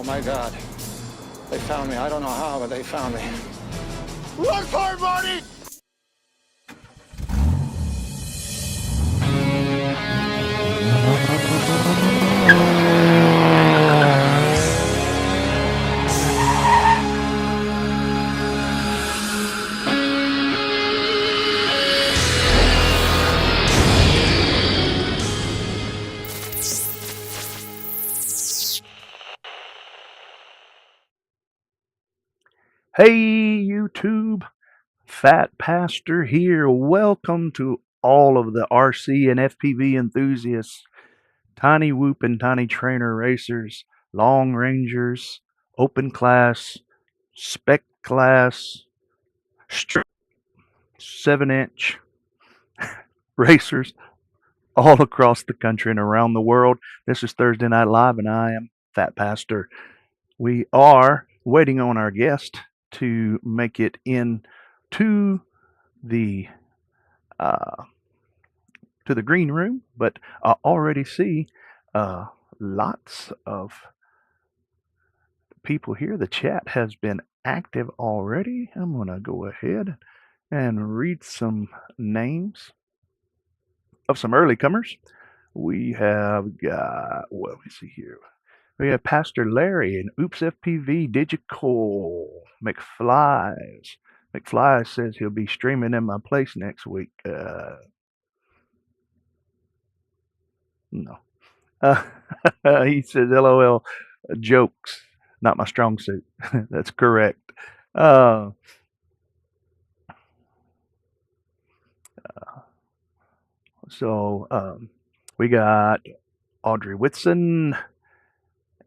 my God. They found me. I don't know how, but they found me. Run for it, Marty! Hey YouTube, PhatPastor here. Welcome to all of the RC and FPV enthusiasts, tiny whoop and tiny trainer racers, long rangers, open class, spec class, strip 7-inch racers all across the country and around the world. This is Thursday Night Live and I am PhatPastor. We are waiting on our guest to make it in to the green room, but I already see lots of people here. The chat has been active already. I'm going to go ahead and read some names of some early comers. We have got, what we see here. We have Pastor Larry and Oops FPV Digital McFlies. McFly says he'll be streaming in my place next week. No. He says, LOL, jokes, not my strong suit. That's correct. So we got Audrey Whitson,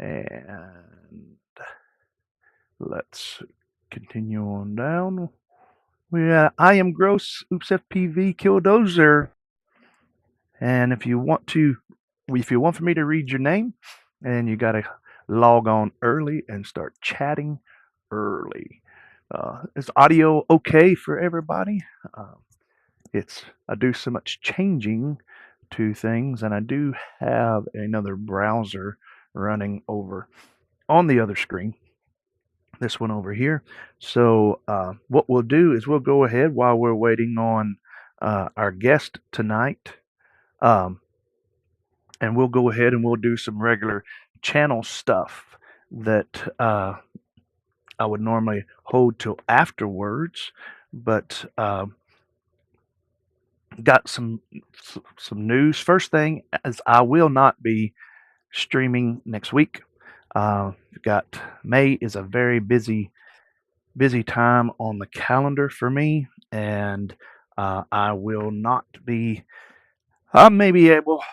and let's continue on down. We got I Am Gross, Oops FPV Killdozer. And if you want for me to read your name, and you got to log on early and start chatting early. Is audio okay for everybody? I do so much changing to things, and I do have another browser running over on the other screen. This one over here. So what we'll do is we'll go ahead while we're waiting on our guest tonight. And we'll go ahead and we'll do some regular channel stuff that I would normally hold till afterwards, but got some news. First thing is I will not be streaming next week. Got May is a very busy time on the calendar for me, and I will not be. I may be able.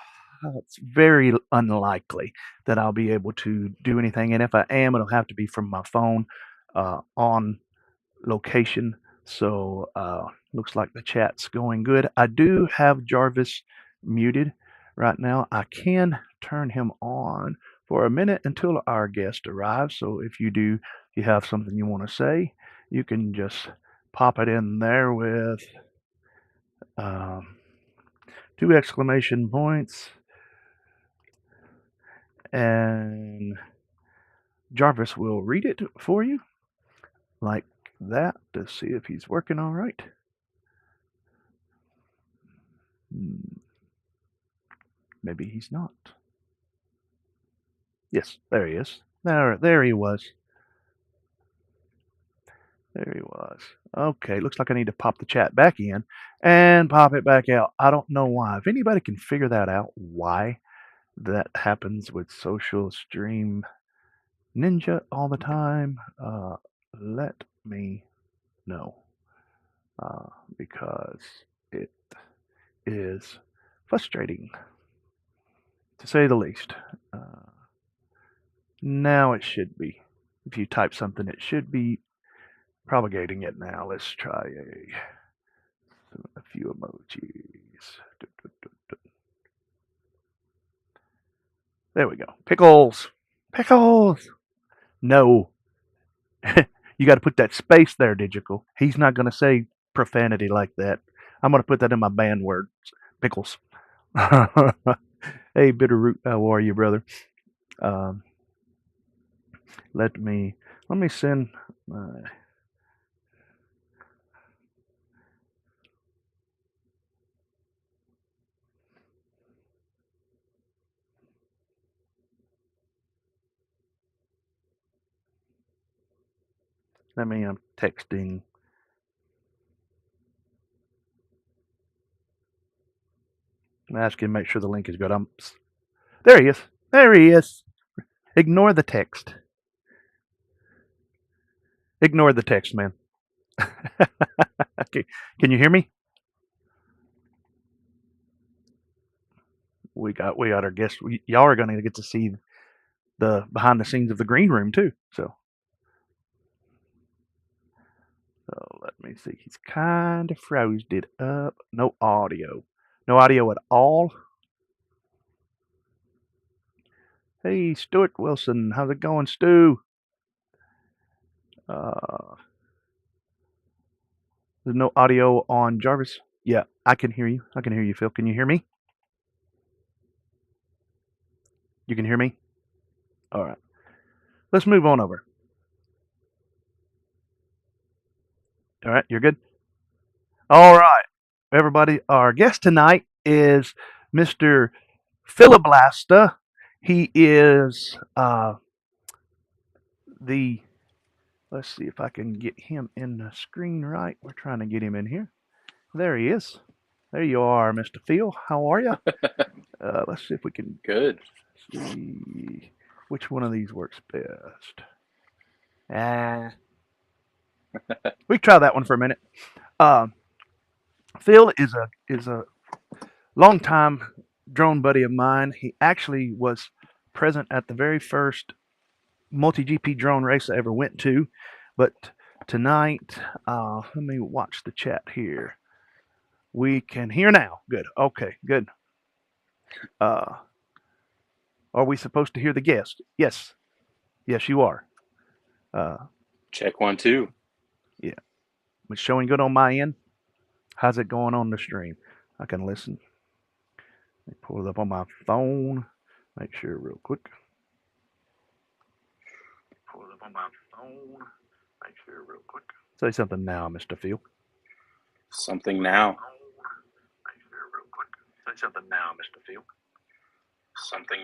It's very unlikely that I'll be able to do anything, and if I am, it'll have to be from my phone on location. So looks like the chat's going good. I do have Jarvis muted right now. I can turn him on for a minute until our guest arrives. So if you have something you want to say, you can just pop it in there with 2 exclamation points. And Jarvis will read it for you like that to see if he's working all right. Maybe he's not. Yes, there he is. There he was. There he was. Okay, looks like I need to pop the chat back in and pop it back out. I don't know why. If anybody can figure that out, why that happens with Social Stream Ninja all the time, let me know. Because it is frustrating, to say the least. Now it should be. If you type something, it should be propagating it now. Let's try a few emojis. There we go. Pickles. Pickles. No. You got to put that space there, Digital. He's not going to say profanity like that. I'm going to put that in my banned words. Pickles. Hey, Bitterroot, how are you, brother? Let me send. Let me. I'm texting. I'm asking to make sure the link is good. There he is. There he is. Ignore the text. Ignore the text, man. Okay. Can you hear me? We got our guest. Y'all are going to get to see the behind the scenes of the green room too. So let me see. He's kind of froze it up. No audio. No audio at all. Hey, Stuart Wilson. How's it going, Stu? There's no audio on Jarvis. Yeah, I can hear you. I can hear you, Phil. Can you hear me? You can hear me? All right. Let's move on over. All right, you're good? All right, everybody. Our guest tonight is Mr. Philiblasta. He is the. Let's see if I can get him in the screen right. We're trying to get him in here. There he is. There you are, Mr. Phil. How are you? Let's see if we can Good. see which one of these works best. We try that one for a minute. Phil is a longtime drone buddy of mine. He actually was present at the very first multi GP drone race I ever went to. But tonight, let me watch the chat here. We can hear now. Good. Okay. Good. Are we supposed to hear the guest? Yes. Yes, you are. Check 1, 2. Yeah. It's showing good on my end. How's it going on the stream? I can listen. Let me pull it up on my phone. Make sure real quick. Pull it up on my phone. Make sure real quick. Say something now, Mr. Phil. Something now. Make sure real quick. Say something now, Mr. Phil. Something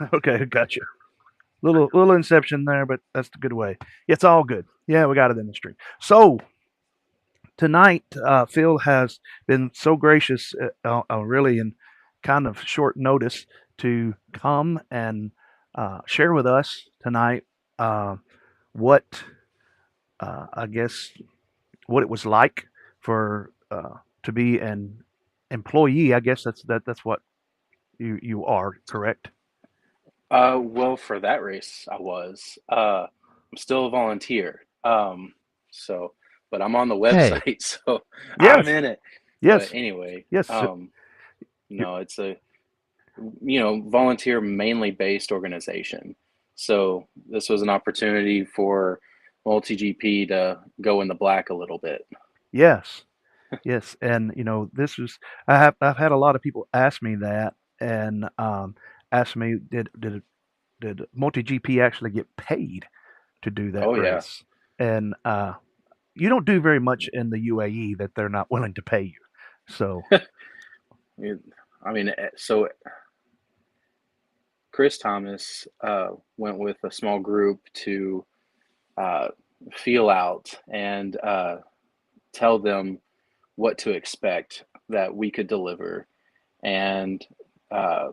now. Okay, gotcha. Little inception there, but that's the good way. It's all good. Yeah, we got it in the stream. So tonight, Phil has been so gracious, really in kind of short notice, to come and share with us tonight what I guess what it was like for to be an employee. I guess that's what you are, correct? Well, for that race, I was. I'm still a volunteer. But I'm on the Hey, website, so I'm yes, in it. But yes, anyway, yes. no, it's a volunteer mainly based organization. So this was an opportunity for multi GP to go in the black a little bit. Yes, yes, and this was I've had a lot of people ask me that, and ask me did multi GP actually get paid to do that Oh yeah. race? And you don't do very much in the UAE that they're not willing to pay you. So I mean, so Chris Thomas went with a small group to uh, feel out and tell them what to expect that we could deliver. And uh,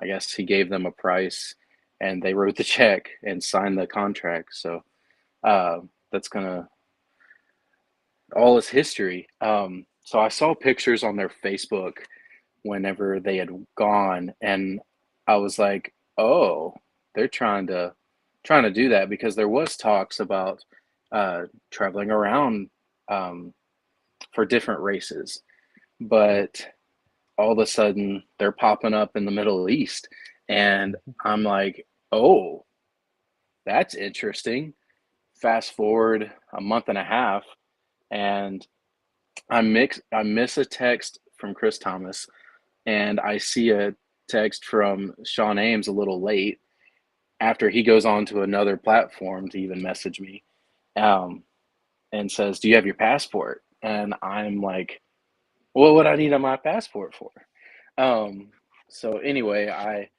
I guess he gave them a price and they wrote the check and signed the contract. So that's going to, all is history. So I saw pictures on their Facebook whenever they had gone, and I was like, oh, they're trying to do that because there was talks about traveling around for different races, but all of a sudden they're popping up in the Middle East, and I'm like, oh, that's interesting. Fast forward a month and a half, and I miss a text from Chris Thomas, and I see a text from Sean Ames a little late, after he goes on to another platform to even message me, um, and says, "Do you have your passport?" And I'm like, "What would I need on my passport for?" Um, so anyway, I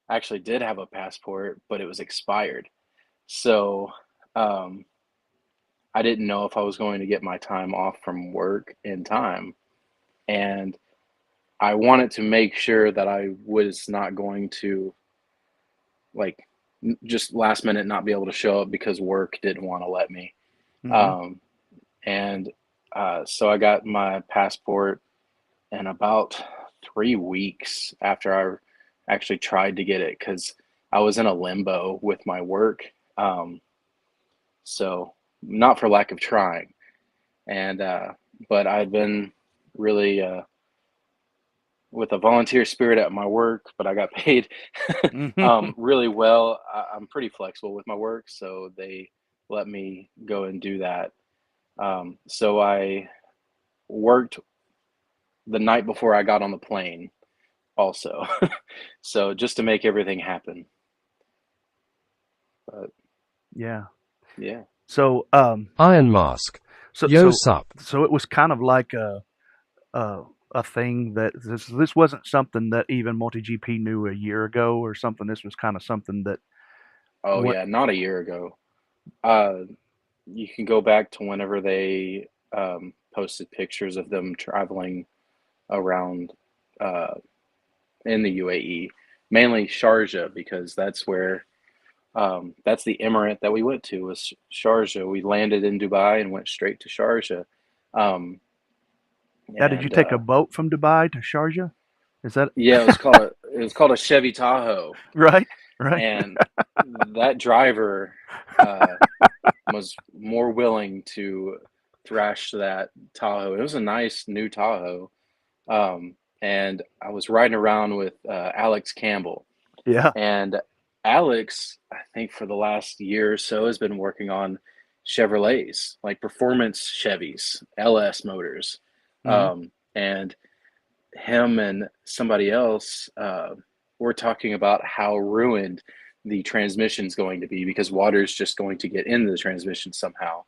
actually did have a passport, but it was expired. So um, I didn't know if I was going to get my time off from work in time. And I wanted to make sure that I was not going to, like, just last minute not be able to show up because work didn't want to let me. Hmm. Um, and so I got my passport in about 3 weeks after I actually tried to get it because I was in a limbo with my work. Um, so not for lack of trying. And but I've been really with a volunteer spirit at my work, but I got paid really well. I'm pretty flexible with my work, so they let me go and do that. So I worked the night before I got on the plane also. So just to make everything happen. But Yeah. yeah. So, Iron Mask. so, Yo so, sup. so it was kind of like a, a thing that this wasn't something that even MultiGP knew a year ago or something. This was kind of something that Oh what. yeah, not a year ago. Uh, you can go back to whenever they posted pictures of them traveling around uh, in the UAE, mainly Sharjah, because that's where that's the emirate that we went to was Sharjah. We landed in Dubai and went straight to Sharjah. Um, Now, did you and take a boat from Dubai to Sharjah? Is that Yeah, it was called a Chevy Tahoe, right? Right. and that driver uh, was more willing to thrash that Tahoe. It was a nice new Tahoe, and I was riding around with Alex Campbell, Yeah. and Alex, I think for the last year or so, has been working on Chevrolets, like performance Chevys, LS motors, Hmm. and him and somebody else were talking about how ruined the transmission's going to be because water's just going to get into the transmission somehow.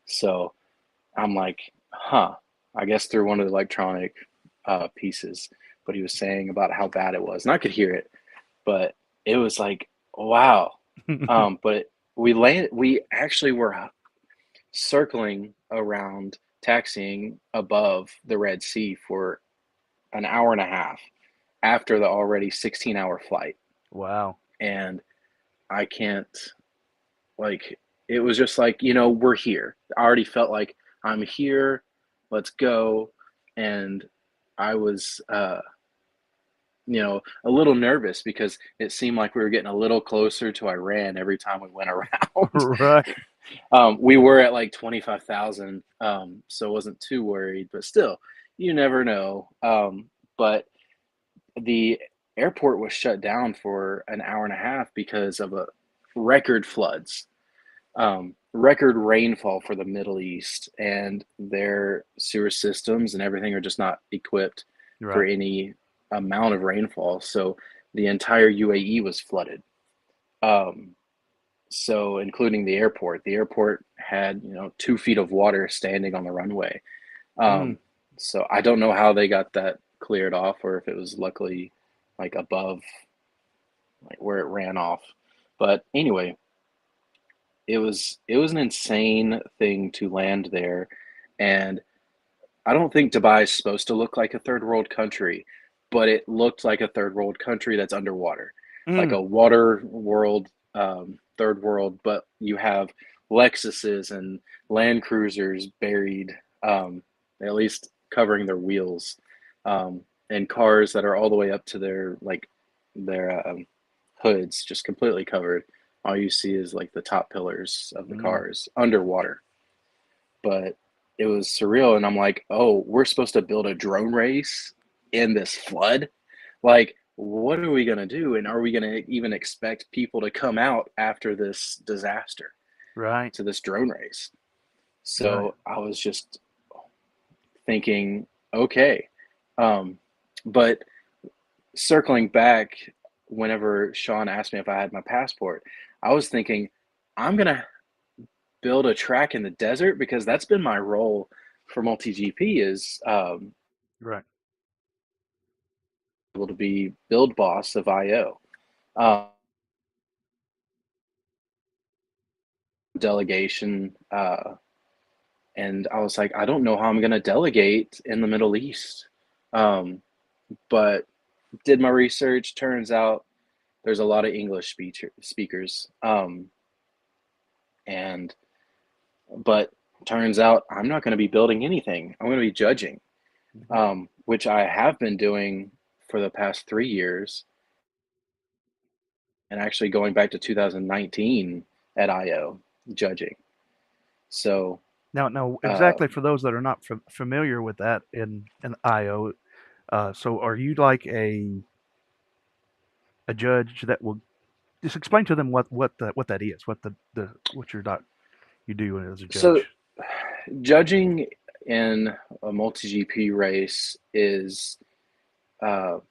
So I'm like, huh, I guess through one of the electronic pieces. But he was saying about how bad it was, and I could hear it, but it was like, wow. But we actually were circling around, taxiing above the Red Sea for an hour and a half after the already 16-hour flight. Wow. And I can't, like, it was just like, we're here. I already felt like I'm here, let's go. And I was, a little nervous because it seemed like we were getting a little closer to Iran every time we went around. Right. We were at like 25,000, so I wasn't too worried, but still, you never know. But the airport was shut down for an hour and a half because of a record floods, record rainfall for the Middle East, and their sewer systems and everything are just not equipped for Right. any amount of rainfall. So the entire UAE was flooded. Um, so including the airport. The airport had 2 feet of water standing on the runway. Mm. Um, so I don't know how they got that cleared off, or if it was luckily like above, like where it ran off. But anyway, it was an insane thing to land there, and I don't think Dubai is supposed to look like a third world country, but it looked like a third world country that's underwater, like Mm. a water world, third world. But you have Lexuses and Land Cruisers buried, at least covering their wheels, and cars that are all the way up to their hoods, just completely covered. All you see is like the top pillars of the Mm. cars underwater. But it was surreal, and I'm like, oh, we're supposed to build a drone race in this flood? Like, what are we gonna do? And are we gonna even expect people to come out after this disaster Right. to this drone race? Right. So I was just thinking, okay. But circling back, whenever Sean asked me if I had my passport, I was thinking, I'm gonna build a track in the desert, because that's been my role for multi GP, is Right. able to be build boss of IO. Delegation, and I was like, I don't know how I'm gonna delegate in the Middle East. But did my research. Turns out there's a lot of English speakers. And but turns out I'm not going to be building anything. I'm going to be judging, which I have been doing for the past 3 years, and actually going back to 2019 at IO judging. So Now, uh, exactly for those that are not familiar with that in IO, so are you like a judge that will just explain to them what that is, what you do as a so judge? judging in a multi GP race is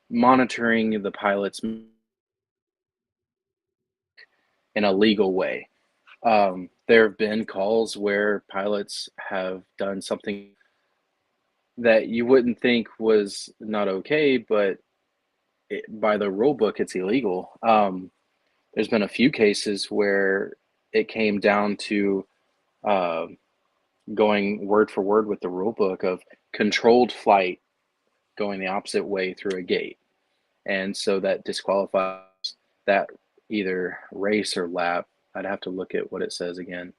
monitoring the pilots in a legal way. There have been calls where pilots have done something that you wouldn't think was not okay, but by the rule book, it's illegal. There's been a few cases where it came down to uh, going word for word with the rule book of controlled flight going the opposite way through a gate. And so that disqualifies that either race or lap. I'd have to look at what it says again.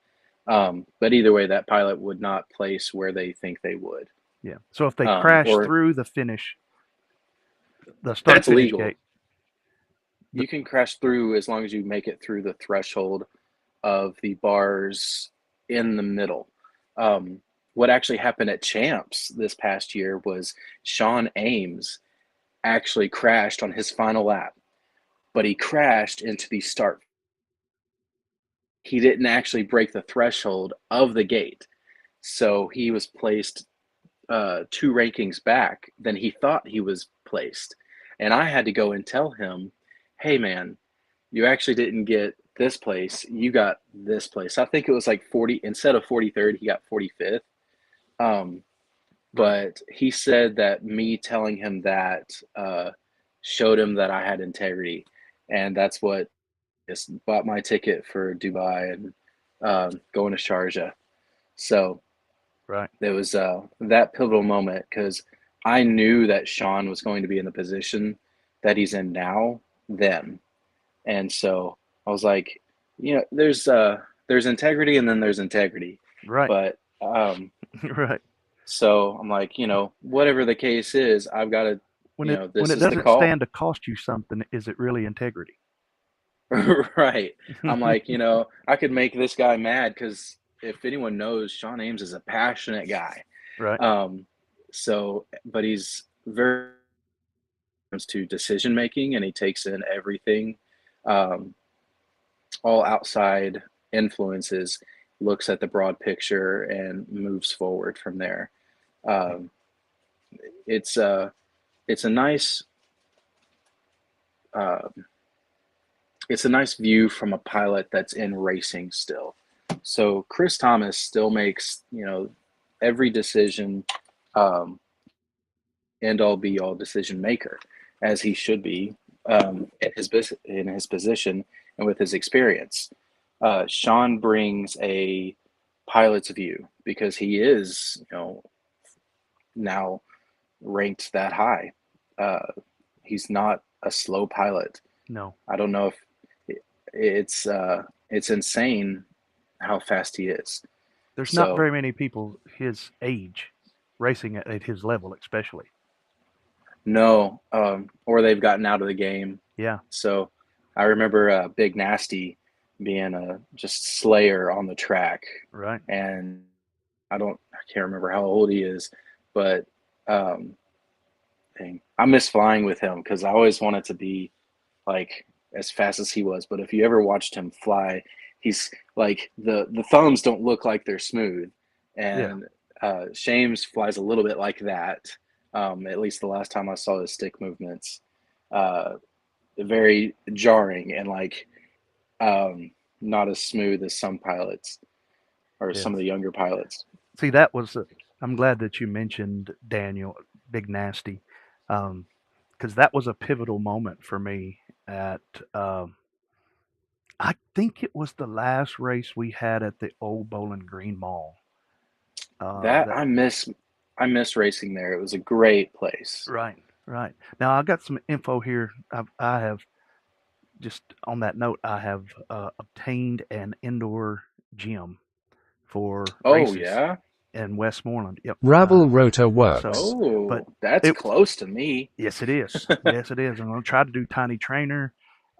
But either way, that pilot would not place where they think they would. Yeah. So if they crash Or through the start that's finish legal. gate, You can crash through as long as you make it through the threshold of the bars in the middle. What actually happened at Champs this past year was Sean Ames actually crashed on his final lap, but he crashed into the start. He didn't actually break the threshold of the gate. So he was placed 2 rankings back than he thought he was placed. And I had to go and tell him, hey, man, you actually didn't get this place. You got this place. I think it was like 40, instead of 43rd, he got 45th. But he said that me telling him that showed him that I had integrity. And that's what just bought my ticket for Dubai and going to Sharjah. So right? there was that pivotal moment, because I knew that Sean was going to be in the position that he's in now then. And so I was like, there's integrity and then there's integrity. Right. But Right. so I'm like, whatever the case is, I've got to, When this it is the doesn't call. stand to cost you something, is it really integrity? Right. I'm like, I could make this guy mad, because if anyone knows, Sean Ames is a passionate guy. Right. But he's very to decision making, and he takes in everything, um, all outside influences, looks at the broad picture and moves forward from there. Um, it's a it's a nice uh, it's a nice view from a pilot that's in racing still. So Chris Thomas still makes every decision, um, end all be all decision maker, as he should be, in his position and with his experience. Sean brings a pilot's view, because he is now ranked that high. Uh, he's not a slow pilot. No. I don't know if it's insane how fast he is. There's not So very many people his age racing at his level, especially. no, or they've gotten out of the game. Yeah. So I remember Big Nasty being a just slayer on the track, Right. and I can't remember how old he is, but um, I miss flying with him, because I always wanted to be like as fast as he was. But if you ever watched him fly, he's like the thumbs don't look like they're smooth, Yeah. and Shames flies a little bit like that. At least the last time I saw his stick movements, uh, very jarring and like not as smooth as some pilots or some Yes. of the younger pilots. See, that was. I'm glad that you mentioned Daniel, Big Nasty, because that was a pivotal moment for me. At I think it was the last race we had at the old Bowling Green Mall. That That I miss racing there. It was a great place. right, right. Now I got some info here. I have just on that note. I have obtained an indoor gym for Oh races yeah. in Westmoreland. Yep. Rabble Rota So, works. but Oh, that's it close to me. yes, it is. Yes, it is. I'm going to try to do Tiny Trainer,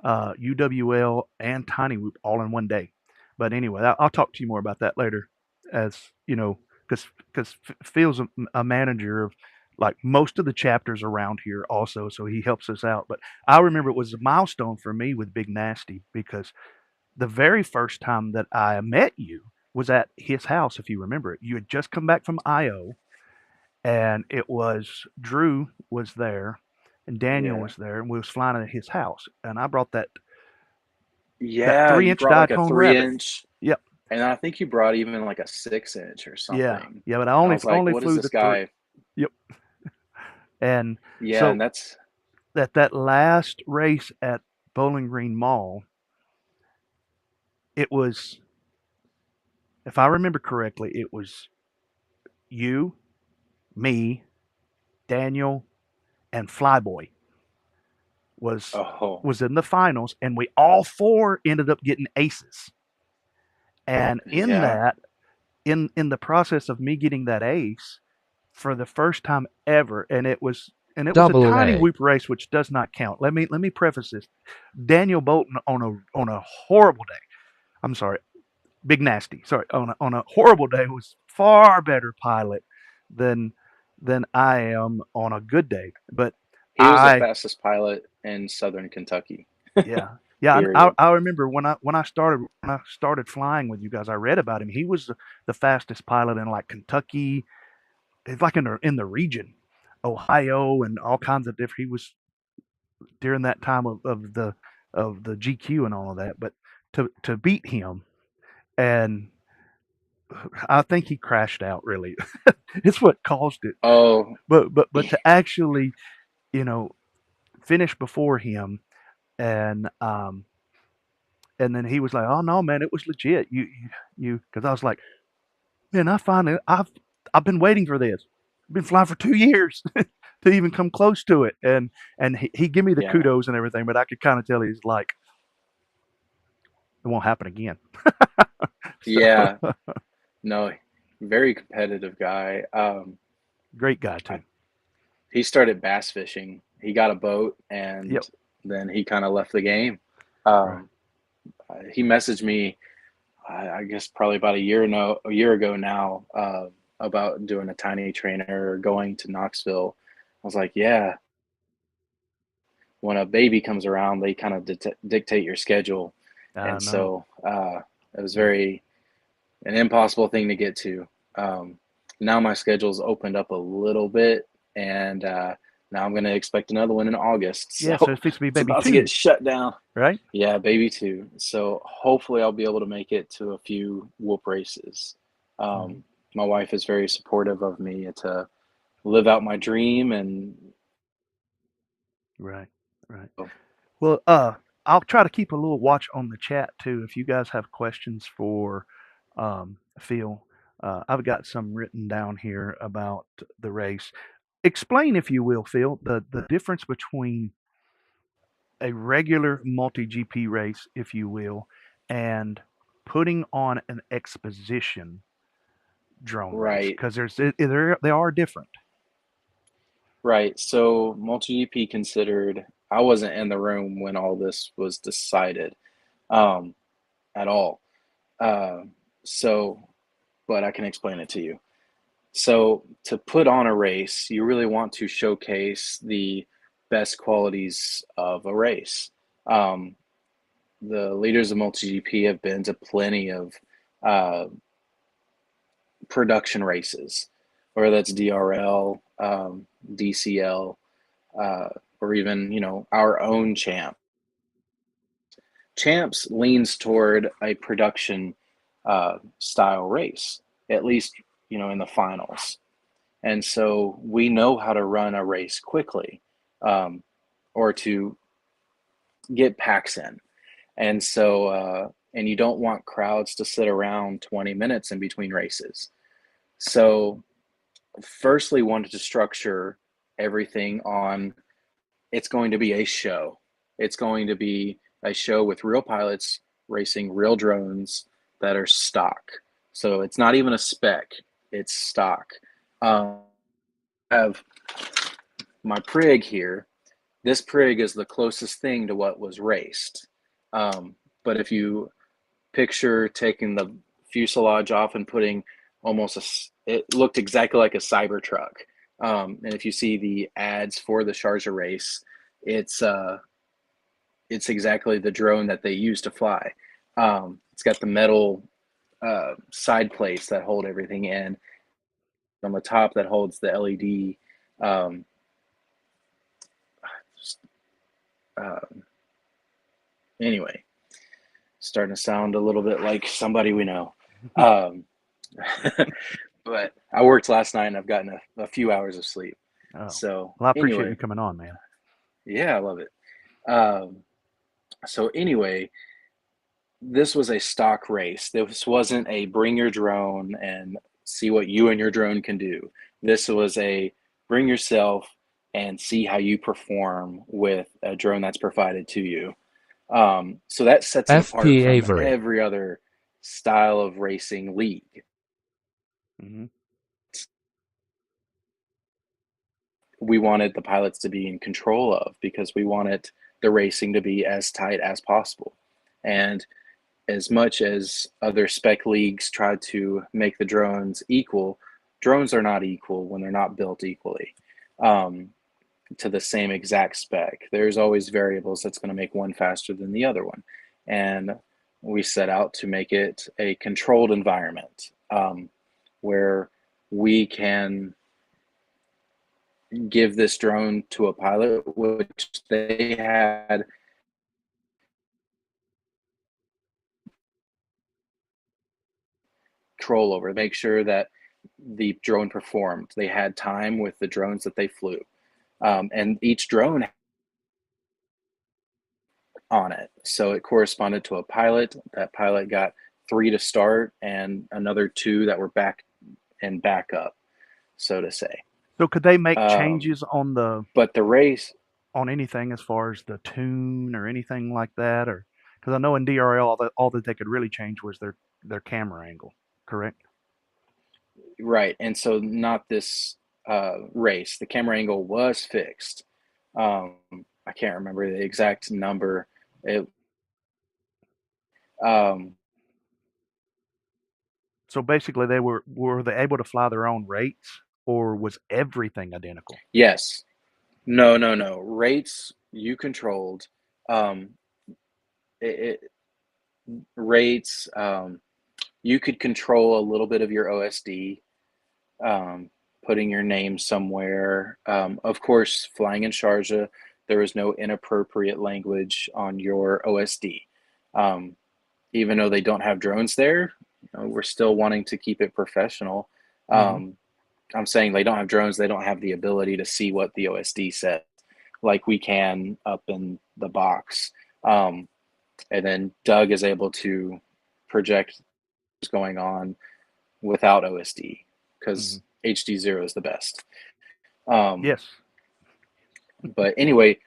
UWL, and Tiny Whoop all in one day. But anyway, I'll talk to you more about that later, as you know, because Phil's a manager of like most of the chapters around here also, so he helps us out. But I remember it was a milestone for me with Big Nasty because the very first time that I met you was at his house, if you remember it. You had just come back from IO, and it was Drew was there, and Daniel Yeah. was there, and we was flying at his house, and I brought that Yeah, you 3 inch brought like a diatone three rabbit. inch, Yep, and I think you brought even like a 6 inch or yeah, something. yeah, but I And I only was like, only what is flew this the three. guy? Yep, and Yeah, and so that's that last race at Bowling Green Mall, it was, if I remember correctly, it was you, me, Daniel, and Flyboy was oh was in the finals, and we all four ended up getting aces. And in yeah. that, in the process of me getting that ace for the first time ever, and it was a Double tiny A. whoop race, which does not count. Let me preface this. Daniel Bolton on a horrible day. I'm sorry, Big Nasty. Sorry, on a horrible day was far better pilot than than I am on a good day. But He was the I fastest pilot in Southern Kentucky. yeah. Yeah, and I, Period. I remember when I started flying with you guys, I read about him. He was the fastest pilot in like Kentucky. It's like in the region, Ohio, and all kinds of different. He was during that time of the GQ and all of that. But to beat him, and I think he crashed out. Really, it's what caused it. Oh But to actually, you know, finish before him, and and then he was like, "Oh no, man, it was legit. You," because I was like, "Man, I've been waiting for this. I've been flying for 2 years to even come close to it." And he gave me the yeah. kudos and everything, but I could kind of tell he's like, "It won't happen again." So Yeah. No, very competitive guy. great guy I, too. he started bass fishing. He got a boat Yep. and then he kind of left the game. Right. Um, he messaged me, I guess probably about a year ago now, about doing a tiny trainer or going to Knoxville. I was like, yeah, when a baby comes around, they kind of dictate your schedule. I And know. so it was Yeah. very an impossible thing to get to. Um, Now my schedule's opened up a little bit, and now I'm going to expect another one in August. Yeah. So So it's supposed to be it's baby about to get two, shut down. right? Yeah, baby too. So hopefully I'll be able to make it to a few whoop races. Mhm. Um, my wife is very supportive of me to live out my dream, and Right. Right. oh, Well, I'll try to keep a little watch on the chat too. If you guys have questions for Phil, I've got some written down here about the race. Explain, if you will, Phil, the difference between a regular multi GP race, if you will, and putting on an exposition drone race, right, because they are different. right. So multi GP considered. I wasn't in the room when all this was decided um, at all. Uh, so, but I can explain it to you. So, to put on a race, you really want to showcase the best qualities of a race. Um, the leaders of MultiGP have been to plenty of uh, production races, whether that's DRL, DCL, uh, or even our own champ. Champs leans toward a production style race, at least, in the finals. And so we know how to run a race quickly, um, or to get packs in. And so, and you don't want crowds to sit around 20 minutes in between races. So, firstly, wanted to structure everything on it's going to be a show. It's going to be a show with real pilots racing real drones that are stock. So it's not even a spec, it's stock. I have my prig here. This prig is the closest thing to what was raced. But if you picture taking the fuselage off and putting it looked exactly like a Cybertruck. And if you see the ads for the Sharjah race, it's exactly the drone that they use to fly. It's got the metal side plates that hold everything in. On the top, that holds the LED. Um, anyway, starting to sound a little bit like somebody we know. Um, but I worked last night and I've gotten a few hours of sleep. Oh, So well, I appreciate anyway, you coming on, man. yeah, I love it. So anyway, this was a stock race. This wasn't a bring your drone and see what you and your drone can do. This was a bring yourself and see how you perform with a drone that's provided to you. So that sets it apart FP from Avery. every other style of racing league. Mm-hmm. We wanted the pilots to be in control of because we wanted the racing to be as tight as possible. And as much as other spec leagues try to make the drones equal, drones are not equal when they're not built equally to the same exact spec. There's always variables that's going to make one faster than the other one. And we set out to make it a controlled environment where we can give this drone to a pilot, which they had control over, make sure that the drone performed. They had time with the drones that they flew. And each drone on it. So it corresponded to a pilot. That pilot got 3 to start and another 2 that were back and back up, so to say. So could they make Um, changes but the race, on anything as far as the tune or anything like that, or because I know in DRL all that they could really change was their camera angle, correct? right. And so not this race. The camera angle was fixed. I can't remember the exact number. It um, So basically, were they able to fly their own rates, or was everything identical? yes. No, no, no. Rates you controlled. Um, it rates you could control a little bit of your OSD, um, putting your name somewhere. Of course, flying in Sharjah, there is no inappropriate language on your OSD. Um, Even though they don't have drones there, we're still wanting to keep it professional. Mm-hmm. I'm saying they don't have drones, they don't have the ability to see what the OSD says like we can up in the box. Um, and then Doug is able to project what's going on without OSD Mm-hmm. because HD0 is the best. Um, Yes. but anyway,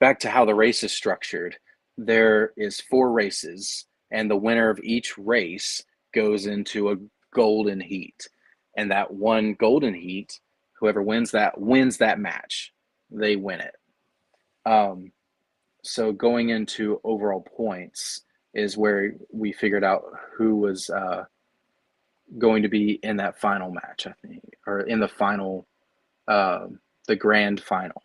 back to how the race is structured. There is 4 races, and the winner of each race goes into a golden heat. And that one golden heat, whoever wins that match. They win it. Um, so going into overall points is where we figured out who was going to be in that final match, I think, or in the final, the grand final.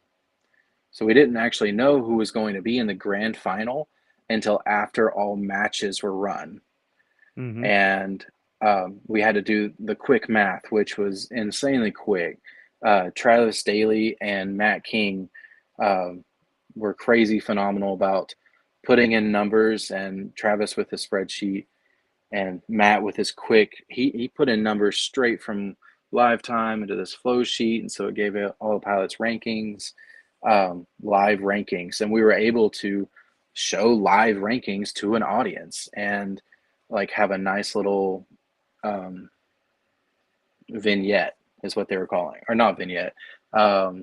So we didn't actually know who was going to be in the grand final until after all matches were run. Mm-hmm. And we had to do the quick math, which was insanely quick. Travis Daly and Matt King were crazy phenomenal about putting in numbers, and Travis with his spreadsheet, and Matt with his quick, he put in numbers straight from live time into this flow sheet. And so it gave it all the pilots rankings, live rankings. And we were able to show live rankings to an audience and like have a nice little vignette is what they were calling, or not vignette, a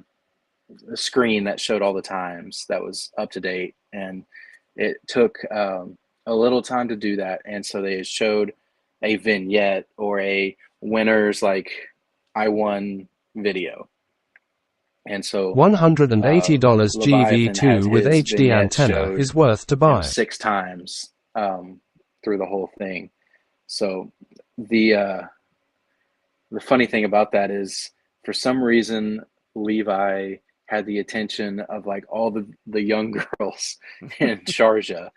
screen that showed all the times that was up to date. And it took a little time to do that. And so they showed a vignette or a winner's like I won video. And so $180 Leviathan has GV2 with his HD vignette antenna showed, is worth to buy. 6 times through the whole thing. So the funny thing about that is, for some reason, Levi had the attention of like all the young girls in Sharjah.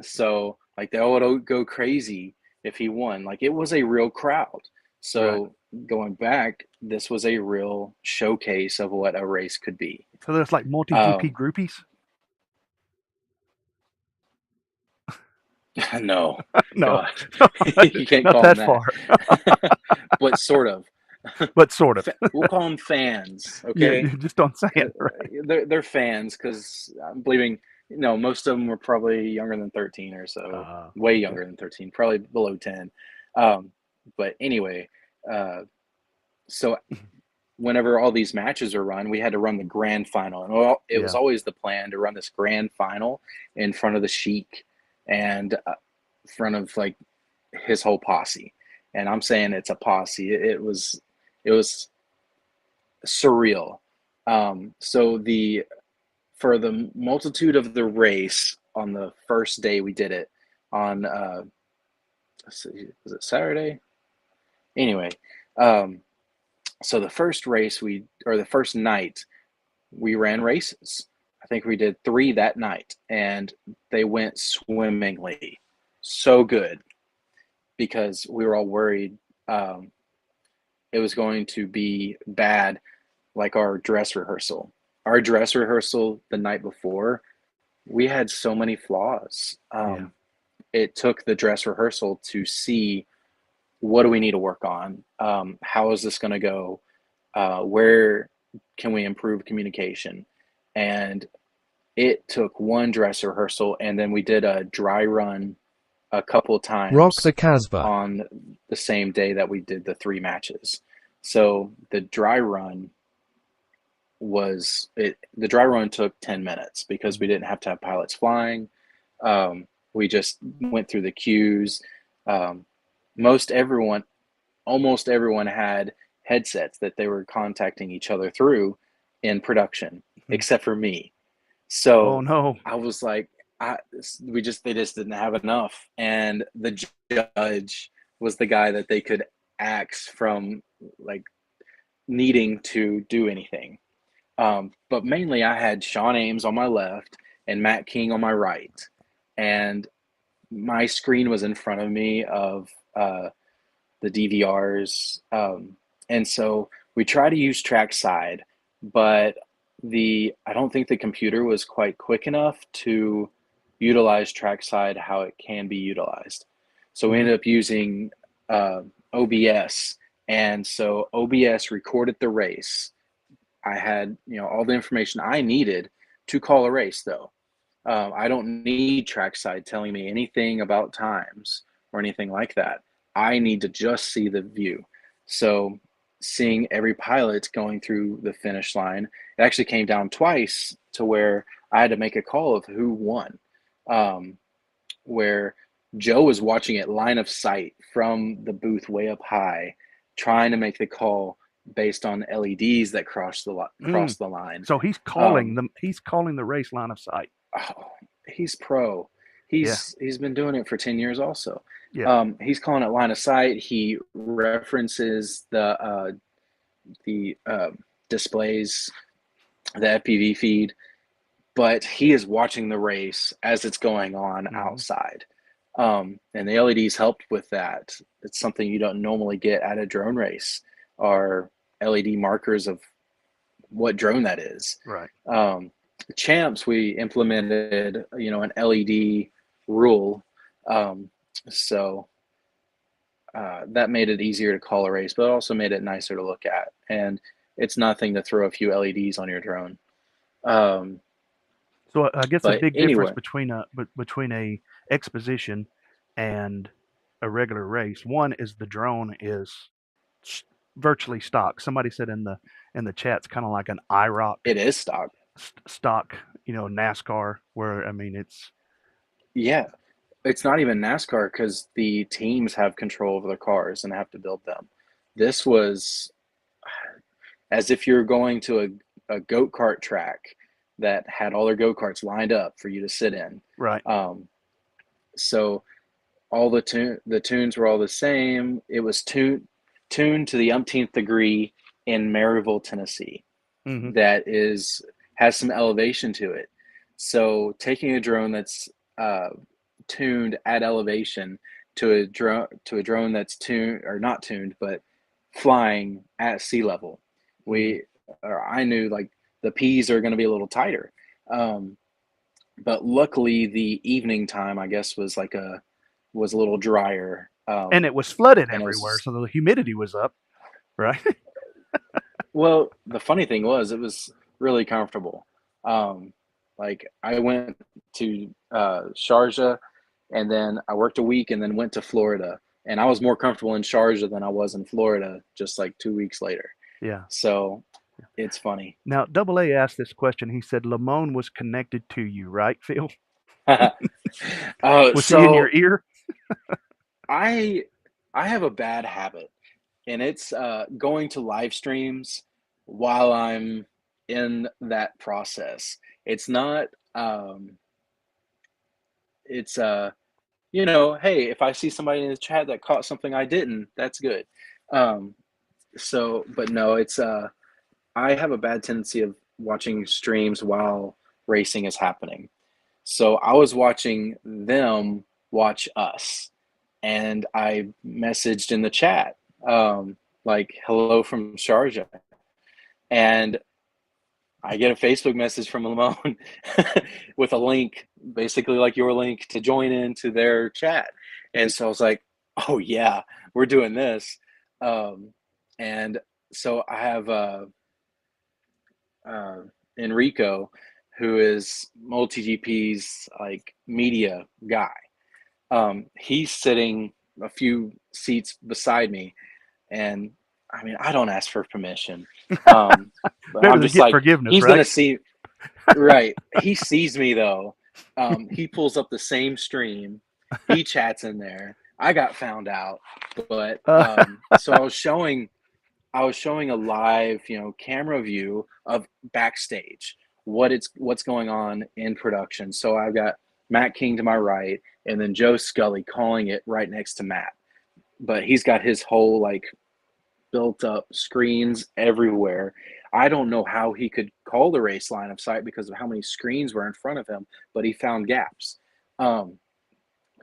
So like they all would go crazy if he won. Like it was a real crowd. So going back, this was a real showcase of what a race could be. So there's like multi-GP groupies? No. No. You can't not call that them far. But sort of. But sort of. We'll call them fans, okay? Yeah, just don't say it, right? They're fans because I'm believing, most of them were probably younger than 13 or so, way younger than 13, probably below 10. But anyway, so whenever all these matches are run, we had to run the grand final. And it was always the plan to run this grand final in front of the Sheik and in front of like his whole posse. And I'm saying it's a posse. It was surreal. So for the multitude of the race on the first day we did it on, let's see, was it Saturday? Anyway, so the first race the first night we ran races. I think we did 3 that night, and they went swimmingly. So good, because we were all worried it was going to be bad, like our dress rehearsal. Our dress rehearsal the night before, we had so many flaws. It took the dress rehearsal to see, what do we need to work on? How is this going to go? Where can we improve communication? And it took one dress rehearsal, and then we did a dry run a couple times Rock the Casbah on the same day that we did the 3 matches. So the dry run took 10 minutes because we didn't have to have pilots flying. We just went through the cues. Almost everyone had headsets that they were contacting each other through in production, except for me. So I was like, they just didn't have enough. And the judge was the guy that they could axe from like needing to do anything. But mainly I had Sean Ames on my left and Matt King on my right. And my screen was in front of me of the DVRs. And so we try to use trackside, but I don't think the computer was quite quick enough to utilize trackside how it can be utilized. So we ended up using OBS. And so OBS recorded the race. I had, all the information I needed to call a race, though. I don't need trackside telling me anything about times or anything like that. I need to just see the view. So seeing every pilot going through the finish line, it actually came down twice to where I had to make a call of who won, where Joe was watching it line of sight from the booth way up high, trying to make the call based on LEDs that cross the line. So he's calling the race line of sight. Oh, he's pro. He's been doing it for 10 years also. He's calling it line of sight. He references the displays, the FPV feed, but he is watching the race as it's going on outside. And the LEDs helped with that. It's something you don't normally get at a drone race, are LED markers of what drone that is. Right. champs, we implemented, an LED rule. Um, so that made it easier to call a race, but also made it nicer to look at. And it's nothing to throw a few LEDs on your drone. Um, So I guess a but big difference anyway, between a exposition and a regular race. One is the drone is s- virtually stock. Somebody said in the chat it's kind of like an IROC it is stock. stock, NASCAR. Where I mean, it's Yeah, it's not even NASCAR because the teams have control over the cars and have to build them. This was as if you're going to a go-kart track that had all their go-karts lined up for you to sit in. right. Um, so all the tunes were all the same. It was tuned to the umpteenth degree in Maryville, Tennessee. Hmm. That has some elevation to it. So taking a drone that's tuned at elevation to a drone that's tuned or not tuned, but flying at sea level, Hmm. I knew like the P's are going to be a little tighter. Um, but luckily, the evening time, I guess, was a little drier. And it was flooded And it everywhere, was so the humidity was up, right? Well, the funny thing was, it was really comfortable. Um, like I went to Sharjah, and then I worked a week, and then went to Florida, and I was more comfortable in Sharjah than I was in Florida just like 2 weeks later. Yeah. So it's funny. Now, Double A asked this question. He said Lamone was connected to you, right, Phil? Was he in your So ear? I I have a bad habit, and it's going to live streams while I'm in that process. It's not. It's hey, if I see somebody in the chat that caught something I didn't, that's good. Um, but no, it's I have a bad tendency of watching streams while racing is happening. So I was watching them watch us, and I messaged in the chat, like "Hello from Sharjah," and I get a Facebook message from Lamone with a link, basically like your link to join into their chat. And so I was like, oh, yeah, we're doing this. Um, and so I have uh, Enrico, who is MultiGP's like media guy. He's sitting a few seats beside me, and I mean, I don't ask for permission, but Better I'm than just get like, forgiveness, he's gonna right? see. Right. He sees me though. He pulls up the same stream. He chats in there. I got found out, but Uh, so I was showing a live, camera view of backstage, what's going on in production. So I've got Matt King to my right, and then Joe Scully calling it right next to Matt. But he's got his whole like built up screens everywhere. I don't know how he could call the race line of sight because of how many screens were in front of him, but he found gaps. Um,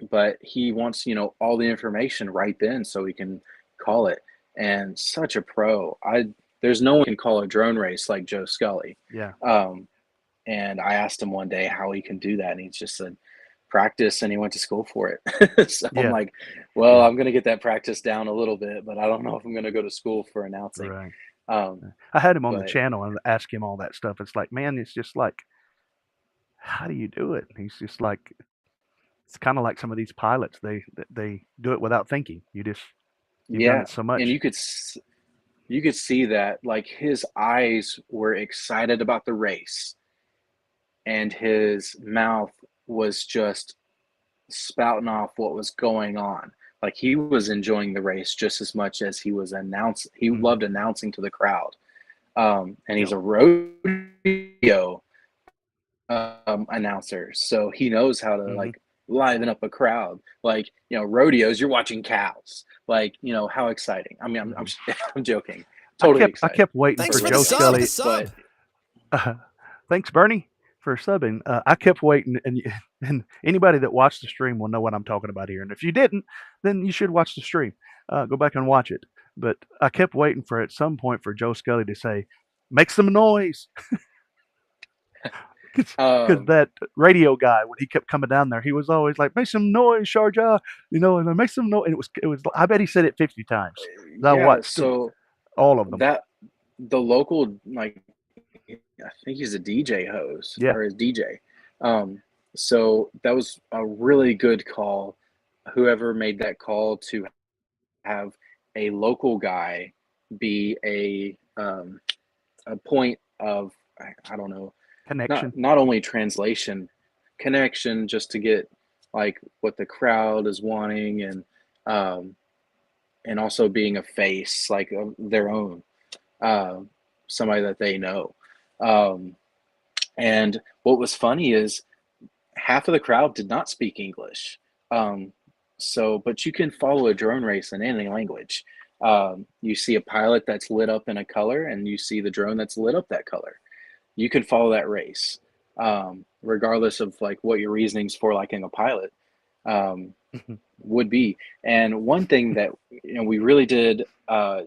but he wants, all the information right then so he can call it. And such a pro. There's no one can call a drone race like Joe Scully. yeah, Um, and I asked him one day how he can do that, and he just said practice, and he went to school for it. So I'm yeah, like, well, yeah. I'm going to get that practice down a little bit, but I don't know if I'm going to go to school for announcing. Right. Um, I had him on the but channel and ask him all that stuff. It's like, man, it's just like, how do you do it? He's just like, it's kind of like some of these pilots. They do it without thinking. You've done yeah, it so and much. you could see that like his eyes were excited about the race, and his mouth was just spouting off what was going on. Like he was enjoying the race just as much as he was announcing. He Hmm. loved announcing to the crowd. And he's Yep. a rodeo announcer, so he knows how to Hmm. like liven up a crowd. Like rodeos, you're watching cows. Like how exciting! I mean, I'm Hmm. I'm joking. I Totally kept I exciting. kept waiting Thanks for for the Joe Rodeo, sub. Scully. but Thanks, Bernie, for subbing. I kept waiting, and anybody that watched the stream will know what I'm talking about here. And if you didn't, then you should watch the stream. Go back and watch it. But I kept waiting for at some point for Joe Scully to say, "Make some noise." Because that radio guy, when he kept coming down there, he was always like, "Make some noise, Sharjah," and then make some noise. And it was. I bet he said it 50 times. I yeah, watched so all of them. that the local, like, I think he's a DJ host Yeah. or a DJ. Um, so that was a really good call. Whoever made that call to have a local guy be a point of, I don't know, Connection. not only translation, connection, just to get like what the crowd is wanting, um, and also being a face like of their own, uh, somebody that they know. Um, and what was funny is half of the crowd did not speak English. Um, but you can follow a drone race in any language. You see a pilot that's lit up in a color, and you see the drone that's lit up that color. You can follow that race, regardless of like what your reasonings for liking a pilot um, would be. And one thing that we really did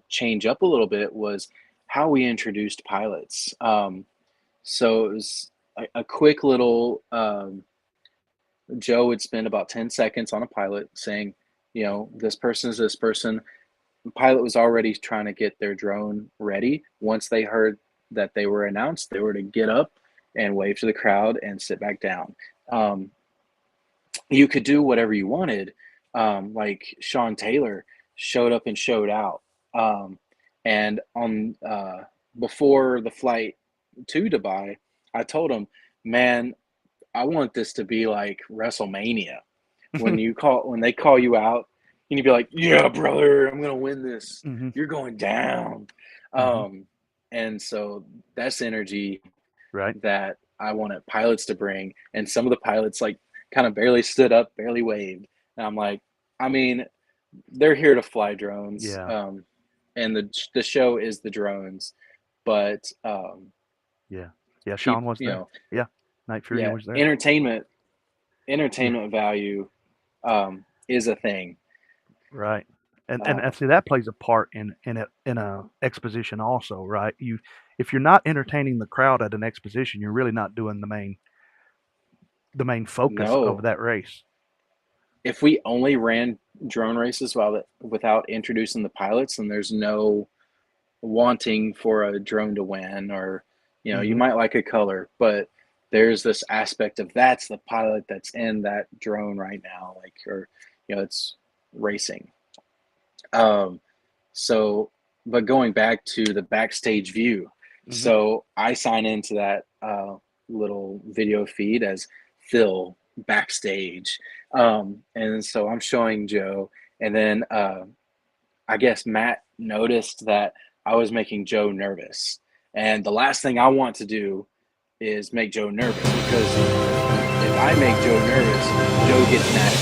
change up a little bit was how we introduced pilots. So it was a quick little. Joe would spend about 10 seconds on a pilot saying, this person is this person. The pilot was already trying to get their drone ready. Once they heard that they were announced, they were to get up and wave to the crowd and sit back down. You could do whatever you wanted. Like Sean Taylor showed up and showed out. And on before the flight to Dubai, I told him, man, I want this to be like WrestleMania. When they call you out, and you be like, "Yeah, brother, I'm gonna win this. Hmm. You're going down." Hmm. And so that's energy Right. that I wanted pilots to bring. And some of the pilots like kind of barely stood up, barely waved. And I'm like, I mean, they're here to fly drones. Yeah. And the show is the drones, but Yeah. Yeah. keep Sean was there. Yeah. Night Fury yeah, was there. entertainment Yeah. value is a thing. Right. And Uh, see that plays a part in a exposition also, right? If you're not entertaining the crowd at an exposition, you're really not doing the main focus of no, that race. if we only ran drone races without introducing the pilots, then there's no wanting for a drone to win, or you Hmm. might like a color, but there's this aspect of that's the pilot that's in that drone right now, like, or it's racing. Um, so, but going back to the backstage view, Hmm. so I sign into that little video feed as Phil backstage, and so I'm showing Joe, and then I guess Matt noticed that I was making Joe nervous, and the last thing I want to do is make Joe nervous, because if I make Joe nervous, Joe gets mad at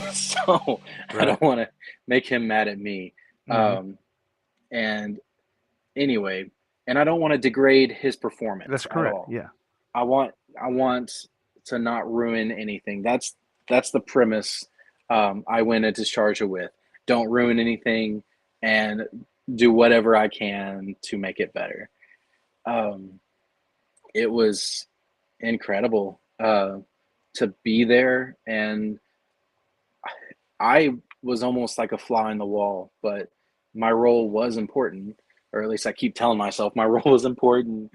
me. So I Right. don't want to make him mad at me. Hmm. Um, and anyway, and I don't want to degrade his That's performance at correct. all. Yeah. I want to not ruin anything. That's the premise I went into Sharjah with. Don't ruin anything, and do whatever I can to make it better. Um, it was incredible to be there, and I was almost like a fly in the wall, but my role was important, or at least I keep telling myself my role was important.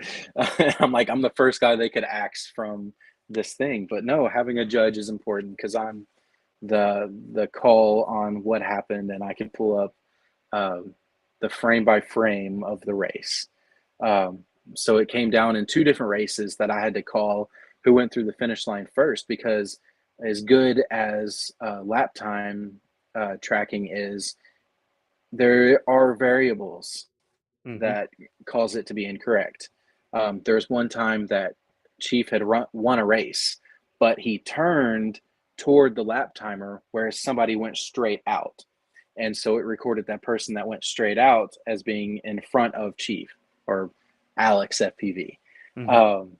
I'm like, I'm the first guy they could axe from this thing, but no, having a judge is important because I'm the call on what happened, and I can pull up um, the frame by frame of the race. Um, so it came down in two different races that I had to call who went through the finish line first, because as good as lap time tracking is, there are variables Hmm. that cause it to be incorrect. There's one time that Chief had won a race, but he turned toward the lap timer where somebody went straight out. And so it recorded that person that went straight out as being in front of Chief, or Alex FPV. Hmm. Um,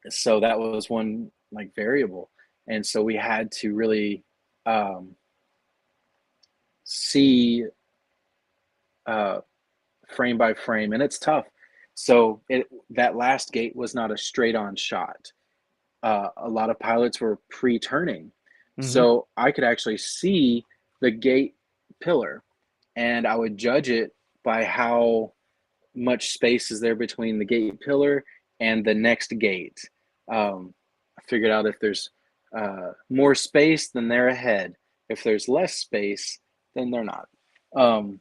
so that was one like variable. And so we had to really um, see uh, frame by frame, and it's tough. So that last gate was not a straight on shot. A lot of pilots were pre-turning. Mm-hmm. So I could actually see the gate pillar, and I would judge it by how much space is there between the gate pillar and the next gate. I figured out if there's more space, then they're ahead. If there's less space, then they're not. Um,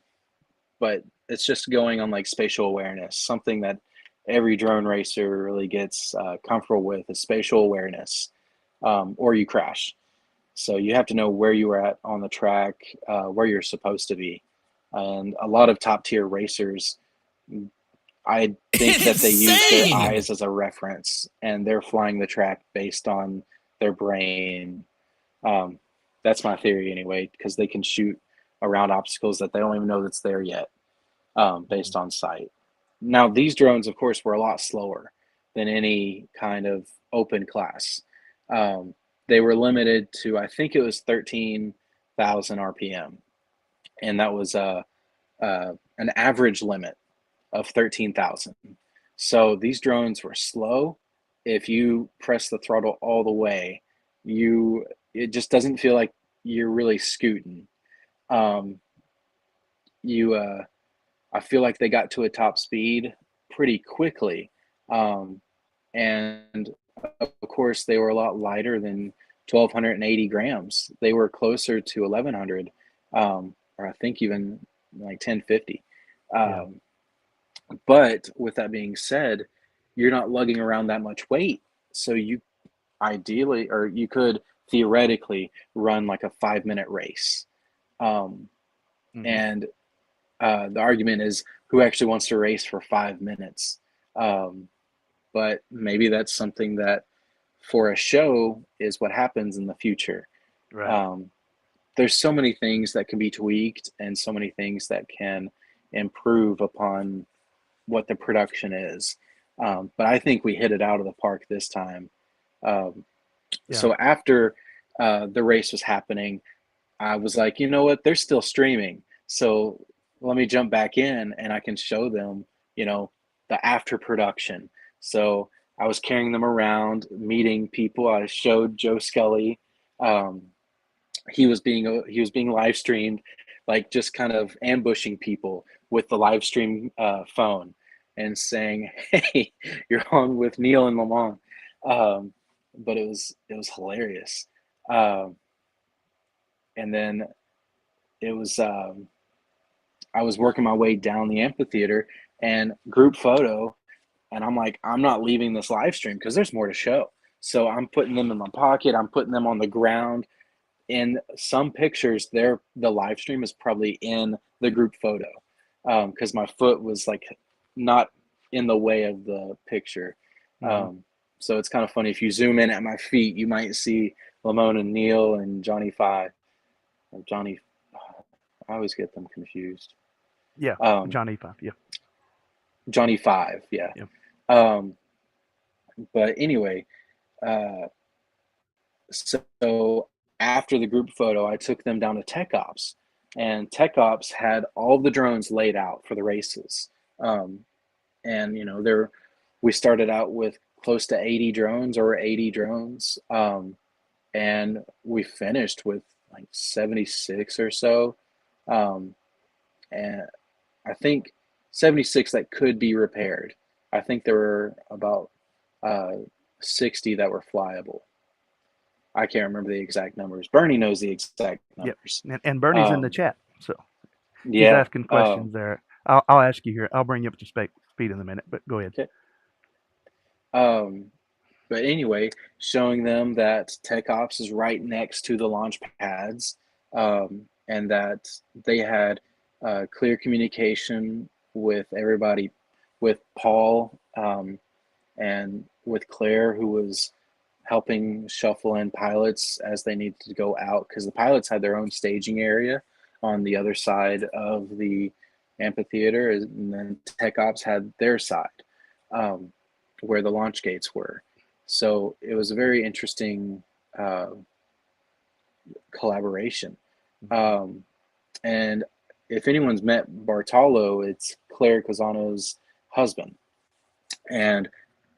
but it's just going on like spatial awareness, something that every drone racer really gets comfortable with is spatial awareness, or you crash. So you have to know where you are at on the track, where you're supposed to be. And a lot of top tier racers, I think that they use their Insane! eyes as a reference, and they're flying the track based on their brain. Um, that's my theory anyway, because they can shoot around obstacles that they don't even know that's there yet, based on sight. Now, these drones, of course, were a lot slower than any kind of open class. Um, they were limited to, I think it was 13,000 RPM, and that was an average limit of 13,000. So these drones were slow. If you press the throttle all the way, it just doesn't feel like you're really scooting. Um, you I feel like they got to a top speed pretty quickly. Um, and of course, they were a lot lighter than 1,280 grams. They were closer to 1,100, or I think even like 1050. Yeah. Um, but with that being said, you're not lugging around that much weight. So you ideally, or you could theoretically run like a 5 minute race. Um, Mm-hmm. and the argument is who actually wants to race for 5 minutes. Um, but maybe that's something that for a show is what happens in the future. Right. Um, there's so many things that can be tweaked and so many things that can improve upon what the production is. But I think we hit it out of the park this time. Um, Yeah. so after the race was happening, I was like, you know what? They're still streaming. So let me jump back in and I can show them, the after production. So I was carrying them around, meeting people. I showed Joe Scully. Um, he was being live streamed, like just kind of ambushing people with the live stream phone and saying, "Hey, you're on with Neil and Lamont." But it was hilarious. Um, and then it was I was working my way down the amphitheater and group photo, and I'm like, I'm not leaving this live stream because there's more to show. So I'm putting them in my pocket. I'm putting them on the ground. In some pictures, the live stream is probably in the group photo because my foot was like not in the way of the picture. Mm-hmm. So it's kind of funny. If you zoom in at my feet, you might see Lamone and Neil and Johnny Five. Or Johnny, I always get them confused. Yeah. Um, John E5. Yeah. Johnny Five, yeah. Yeah. Um, but anyway, uh, so after the group photo, I took them down to Tech Ops, and Tech Ops had all the drones laid out for the races. Um, and there, we started out with close to 80 drones or 80 drones, and we finished with like 76 or so. Um, and I think 76 that could be repaired. I think there were about uh, 60 that were flyable. I can't remember the exact numbers. Bernie knows the exact Yep. numbers. And Bernie's in the Um, chat, so he's yeah. asking questions there. I'll ask you here. I'll bring you up to speed in a minute, but go ahead. Okay. But anyway, showing them that Tech Ops is right next to the launch pads, and that they had clear communication with everybody, with Paul, and with Claire, who was helping shuffle in pilots as they needed to go out, because the pilots had their own staging area on the other side of the amphitheater, and then Tech Ops had their side, um, where the launch gates were. So it was a very interesting uh, collaboration. Um, and if anyone's met Bartolo, it's Claire Cazano's husband. And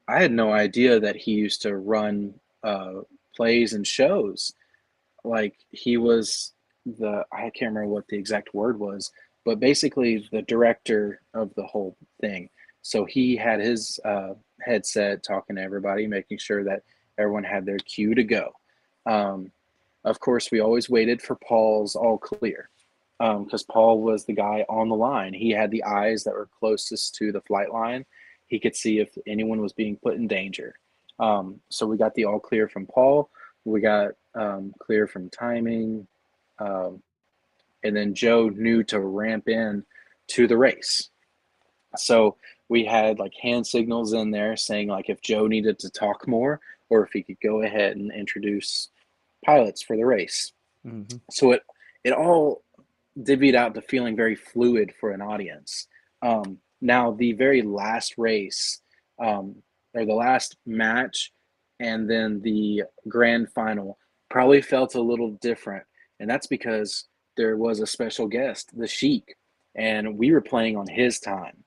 I had no idea that he used to run plays and shows. Like he was I can't remember what the exact word was, but basically the director of the whole thing. So he had his headset talking to everybody, making sure that everyone had their cue to go. Um, of course, we always waited for Paul's all clear because Paul was the guy on the line. He had the eyes that were closest to the flight line. He could see if anyone was being put in danger. So we got the all clear from Paul. We got clear from timing. Um, and then Joe knew to ramp in to the race. So we had like hand signals in there saying like if Joe needed to talk more or if he could go ahead and introduce pilots for the race. Mm-hmm. So it all divvied out to feeling very fluid for an audience. Now the very last race, or the last match, and then the grand final probably felt a little different, and that's because there was a special guest, the Sheik, and we were playing on his time.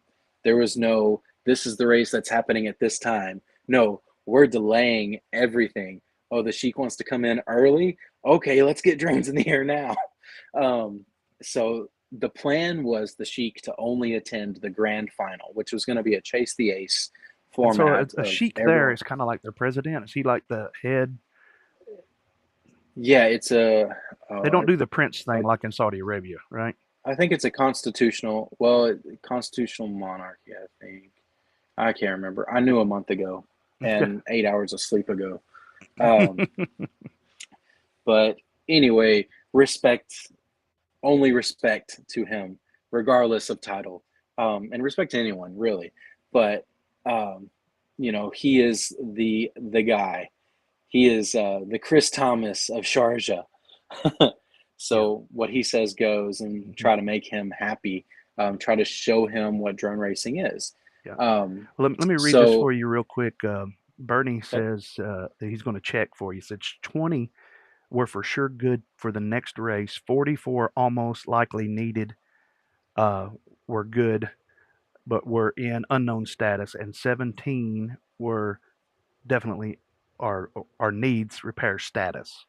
There was no, this is the race that's happening at this time. No, we're delaying everything. Oh, the Sheik wants to come in early. Okay, let's get drones in the air now. Um, so the plan was the Sheik to only attend the grand final, which was going to be a chase the ace And so format a of sheik there everyone. is kind of like their president. Is he like the head? Yeah, it's They don't do the prince I, thing like in Saudi Arabia, right? I think it's a constitutional monarchy. I think I can't remember. I knew a month ago and 8 hours of sleep ago. Um, but anyway, only respect to him, regardless of title, and respect to anyone really. But um, he is the guy. He is the Chris Thomas of Sharjah. Yeah. So what he says goes, and Hmm. try to make him happy. Try to show him what drone racing is. Yeah. Um, Well, let me read this so for you real quick. Bernie okay, says that he's going to check for you. He says 20 were for sure good for the next race. 44 almost likely needed uh, were good, but were in unknown status, and 17 were definitely our needs repair status.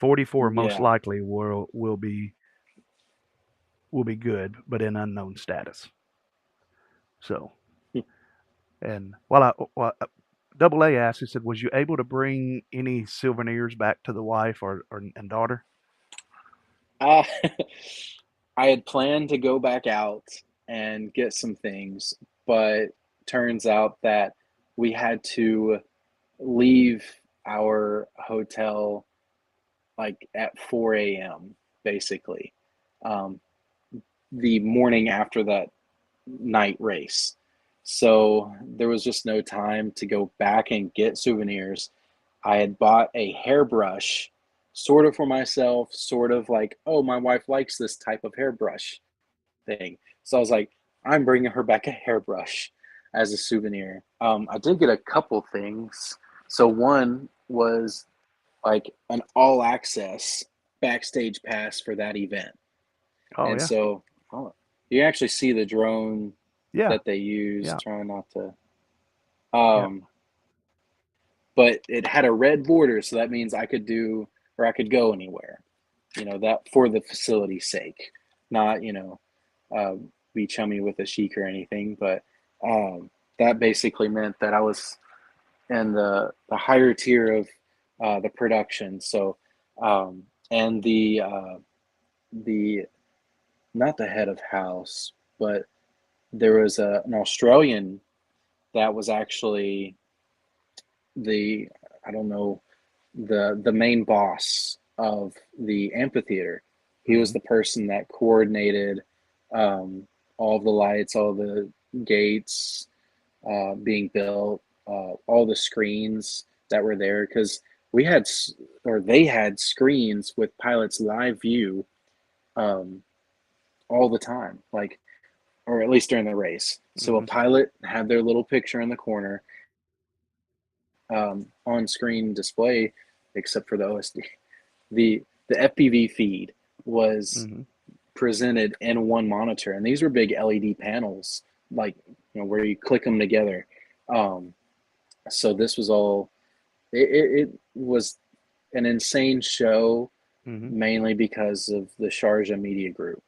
44 most yeah, likely will be good, but in unknown status. So, and Double A asked, he said, "Was you able to bring any souvenirs back to the wife or and daughter?" uh, I had planned to go back out and get some things, but turns out that we had to leave our hotel like at 4 a.m. basically, um, the morning after that night race. So there was just no time to go back and get souvenirs. I had bought a hairbrush, sort of for myself, sort of like, oh, my wife likes this type of hairbrush thing. So I was like, I'm bringing her back a hairbrush as a souvenir. I did get a couple things. So one was like an all access backstage pass for that event. Oh And yeah, so you actually see the drone yeah, that they use, yeah, trying not to. yeah. Um, but it had a red border, so that means I could do or I could go anywhere. That for the facility's sake, not uh, be chummy with a sheik or anything. But that basically meant that I was in the higher tier of the production. So and the not the head of house, but there was an Australian that was actually the I don't know the main boss of the amphitheater. He was Hmm. the person that coordinated all the lights, all the gates being built, all the screens that were there because we had or they had screens with pilots live view um, all the time, like or at least during the race. So a Hmm. pilot had their little picture in the corner on screen display, except for the OSD. The FPV feed was Hmm. presented in one monitor, and these were big LED panels, like where you click them together. Um, so this was all. It was an insane show, Mm-hmm. mainly because of the Sharjah Media Group,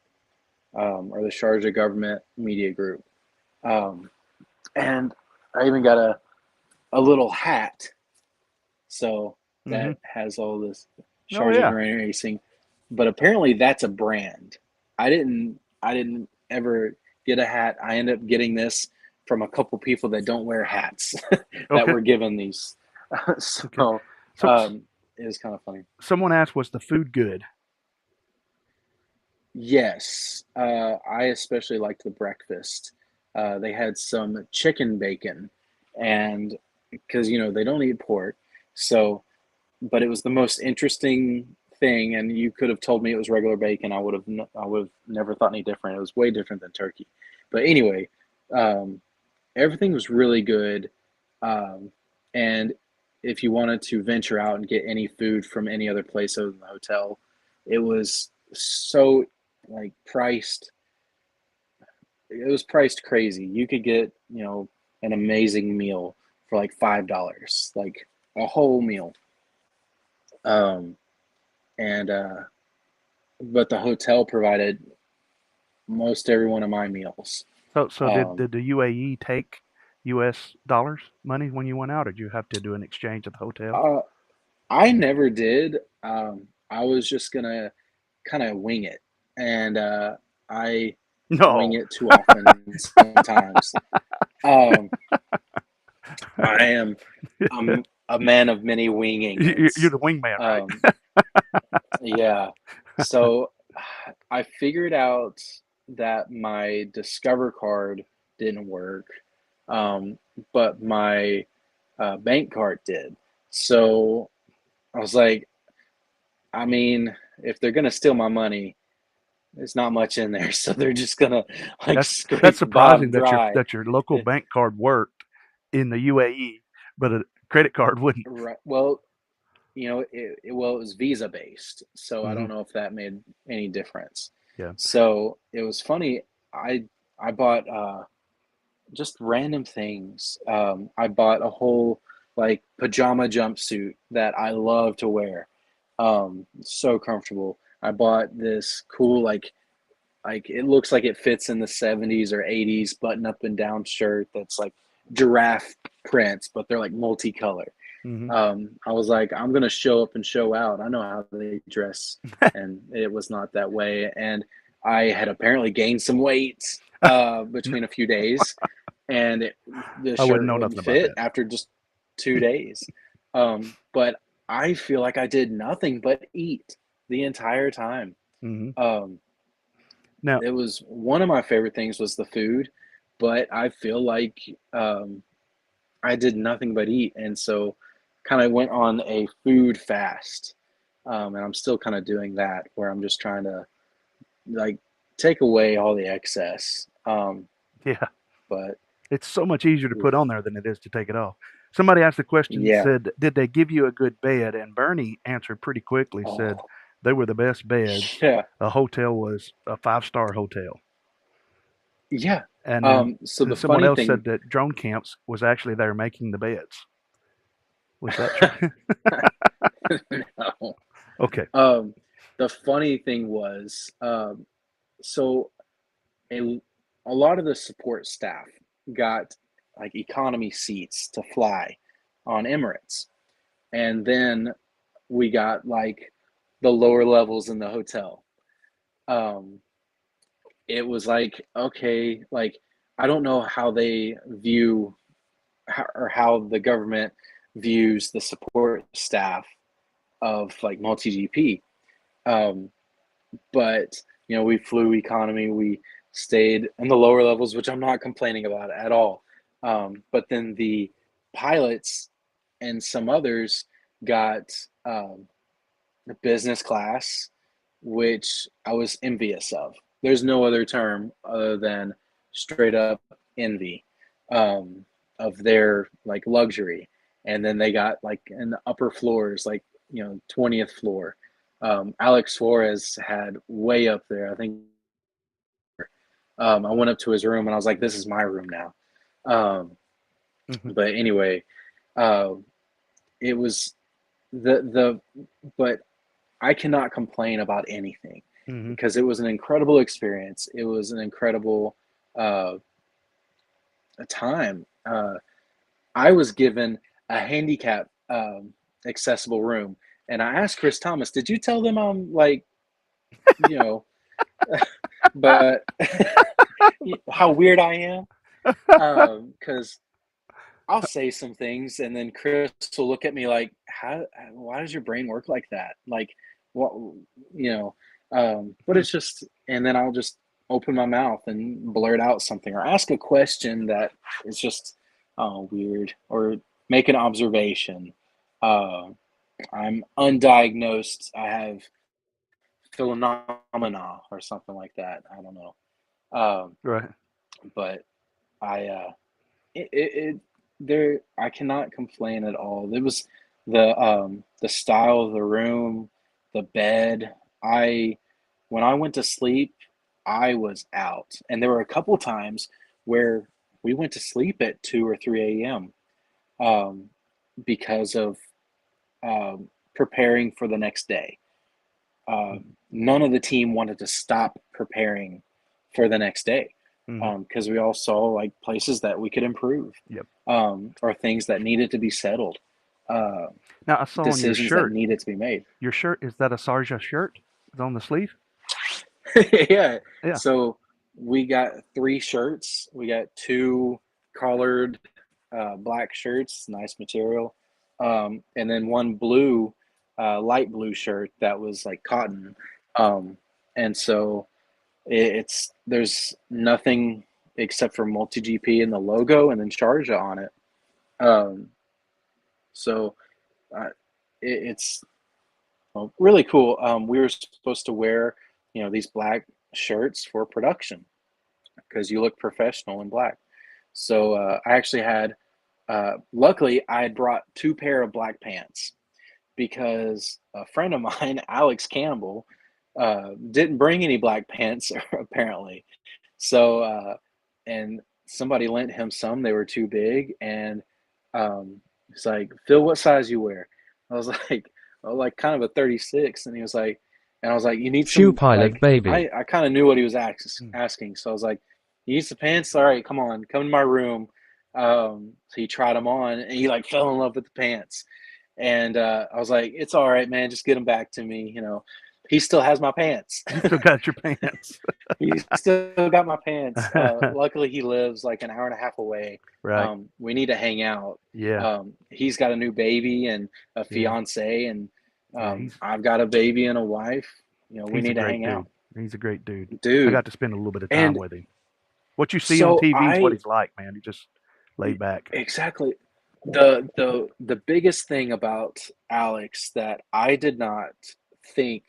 or the Sharjah Government Media Group. Um, and I even got a little hat, so Mm-hmm. that has all this Oh Sharjah yeah. Marine Racing. But apparently, that's a brand. I didn't ever get a hat. I ended up getting this from a couple people that don't wear hats that Okay. were given these. Okay. So So it was kind of funny. someone asked, "Was the food good?" Yes, I especially liked the breakfast. They had some chicken bacon, and because they don't eat pork, so but it was the most interesting thing. And you could have told me it was regular bacon. I would have never thought any different. It was way different than turkey. But anyway, um, everything was really good. Um, and if you wanted to venture out and get any food from any other place other than the hotel, it was so like priced. It was priced crazy. You could get, an amazing meal for like $5, like a whole meal. Um, and but the hotel provided most every one of my meals. So did Um, the UAE take U.S. dollars money when you went out, or did you have to do an exchange at the hotel? uh, I never did. I was just gonna kind of wing it, and I wing No, it too often sometimes. Um, I am I'm a man of many you're wingings. the wingman, right? Um, yeah. So I figured out that my Discover card didn't work, um, but my bank card did. So I was like, I mean, if they're gonna steal my money, there's not much in there, so they're just gonna like That's scrape surprising Bob that dry. your local bank card worked in the UAE, but a credit card wouldn't. Right. Well, it was Visa based, so I Hmm. don't know if that made any difference. Yeah. So it was funny. I bought just random things. I bought a whole like pajama jumpsuit that I love to wear. So comfortable. I bought this cool like it looks like it fits in the 70s or 80s button up and down shirt that's like giraffe prints, but they're like multicolor. Hmm. I was like, I'm gonna show up and show out. I know how they dress, and it was not that way. And I had apparently gained some weight between a few days, and the I wouldn't shirt know wouldn't nothing about fit that. after just 2 days. But I feel like I did nothing but eat the entire time. Hmm. Um, Now, it was one of my favorite things was the food, but I feel like I did nothing but eat, and so kind of went on a food fast. And I'm still kind of doing that, where I'm just trying to like take away all the excess. yeah, But it's so much easier to oof, put on there than it is to take it off. Somebody asked the question, yeah, said, "Did they give you a good bed?" And Bernie answered pretty quickly, said, oh "They were the best beds. yeah, A hotel was a 5-star hotel." yeah. And then So the someone funny else thing, said that drone camps was actually there making the beds. Was that true? no. Okay. um, the funny thing was, so a, a lot of the support staff got like economy seats to fly on Emirates. And then we got like the lower levels in the hotel. Um, it was like, okay, like I don't know how they view or how the government views the support staff of like multi GP. Um, but we flew economy, we stayed in the lower levels, which I'm not complaining about at all. But then the pilots and some others got business class, which I was envious of. There's no other term other than straight up envy um, of their like luxury. And then they got like in the upper floors, like 20th floor. Alex Suarez had way up there. I think I went up to his room and I was like, "This is my room now." Um, Mhm. But anyway, uh, it was but I cannot complain about anything Mhm. because it was an incredible experience. It was an incredible uh, time. I was given a handicap accessible room, and I asked Chris Thomas, "Did you tell them I'm like, you know, but how weird I am?" Because I'll say some things, and then Chris will look at me like, "How? Why does your brain work like that? Like, what? You know?" But it's just, and then I'll just open my mouth and blurt out something or ask a question that is just weird, or make an observation. Uh, I'm undiagnosed. I have phenomena or something like that. I don't know. Right. But I it there I cannot complain at all. It was the style of the room, the bed. I When I went to sleep, I was out. And there were a couple times where we went to sleep at 2 or 3 a.m. Um, because of preparing for the next day. None of the team wanted to stop preparing for the next day Mhm. because we all saw like places that we could improve, Yep. or things that needed to be settled, uh, Now I saw on decisions that needed to be made. your shirt, is that a Sharjah shirt? It's on the sleeve? Yeah. Yeah. So we got 3 shirts. We got 2 collared black shirts, nice material, and then one blue, light blue shirt that was like cotton. And so it's there's nothing except for multi GP and the logo, and then Sharjah on it. Um, so uh, it's really cool. We were supposed to wear, these black shirts for production because you look professional in black. So I actually had, luckily, I had brought 2 pair of black pants because a friend of mine, Alex Campbell, didn't bring any black pants apparently. So and somebody lent him some. They were too big, and he's like, "Phil, what size you wear?" I was like, "Oh, like kind of a 36." And he was like, and I was like, "You need Shoe some pilot like." baby. I kind of knew what he was Mm. asking, so I was like, "You need some pants? All right, come on, come to my room." So he tried them on, and he like fell in love with the pants. And I was like, "It's all right, man. Just get them back to me." He still has my pants. You still got your pants. He still got my pants. Luckily, he lives like an hour and a half away. Right. We need to hang out. Yeah. He's got a new baby and a Yeah. fiance, and Yeah. I've got a baby and a wife. We He's a need to great hang dude. out, He's a great dude. I dude. got to spend a little bit of time And with him. What you see on so TV is what he's like, man. He just laid back. exactly, the biggest thing about Alex that I did not think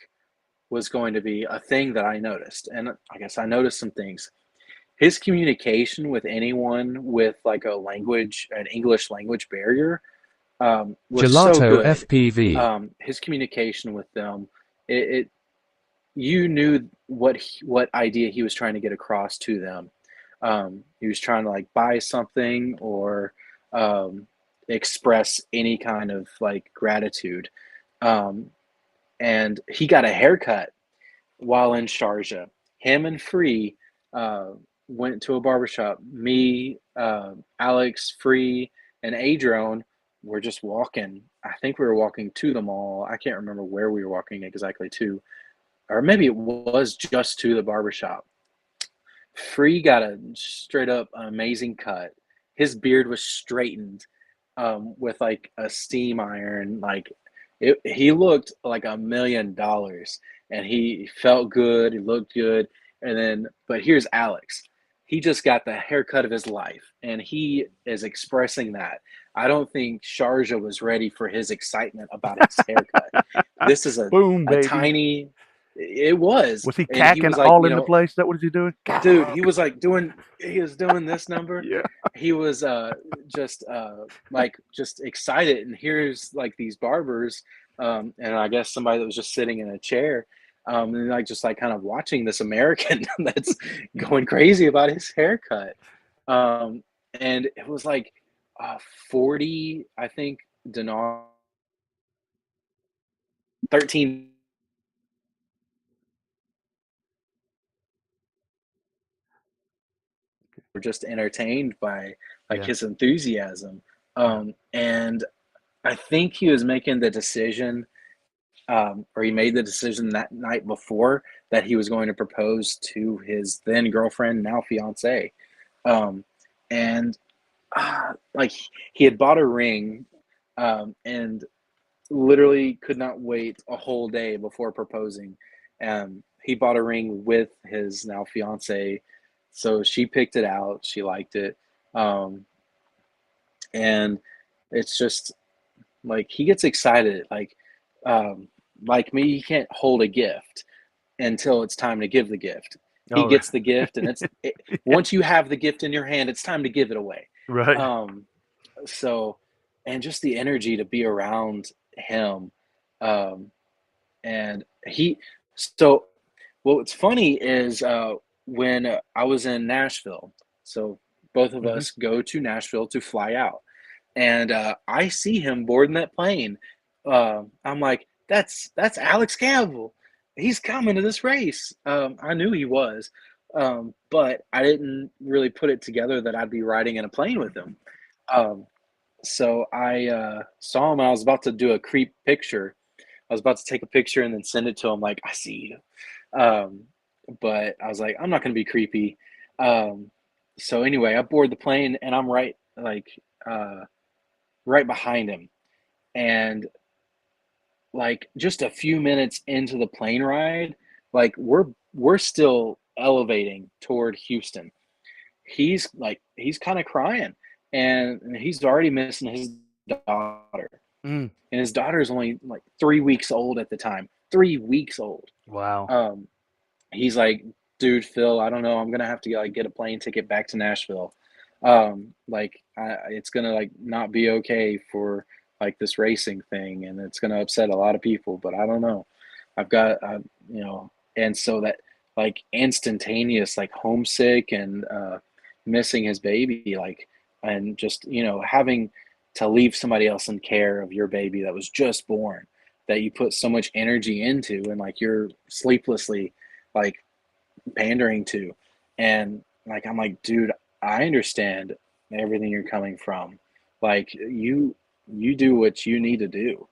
was going to be a thing that I noticed, and I guess I noticed some things. His communication with anyone with like an English language barrier, was so Gelato good. FPV. His communication with them, it you knew what idea he was trying to get across to them. He was trying to like buy something or um, express any kind of like gratitude. Um, and he got a haircut while in Sharjah. Him and Free uh, went to a barbershop. Me, Alex, Free, and Adrone were just walking. I think we were walking to the mall. I can't remember where we were walking exactly to, or maybe it was just to the barbershop. Free got a straight up amazing cut. His beard was straightened with like a steam iron. Like he looked like $1 million, and he felt good. He looked good. And then, but here's Alex. He just got the haircut of his life, and he is expressing that. I don't think Sharjah was ready for his excitement about his haircut. This is Boom, a baby. tiny. It was, Was he and he cacking was like, all in the place? Is that what is he doing? dude, he was doing this number. Yeah. He was just like just excited, and here's like these barbers, and I guess somebody that was just sitting in a chair, and like just like kind of watching this American that's going crazy about his haircut. um and it was like, 40, I think, dinar 13 were just entertained by, like, Yeah. his enthusiasm, Yeah. and I think he was making the decision, or he made the decision that night before that he was going to propose to his then girlfriend, now fiance, um, and like he had bought a ring, and literally could not wait a whole day before proposing. He bought a ring with his now fiance, so she picked it out. She liked it, and it's just like he gets excited. Um, like me, he can't hold a gift until it's time to give the gift. He Oh, gets the gift, and once you have the gift in your hand, it's time to give it away. right. Um, so, and just the energy to be around him, um, and he. So, what's funny is when I was in Nashville. So both of Hmm. us go to Nashville to fly out, and I see him boarding that plane. I'm like, that's Alex Campbell. He's coming to this race. I knew he was, but I didn't really put it together that I'd be riding in a plane with him. Um, so I saw him. And I was about to do a creep picture. I was about to take a picture and then send it to him. Like, I see you. But I was like, I'm not going to be creepy. Um, so anyway, I board the plane and I'm uh, right behind him. And like just a few minutes into the plane ride, like we're still elevating toward Houston. He's kind of crying, and he's already missing his daughter. Mm. And his daughter is only like 3 weeks old at the time. 3 weeks old. Wow. Um, he's like, dude, Phil, I don't know. I'm gonna have to like get a plane ticket back to Nashville. It's gonna like not be okay for like this racing thing, and it's gonna upset a lot of people. But I don't know. You know, and so that like instantaneous, like homesick and missing his baby, like, and just having to leave somebody else in care of your baby that was just born, that you put so much energy into, and like you're sleeplessly like pandering to. And like I'm like, dude, I understand everything you're coming from. Like you do what you need to do.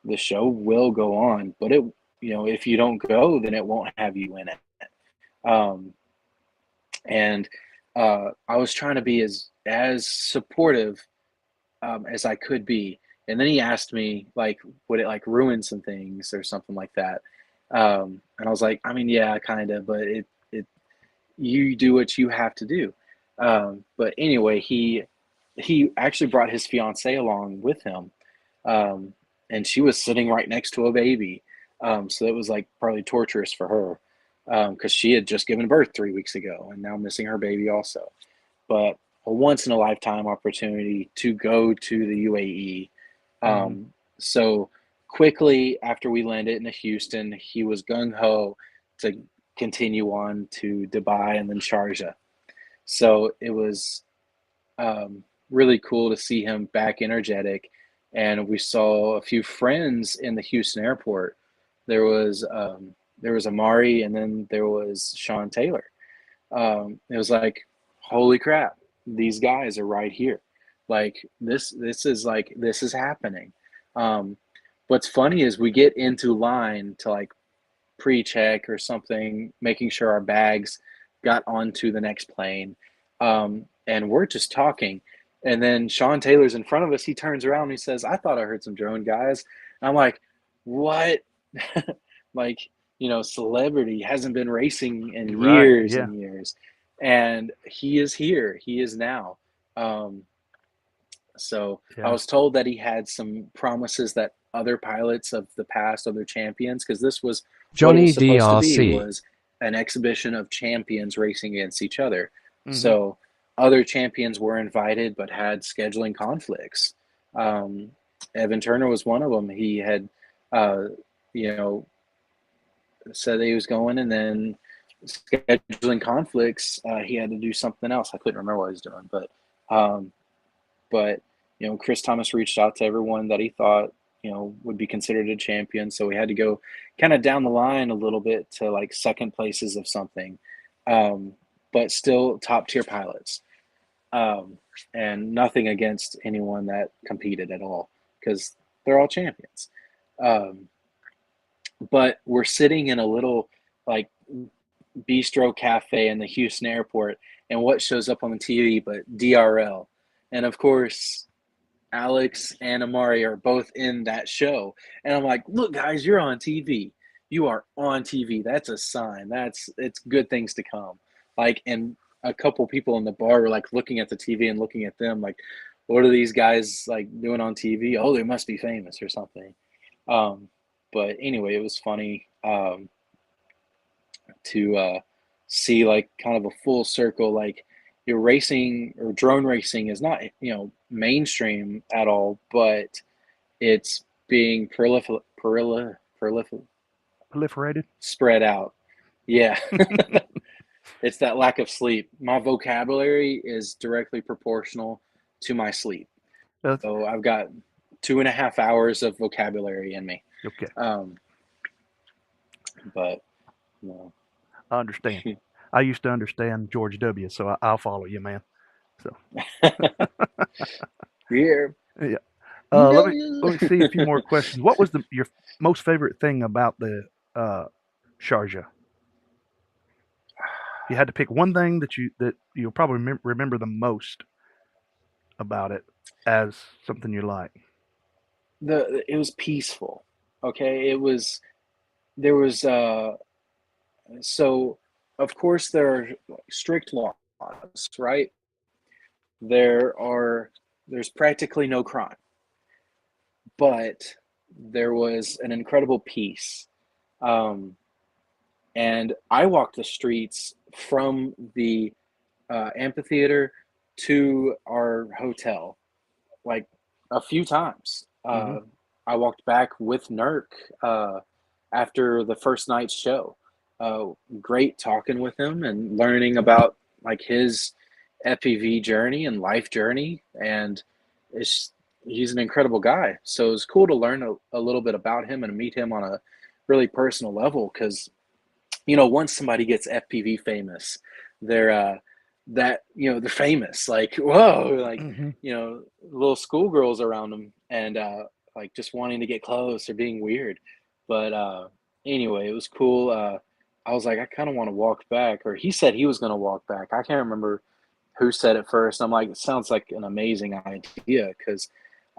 The show will go on, but if you don't go, then it won't have you in it. um and I was trying to be as supportive as I could be. And then he asked me, like, would it like ruin some things or something like that? And I was like, I mean, yeah, kind of, but you do what you have to do. But anyway, he actually brought his fiance along with him, um, and she was sitting right next to a baby. So it was like probably torturous for her because she had just given birth 3 weeks ago and now missing her baby also. But a once in a lifetime opportunity to go to the UAE. Hmm. So quickly after we landed in Houston, he was gung ho to continue on to Dubai and then Sharjah. So it was really cool to see him back energetic. And we saw a few friends in the Houston airport. There was Amari, and then there was Sean Taylor. It was like, holy crap, these guys are right here. Like this is happening. Um, what's funny is we get into line to like pre-check or something, making sure our bags got onto the next plane. And we're just talking. And then Sean Taylor's in front of us. He turns around and he says, I thought I heard some drone guys. And I'm like, what? Like, celebrity hasn't been racing in Right. years Yeah. and years. And he is here. He is now. Um, so I Yeah. was told that he had some promises that other pilots of the past, other champions, because this was what it was Johnny supposed to be, DRC. was an exhibition of champions racing against each other. Hmm. So other champions were invited but had scheduling conflicts. Um, Evan Turner was one of them. He had, uh, you know, said that he was going, and then scheduling conflicts, he had to do something else. I couldn't remember what he was doing, but Um, but Chris Thomas reached out to everyone that he thought would be considered a champion. So we had to go kind of down the line a little bit to like second places of something, but still top tier pilots. And nothing against anyone that competed at all because they're all champions. Um, but we're sitting in a little like bistro cafe in the Houston airport, and what shows up on the TV but DRL. And of course, Alex and Amari are both in that show. And I'm like, look, guys, you're on TV. You are on TV. That's a sign. It's good things to come. Like, and a couple people in the bar were like looking at the TV and looking at them like, what are these guys like doing on TV? Oh, they must be famous or something. Um, but anyway, it was funny to see like kind of a full circle. Like your racing or drone racing is not mainstream at all, but it's being Proliferated. spread out. Yeah. It's that lack of sleep. My vocabulary is directly proportional to my sleep. That's So I've got 2.5 hours of vocabulary in me. okay. But no. I understand. I used to understand George W. So I'll follow you, man. So Here. yeah. Let me see a few more questions. What was your most favorite thing about the Sharjah? You had to pick one thing that you'll probably remember the most about it as something you like. It was peaceful. Okay, there was so of course there are strict laws, right? There's practically no crime, but there was an incredible peace. Um, and I walked the streets from the amphitheater to our hotel like a few times. Mm-hmm. I walked back with Nurk after the first night's show. Great talking with him and learning about like his FPV journey and life journey, and he's an incredible guy. So it was cool to learn a little bit about him and meet him on a really personal level because once somebody gets FPV famous, they're they're famous. Like whoa, like Mm-hmm. little schoolgirls around them, and like just wanting to get close or being weird. But anyway, it was cool. I was like, I kind of want to walk back, or he said he was going to walk back. I can't remember who said it first. I'm like, it sounds like an amazing idea because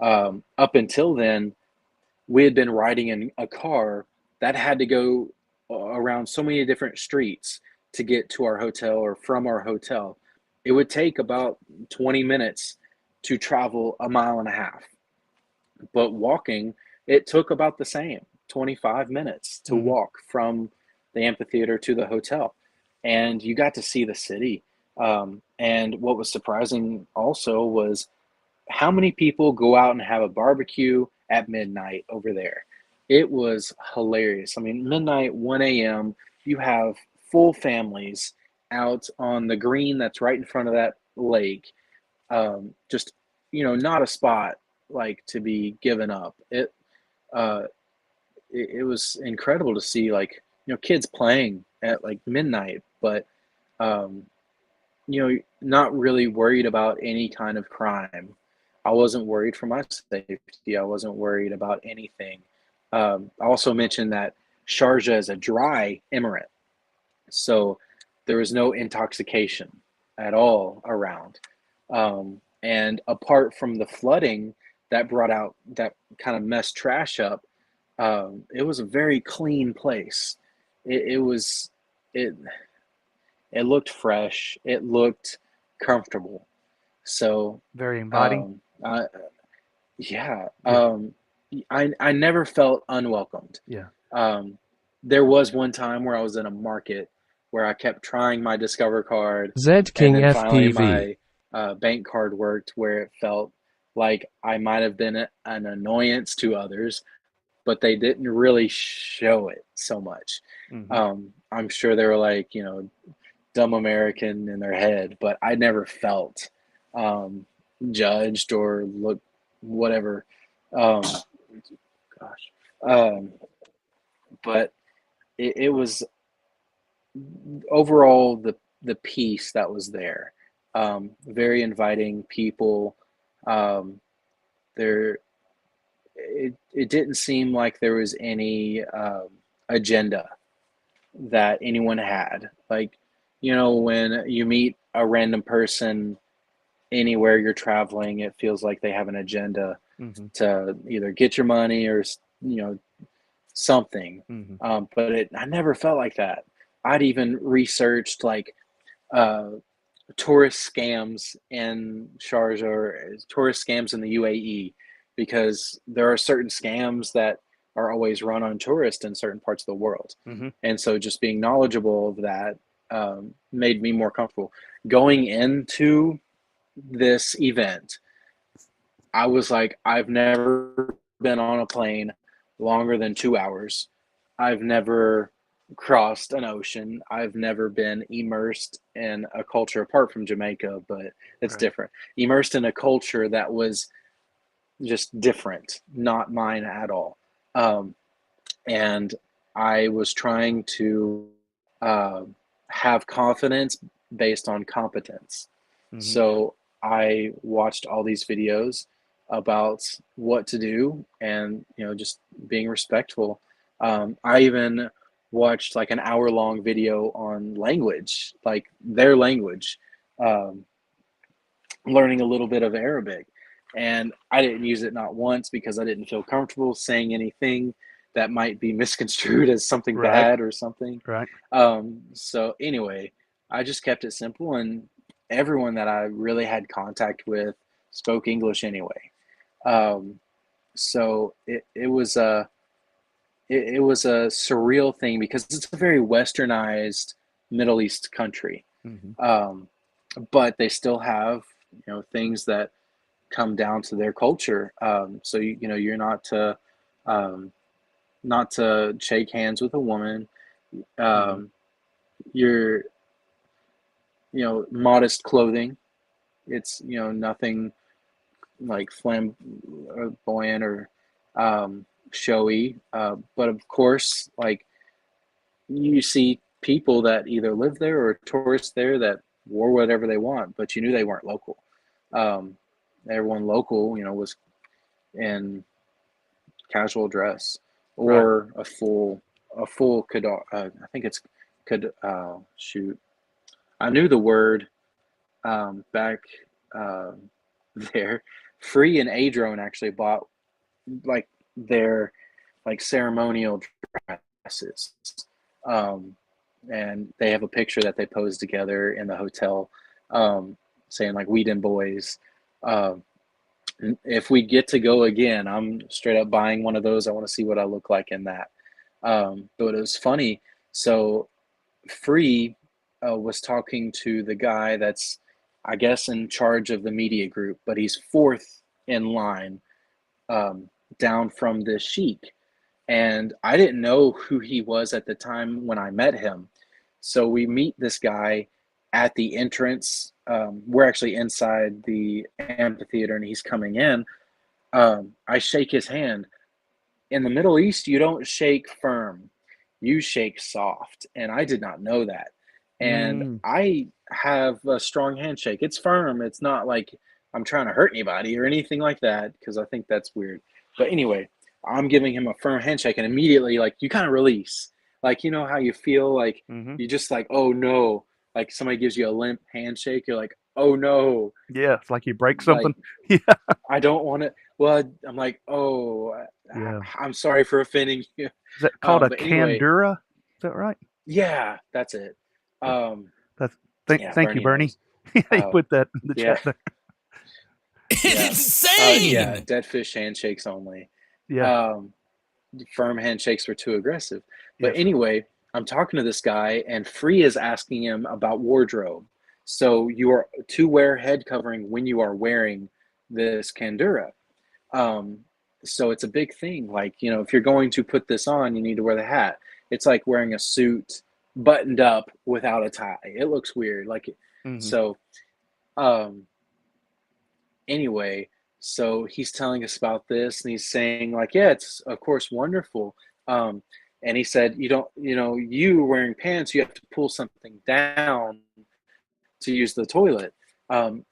up until then, we had been riding in a car that had to go around so many different streets to get to our hotel or from our hotel. It would take about 20 minutes to travel a mile and a half. But walking, it took about the same 25 minutes to Mm-hmm. walk from the amphitheater to the hotel. And you got to see the city. And what was surprising also was how many people go out and have a barbecue at midnight over there. It was hilarious. I mean, midnight, 1 a.m., you have full families out on the green that's right in front of that lake. Just, not a spot like to be given up. Uh, it was incredible to see like, kids playing at like midnight, but, um, not really worried about any kind of crime. I wasn't worried for my safety. I wasn't worried about anything. I also mentioned that Sharjah is a dry emirate, so there was no intoxication at all around. And apart from the flooding that kind of messed trash up, it was a very clean place. It was it it looked fresh. It looked comfortable. So, Very inviting. um, I, yeah, Yeah. I never felt unwelcomed. Yeah. Um, there was one time where I was in a market where I kept trying my Discover card, Z and King then finally FPV. my bank card worked, where it felt like I might have been an annoyance to others, but they didn't really show it so much. Mm-hmm. I'm sure they were like, dumb American in their head, but I never felt judged or look whatever. Um, gosh, um, but it was overall the peace that was there. Very inviting people. Um, there, it didn't seem like there was any agenda that anyone had. Like, when you meet a random person anywhere you're traveling, it feels like they have an agenda Mm-hmm. to either get your money or something. Mm-hmm. But I never felt like that. I'd even researched like uh, tourist scams in Sharjah or tourist scams in the UAE because there are certain scams that are always run on tourists in certain parts of the world. Mm-hmm. And so just being knowledgeable of that made me more comfortable. Going into this event, I was like, I've never been on a plane longer than 2 hours. I've never crossed an ocean. I've never been immersed in a culture apart from Jamaica, but it's Right. different. Immersed in a culture that was just different, not mine at all. Um, and I was trying to uh, have confidence based on competence. Mm-hmm. So I watched all these videos about what to do and, just being respectful. I even watched like an hour long video on language, like their language, um, learning a little bit of Arabic. And I didn't use it not once because I didn't feel comfortable saying anything that might be misconstrued as something Right. bad or something. Right. So anyway, I just kept it simple, and everyone that I really had contact with spoke English anyway. Um, so it was a surreal thing because it's a very westernized Middle East country. Mm-hmm. Um, but they still have, things that come down to their culture. So you're um, not to shake hands with a woman. Mm-hmm. Um, you're modest clothing. It's nothing like flamboyant or showy. But of course, like you see people that either live there or tourists there that wore whatever they want, but you knew they weren't local. Um, Everyone local, was in casual dress Right. or a full I think it's could shoot. I knew the word back uh, there. Free and Adrone actually bought like their like ceremonial dresses. Um, and they have a picture that they posed together in the hotel, saying like "Weedon Boys." Um, if we get to go again, I'm straight up buying one of those. I want to see what I look like in that. But it was funny. So Free was talking to the guy that's, I guess, in charge of the media group, but he's fourth in line um, down from the sheik. And I didn't know who he was at the time when I met him. So we meet this guy at the entrance. We're actually inside the amphitheater and he's coming in. I shake his hand. In the Middle East, you don't shake firm, you shake soft. And I did not know that. And Mm. I have a strong handshake. It's firm. It's not like I'm trying to hurt anybody or anything like that because I think that's weird. But anyway, I'm giving him a firm handshake and immediately, like, you kind of release. Like, you know how you feel like Mm-hmm. you just like, oh no, like somebody gives you a limp handshake. You're like, oh no, Yeah. It's like you break like something. Yeah. I don't want to. Well, I'm like, oh, Yeah. I'm sorry for offending you. Is that called a But anyway, candura? Is that right? yeah, that's it. Yeah. Um, That's yeah, thank you, Bernie Bernie. knows. Yeah, you Um, put that in the yeah, chat there. yeah, Yeah. yeah. Insane. Dead fish handshakes only. Yeah. Um, Firm handshakes were too aggressive. But Yes. anyway, I'm talking to this guy, and Free is asking him about wardrobe. So you are to wear head covering when you are wearing this kandura. Um, so it's a big thing. Like, if you're going to put this on, you need to wear the hat. It's like wearing a suit buttoned up without a tie. It looks weird. Like, Mm-hmm. so, um, Anyway, so he's telling us about this, and he's saying like, yeah, it's of course wonderful. Um, and he said, you don't, you wearing pants, you have to pull something down to use the toilet.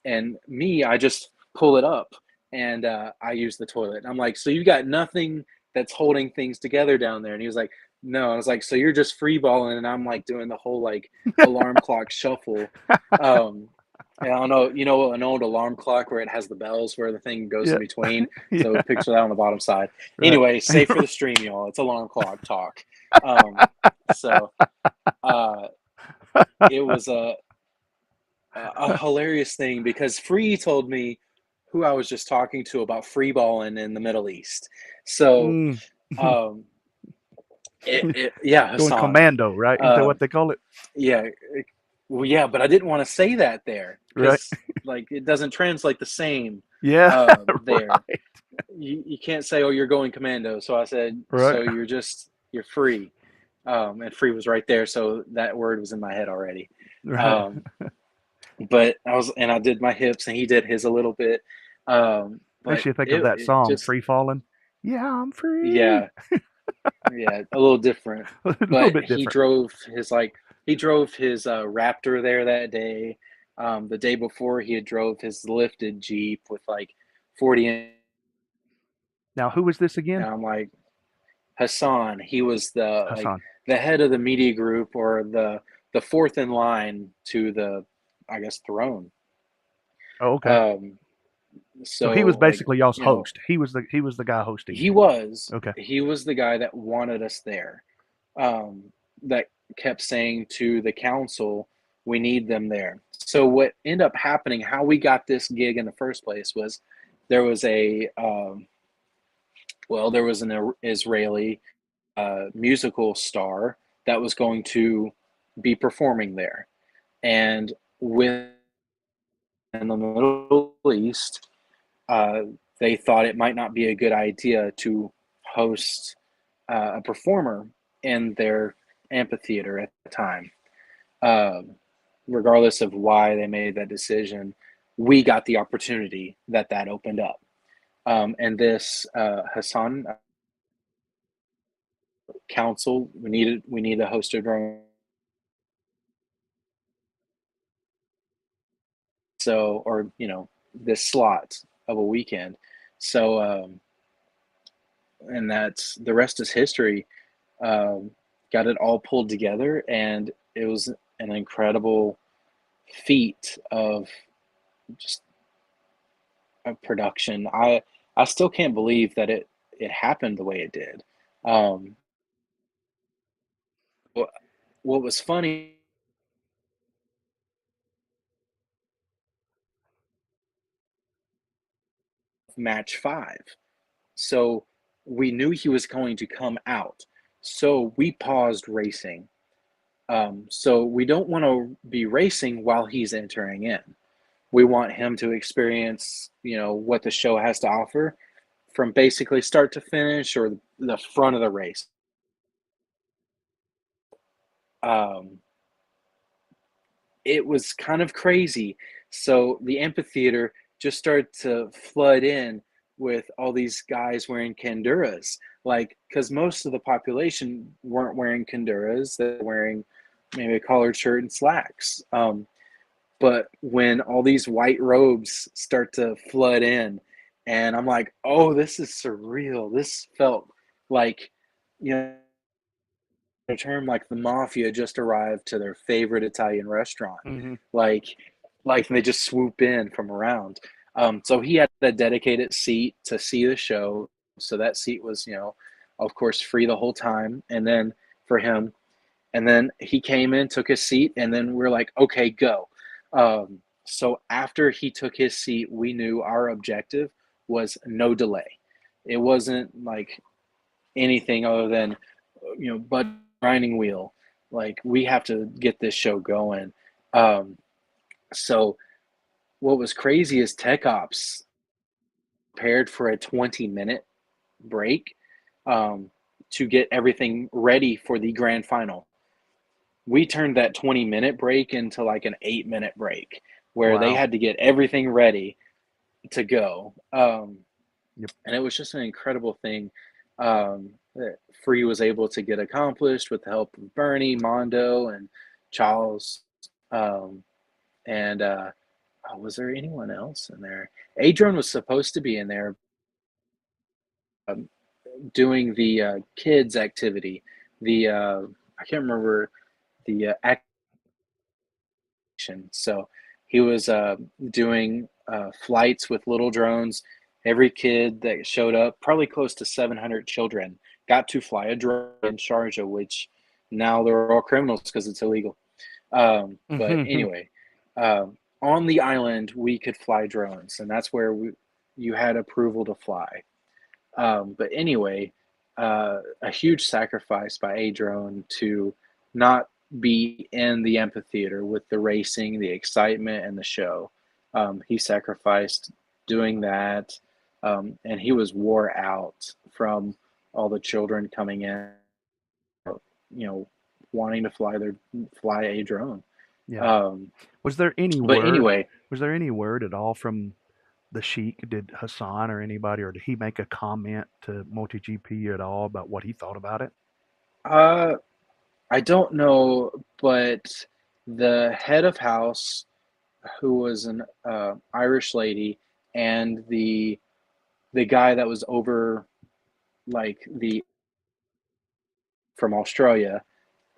And me, I just pull it up and I use the toilet. And I'm like, so you got nothing that's holding things together down there? And he was like, no. I was like, so you're just free balling, and I'm like doing the whole like alarm clock shuffle. Um, and I don't know, an old alarm clock where it has the bells where the thing goes in Yeah. between. So Yeah. picture that on the bottom side. Right. Anyway, safe for the stream, y'all. It's alarm clock talk. So uh, it was a hilarious thing because Free told me who I was just talking to about free balling in the Middle East. So, Mm. um, yeah, Going Hassan. commando, right? Isn't that Uh, what they call it? yeah, well, yeah, but I didn't want to say that there Right. because like it doesn't translate the same Yeah. there. Right. You can't say, oh, you're going commando. So I said, Right. so you're free. And free was right there. So that word was in my head already. Right. Um, but I did my hips and he did his a little bit. But Makes you think of that it song, just, Free Falling. Yeah, I'm free. yeah, yeah, a little different. A little But bit different. he drove his Raptor there that day. The day before he had drove his lifted Jeep with like 40. Now, who was this again? And I'm like, Hassan, he was the like Hassan. the head of the media group or the fourth in line to the, I guess, throne. Oh, okay. Um, So he was so like, basically y'all's host. He was the guy hosting. Okay. he was the guy that wanted us there. That kept saying to the council, we need them there. So what ended up happening, how we got this gig in the first place was there was there was an Israeli musical star that was going to be performing there. And with in the Middle East, uh, they thought it might not be a good idea to host a performer in their amphitheater at the time. Um, Regardless of why they made that decision, we got the opportunity that opened up. And this Hassan council, we needed a host of drone. So, or this slot of a weekend. So, and that's the rest is history. Um, got it all pulled together, and it was an incredible feat of just a production. I still can't believe that it happened the way it did. Um, what what was funny, match 5. So we knew he was going to come out. So we paused racing. So we don't want to be racing while he's entering in. We want him to experience, what the show has to offer from basically start to finish or the front of the race. Um, it was kind of crazy. So the amphitheater just started to flood in with all these guys wearing kanduras, like because most of the population weren't wearing kanduras; they're wearing maybe a collared shirt and slacks. But when all these white robes start to flood in, and I'm like, oh, this is surreal. This felt like, you know, a term like the mafia just arrived to their favorite Italian restaurant. Hmm. Like, like they just swoop in from around. So he had a dedicated seat to see the show. So that seat was, of course, free the whole time. And then for him, and then he came in, took his seat, and then we're like, okay, go. So after he took his seat, we knew our objective was no delay. It wasn't like anything other than, but grinding wheel. Like we have to get this show going. Um, so what was crazy is Tech Ops prepared for a 20-minute break um, to get everything ready for the grand final. We turned that 20-minute break into like an 8-minute break where they Wow. had to get everything ready to go. Yep. And it was just an incredible thing that Free was able to get accomplished with the help of Bernie, Mondo, and Charles. Um, and was there anyone else in there? Adrian was supposed to be in there um, doing the kids activity. The I can't remember the action. So he was doing flights with little drones. Every kid that showed up, probably close to 700 children, got to fly a drone in Sharjah, which now they're all criminals because it's illegal. But anyway, on the island, we could fly drones, and that's where you had approval to fly. But anyway, a huge sacrifice by A Drone to not be in the amphitheater with the racing, the excitement, and the show. He sacrificed doing that, and he was wore out from all the children coming in, you know, wanting to fly a drone. Yeah. Um, Was there any but word? anyway, Was there any word at all from the Sheik? Did Hassan or anybody, or did he make a comment to MotoGP at all about what he thought about it? uh, I don't know, but the head of house, who was an Irish lady, and the guy that was over like the from Australia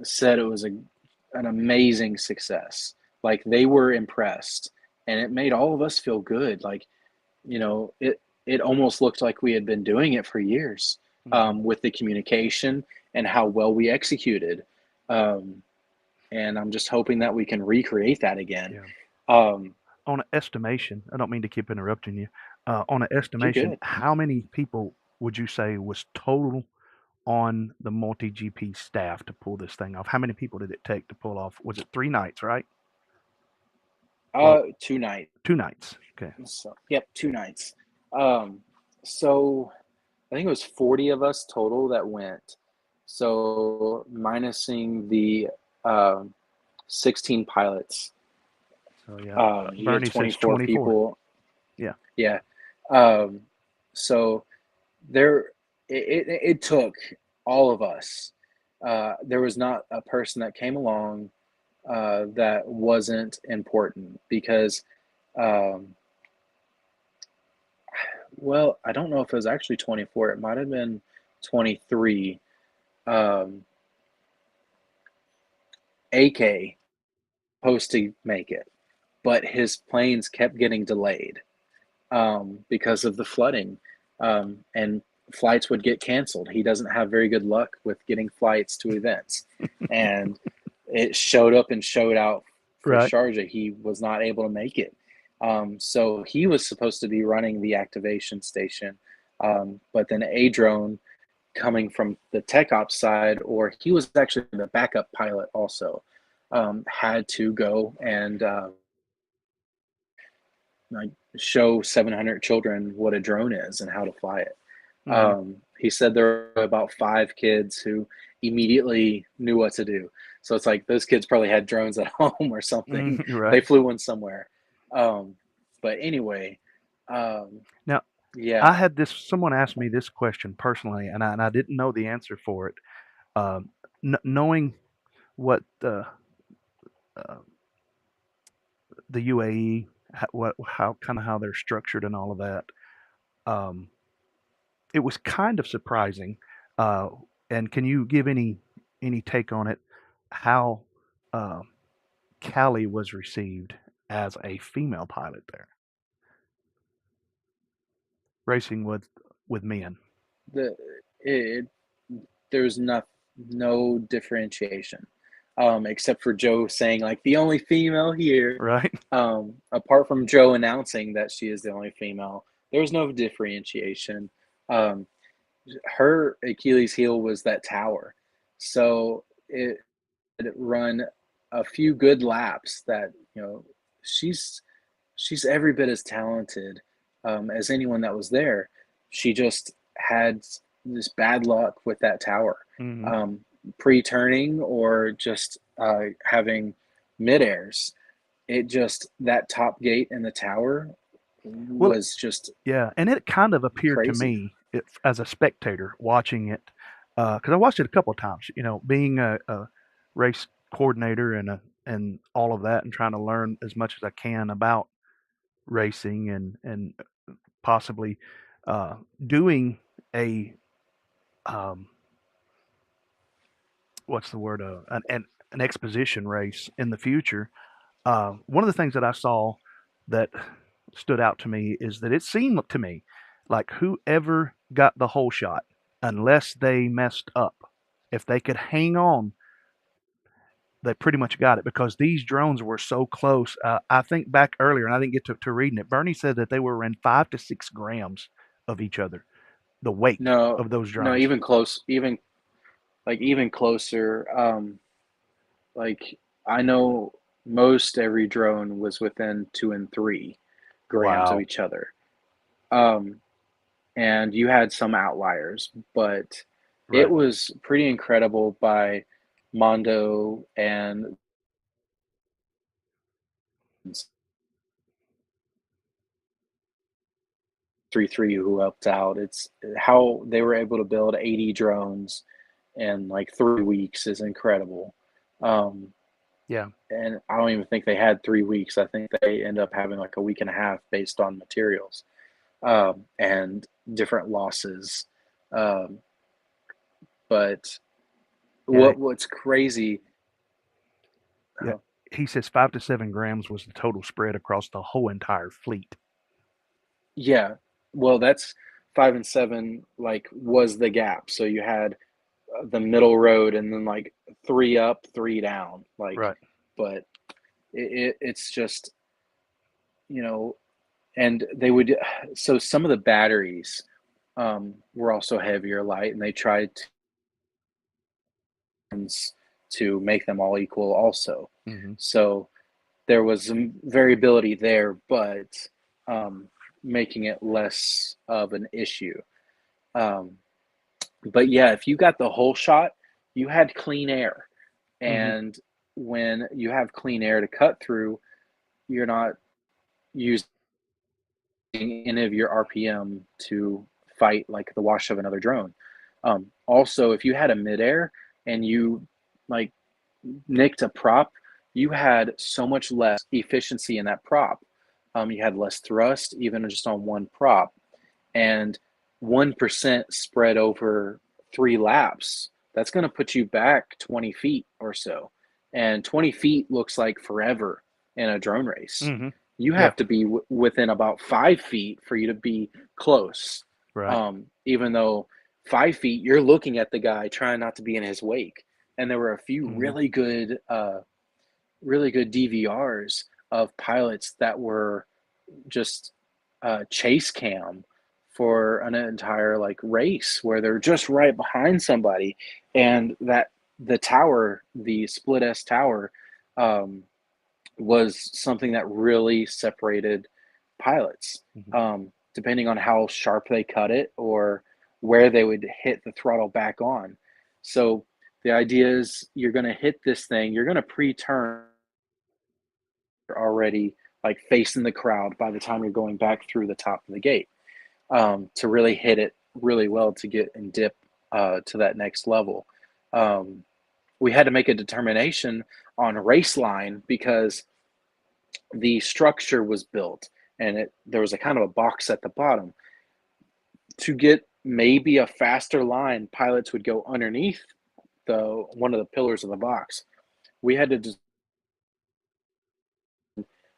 said it was an amazing success. Like they were impressed, and it made all of us feel good. Like it almost looked like we had been doing it for years Hmm. with the communication and how well we executed. Um, and I'm just hoping that we can recreate that again. Yeah. Um, On an estimation, I don't mean to keep interrupting you. On an you're estimation, good. how many people would you say was total on the MotoGP staff to pull this thing off? How many people did it take to pull off? Was it 3 nights, right? Or 2 nights. 2 nights? Okay. So, yep, 2 nights. Um, so I think it was 40 of us total that went. So minusing the um 16 pilots, So yeah, you had Bernie says 24 24. people. Yeah. Yeah. Um, so there, it took all of us. There was not a person that came along that wasn't important because, um, well, I don't know if it was actually 24. It might have been 23. Um, AK supposed to make it, but his planes kept getting delayed because of the flooding, and flights would get canceled. He doesn't have very good luck with getting flights to events, and it showed up and showed out for Right. Sharjah. He was not able to make it. So he was supposed to be running the activation station, but then a drone coming from the tech ops side, or he was actually the backup pilot also, had to go and like show 700 children what a drone is and how to fly it. Hmm. He said there were about 5 kids who immediately knew what to do. So it's like those kids probably had drones at home or something. They Right. flew one somewhere. Um, but anyway, um, Now, I yeah, had this. Someone asked me this question personally, and I didn't know the answer for it. Um, knowing what uh, the UAE, how kind of how they're structured and all of that, um, it was kind of surprising. Uh, and can you give any take on it? How uh, Callie was received as a female pilot there, racing with men, the it, there's no differentiation, except for Joe saying like the only female here. right? Apart from Joe announcing that she is the only female, there's no differentiation. Um, her Achilles heel was that tower, so it run a few good laps that she's she's every bit as talented as anyone that was there. She just had this bad luck with that tower, Hmm. um, pre-turning or just having mid airs. It just that top gate in the tower. Well, was just yeah, and it kind of appeared to crazy. me as a spectator watching it, because I watched it a couple of times. Being a race coordinator and all of that, and trying to learn as much as I can about racing and possibly doing a um, what's the word an exposition race in the future. One of the things that I saw that stood out to me is that it seemed to me like whoever got the whole shot, unless they messed up, if they could hang on, they pretty much got it because these drones were so close. I think back earlier, and I didn't get to reading it. Bernie said that they were within 5 to 6 grams of each other, the weight No, of those no, drones. even close, even closer. Like I know most every drone was within 2 and 3 grams of Wow. each other. Um, and you had some outliers, but it Right. was pretty incredible by Mondo and 33 who helped out. It's how they were able to build 80 drones in like 3 weeks is incredible. Um, Yeah. and I don't even think they had 3 weeks. I think they end up having like a week and a half based on materials and different losses. Um, but Yeah. what's crazy? Yeah. Uh, He says 5 to 7 grams was the total spread across the whole entire fleet. yeah, well, that's 5 and 7. Like was the gap. So you had the middle road and then like three up, three down. Like, Right. but it's just you know, and they would so some of the batteries were also heavier light, and they tried to make them all equal also. Hmm. So there was some variability there, but um, making it less of an issue. Um, but yeah, if you got the whole shot, you had clean air. Hmm. And when you have clean air to cut through, you're not using any of your RPM to fight like the wash of another drone. Also, if you had a midair and you like nicked a prop, you had so much less efficiency in that prop. You had less thrust, even just on one prop, and 1% spread over 3 laps. That's going to put you back 20 feet or so, and 20 feet looks like forever in a drone race. Hmm. You Yeah. have to be within about 5 feet for you to be close. Right. Even though 5 feet, you're looking at the guy trying not to be in his wake. And there were a few Hmm. really good DVRs of pilots that were just chase cam for an entire like race where they're just right behind somebody, and that the tower, the split S tower, um, was something that really separated pilots, Hmm. depending on how sharp they cut it or where they would hit the throttle back on. So the idea is you're going to hit this thing, you're going to pre-turn already like facing the crowd by the time you're going back through the top of the gate, to really hit it really well to get and dip to that next level. Um, we had to make a determination on race line because the structure was built and there was a kind of a box at the bottom. To get maybe a faster line, pilots would go underneath the one of the pillars of the box. We had to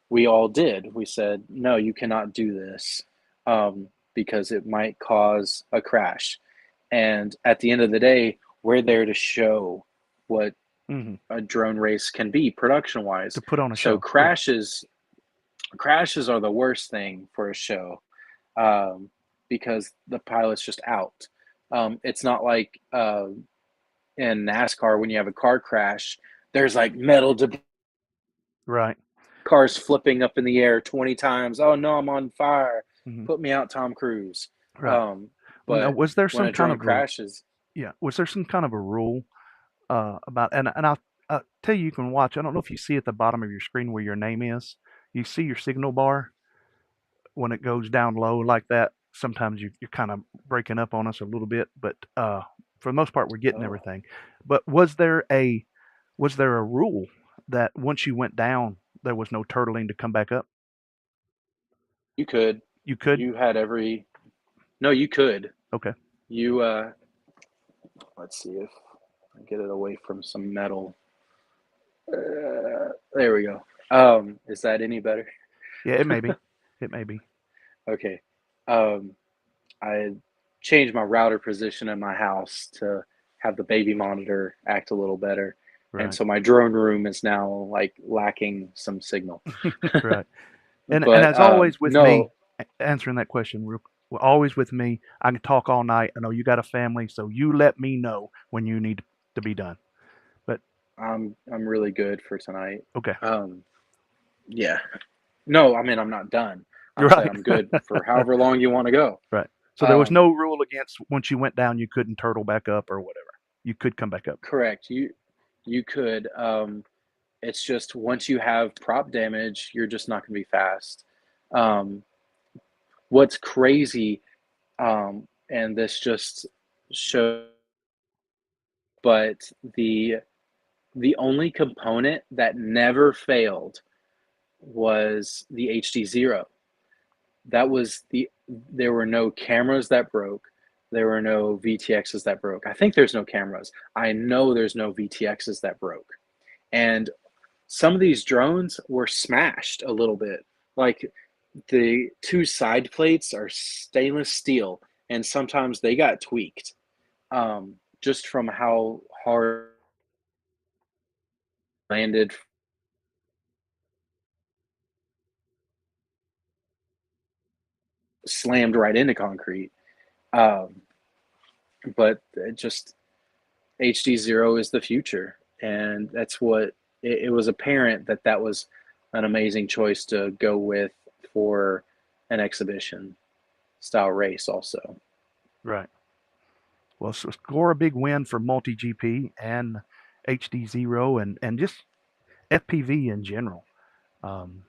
we all did. We said, no, you cannot do this, because it might cause a crash. And at the end of the day, we're there to show what Hmm. a drone race can be production wise. To put on a So show. Yeah. crashes are the worst thing for a show, um, because the pilot's just out. It's not like in NASCAR when you have a car crash, there's like metal debris, Right. cars flipping up in the air 20 times. Oh no, I'm on fire. Hmm. Put me out, Tom Cruise. Right. Um, Well, now, but was there when some a kind drone of a crashes, yeah? Was there some kind of a rule about and I'll tell you, you can watch. I don't know if you see at the bottom of your screen where your name is. You see your signal bar. when it goes down low like that, sometimes you're kind of breaking up on us a little bit, but for the most part, we're getting Oh, everything. But was there a rule that once you went down, there was no turtling to come back up? you could. You could. You had every. No, you could. Okay. You. Let's see if I get it away from some metal. There we go. Is that any better? Yeah, it may be. It may be. Okay. Um, I changed my router position in my house to have the baby monitor act a little better. And Right. so my drone room is now like lacking some signal. Right. And But as always with me, no, answering that question, always with me, I can talk all night. I know you got a family, so you let me know when you need to be done. But I'm really good for tonight. okay, Um, yeah. No, I mean I'm not done. you're I'm saying right. I'm good for however long you want to go. Right. So there was Um, no rule against once you went down, you couldn't turtle back up or whatever. You could come back up. correct. You could. It's just once you have prop damage, you're just not going to be fast. Um, what's crazy, and this just shows, but the only component that never failed was the HD0. That was there were no cameras that broke. There were no VTXs that broke. I think there's no cameras. I know there's no VTXs that broke. And some of these drones were smashed a little bit. Like the two side plates are stainless steel, and sometimes they got tweaked just from how hard landed, slammed right into concrete. Um, but it just HD0 is the future, and that's what it was apparent that that was an amazing choice to go with for an exhibition style race also. Right. Well, so score a big win for Multi GP and HD Zero and just FPV in general. Um,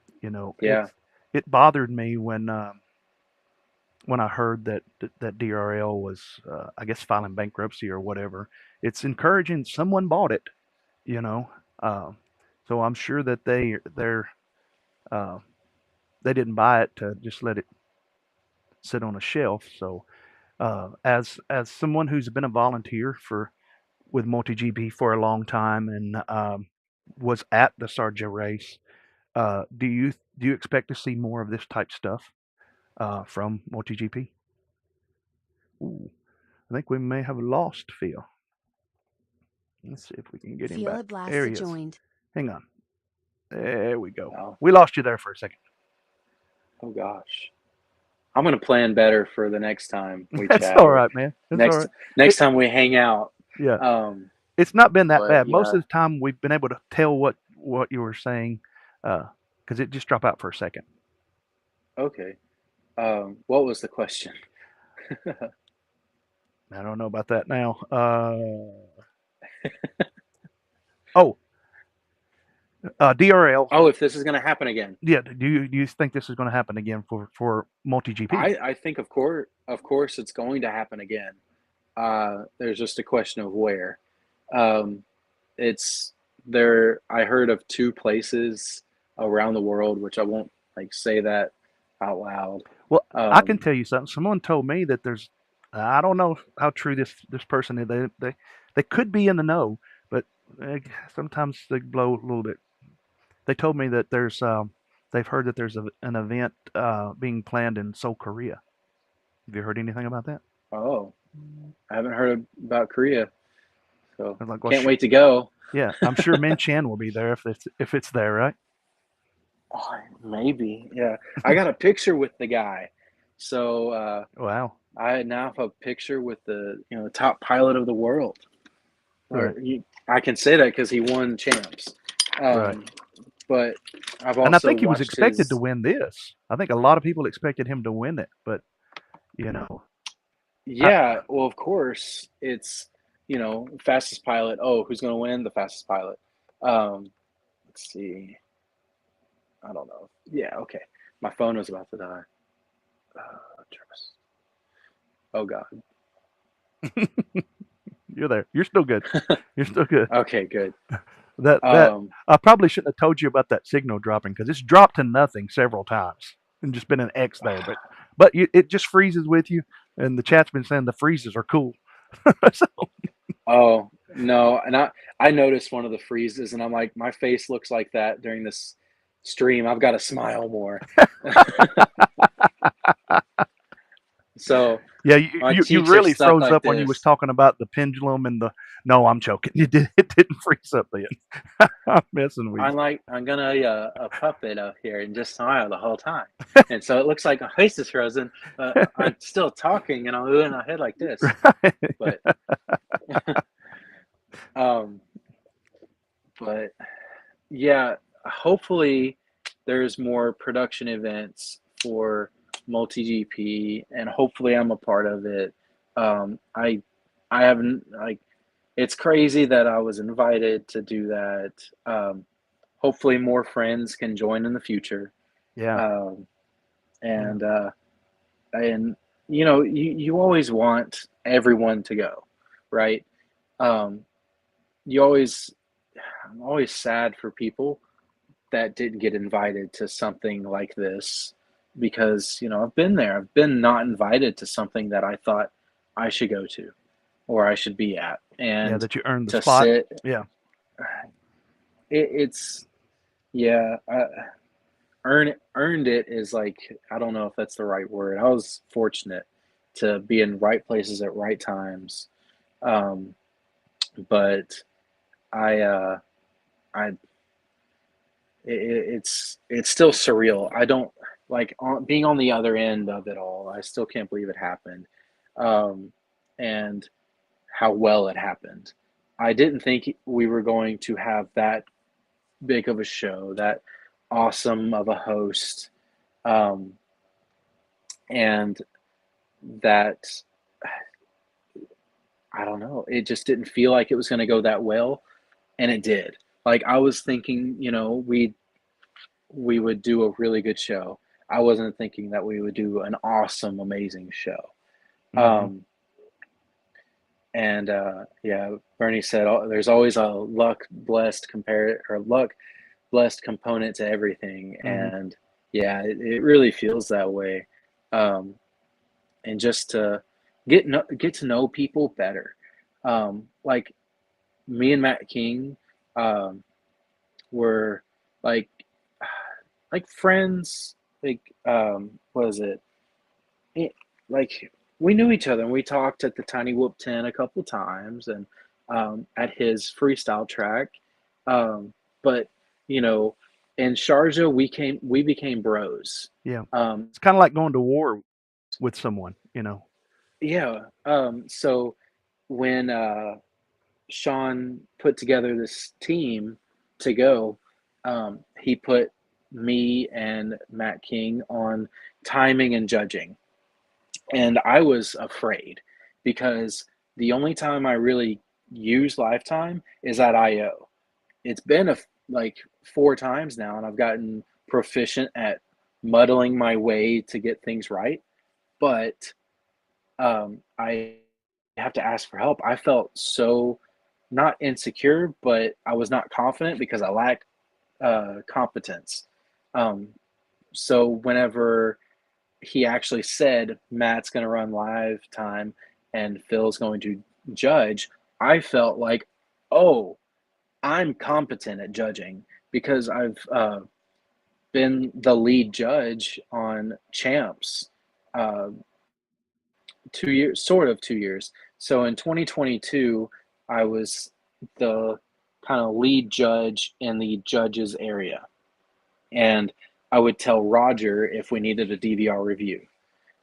Yeah. it bothered me when I heard that DRL was, I guess, filing bankruptcy or whatever. It's encouraging someone bought it, you know. Uh, so I'm sure that uh, they didn't buy it to just let it sit on a shelf. So as someone who's been a volunteer for with MultiGP for a long time and was at the Sharjah race, do you expect to see more of this type stuff from MultiGP? Ooh, I think we may have lost Phil. Let's see if we can get him Phil back. at last There he is. joined. Hang on. There we go. Oh, We lost you there for a second. oh gosh. I'm gonna plan better for the next time we That's chat all or right, man. That's all next right. next It, time we hang out. yeah, Um, it's not been that but bad. Most yeah, of the time, we've been able to tell what you were saying because it just dropped out for a second. okay. What was the question? I don't know about that now. Oh, DRL. Oh, if this is gonna happen again. Yeah. Do you think this is going to happen again for multi GP? I think of course it's going to happen again. There's just a question of where. Um, it's there. I heard of two places around the world, which I won't like say that out loud. Well, I can Um, tell you something. Someone told me that there's. I don't know how true this person is. They could be in the know, but uh, sometimes they blow a little bit. They told me that they've heard that there's an event being planned in Seoul, Korea. Have you heard anything about that? oh, I haven't heard about Korea, so I was like, well, can't wait to go. yeah, I'm sure Min Chan will be there if it's there, right? Oh, maybe, yeah. I got a picture with the guy, so Wow. I now have a picture with the top pilot of the world. Right. I can say that because he won champs. Right. Um, but I've And I also think he was watched expected to his. win this. I think a lot of people expected him to win it, but you know, I, Yeah, well, of course, it's fastest pilot. Oh, who's going to win? The fastest pilot. Let's see. I don't know. Yeah, okay. My phone was about to die. Trust. Oh God. You're there. You're still good. You're still good. Okay, good. That I probably shouldn't have told you about that signal dropping because it's dropped to nothing several times and just been an X there. But it just freezes with you, and the chat's been saying the freezes are cool. So, Oh no, and I noticed one of the freezes, and I'm like, my face looks like that during this stream. I've got to smile more. So yeah, my you cheeks are really stuck froze like up when you was this. talking about the pendulum and the. No, I'm joking. It didn't freeze up then. I'm messing with I'm gonna a puppet up here and just smile the whole time, and so it looks like my face is frozen. I'm still talking, and I'm moving my head like you. this. But um, but yeah, hopefully there's more production events for multi GP, and hopefully I'm a part of it. I haven't like it's crazy that I was invited to do that. Hopefully more friends can join in the future. Yeah. Um, Yeah. and you always want everyone to go, right? Um, you always I'm always sad for people that didn't get invited to something like this because I've been there. I've been not invited to something that I thought I should go to or I should be at, Yeah. and That you earned the to spot. sit, Yeah. it's yeah. Earned it is like, I don't know if that's the right word. I was fortunate to be in right places at right times, um, but I I it's still surreal. I don't like being on the other end of it all. I still can't believe it happened, um, and how well it happened. I didn't think we were going to have that big of a show, that awesome of a host, um, and that I don't know. It just didn't feel like it was going to go that well, and it did. Like I was thinking, we would do a really good show. I wasn't thinking that we would do an awesome, amazing show. Hmm. Um, and yeah, Bernie said there's always a luck blessed component to everything, Hmm. and yeah, it really feels that way. Um, and just to get to know people better, like me and Matt King um, were like friends. Like what is it? it? Like we knew each other and we talked at the Tiny Whoop 10 a couple times and at his freestyle track. But you know, in Sharjah we became bros. Yeah. Um, It's kind of like going to war with someone. yeah. So when Sean put together this team to go, he put me and Matt King on timing and judging. And I was afraid because the only time I really use Lifetime is at IO. It's been like 4 times now, and I've gotten proficient at muddling my way to get things right. But I have to ask for help. I felt so not insecure, but I was not confident because I lack competence. Um, so whenever he actually said Matt's going to run live time and Phil's going to judge, I felt like, oh, I'm competent at judging because I've been the lead judge on Champs uh, 2 years, sort of 2 years. So in 2022, I was the kind of lead judge in the judges area. And I would tell Roger if we needed a DVR review.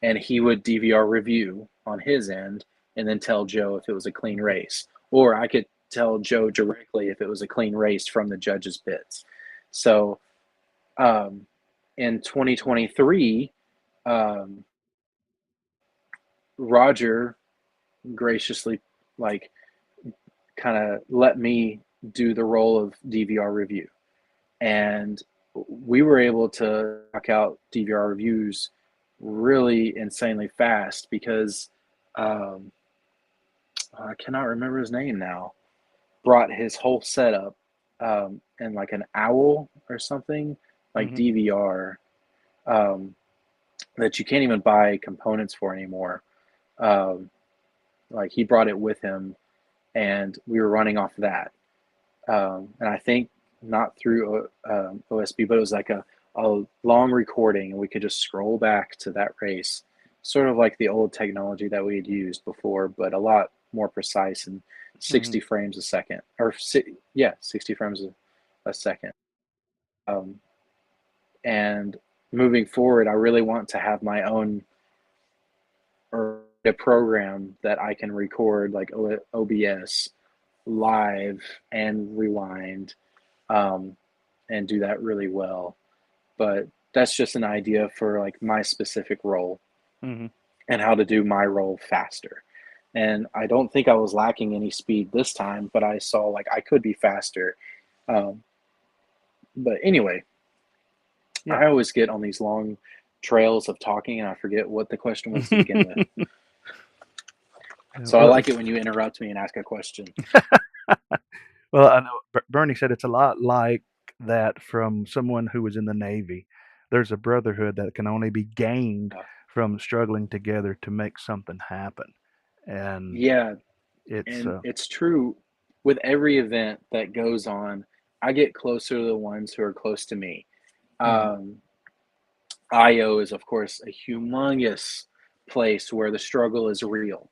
And he would DVR review on his end and then tell Joe if it was a clean race. Or I could tell Joe directly if it was a clean race from the judges' pits. So um, in 2023, um, Roger graciously like kind of let me do the role of DVR review. And we were able to knock out DVR reviews really insanely fast because um, I cannot remember his name now. Brought his whole setup and like an owl or something like Hmm. DVR um, that you can't even buy components for anymore. Um, like he brought it with him, and we were running off of that. And I think not through OSB, but it was like a long recording, and we could just scroll back to that race, sort of like the old technology that we had used before, but a lot more precise and Hmm. 60 frames a second, or 60 frames a second. Um, and moving forward, I really want to have my own or a program that I can record like OBS live and rewind um, and do that really well. But that's just an idea for like my specific role Hmm. and how to do my role faster. And I don't think I was lacking any speed this time, but I saw like I could be faster. Um, but anyway, Yeah. I always get on these long trails of talking and I forget what the question was to begin with. Yeah, So I well, like it when you interrupt me and ask a question. well, I know Bernie said it's a lot like that from someone who was in the Navy. There's a brotherhood that can only be gained from struggling together to make something happen, and Yeah, it's and it's true with every event that goes on. I get closer to the ones who are close to me. mhm, Um, IO is, of course, a humongous place where the struggle is real.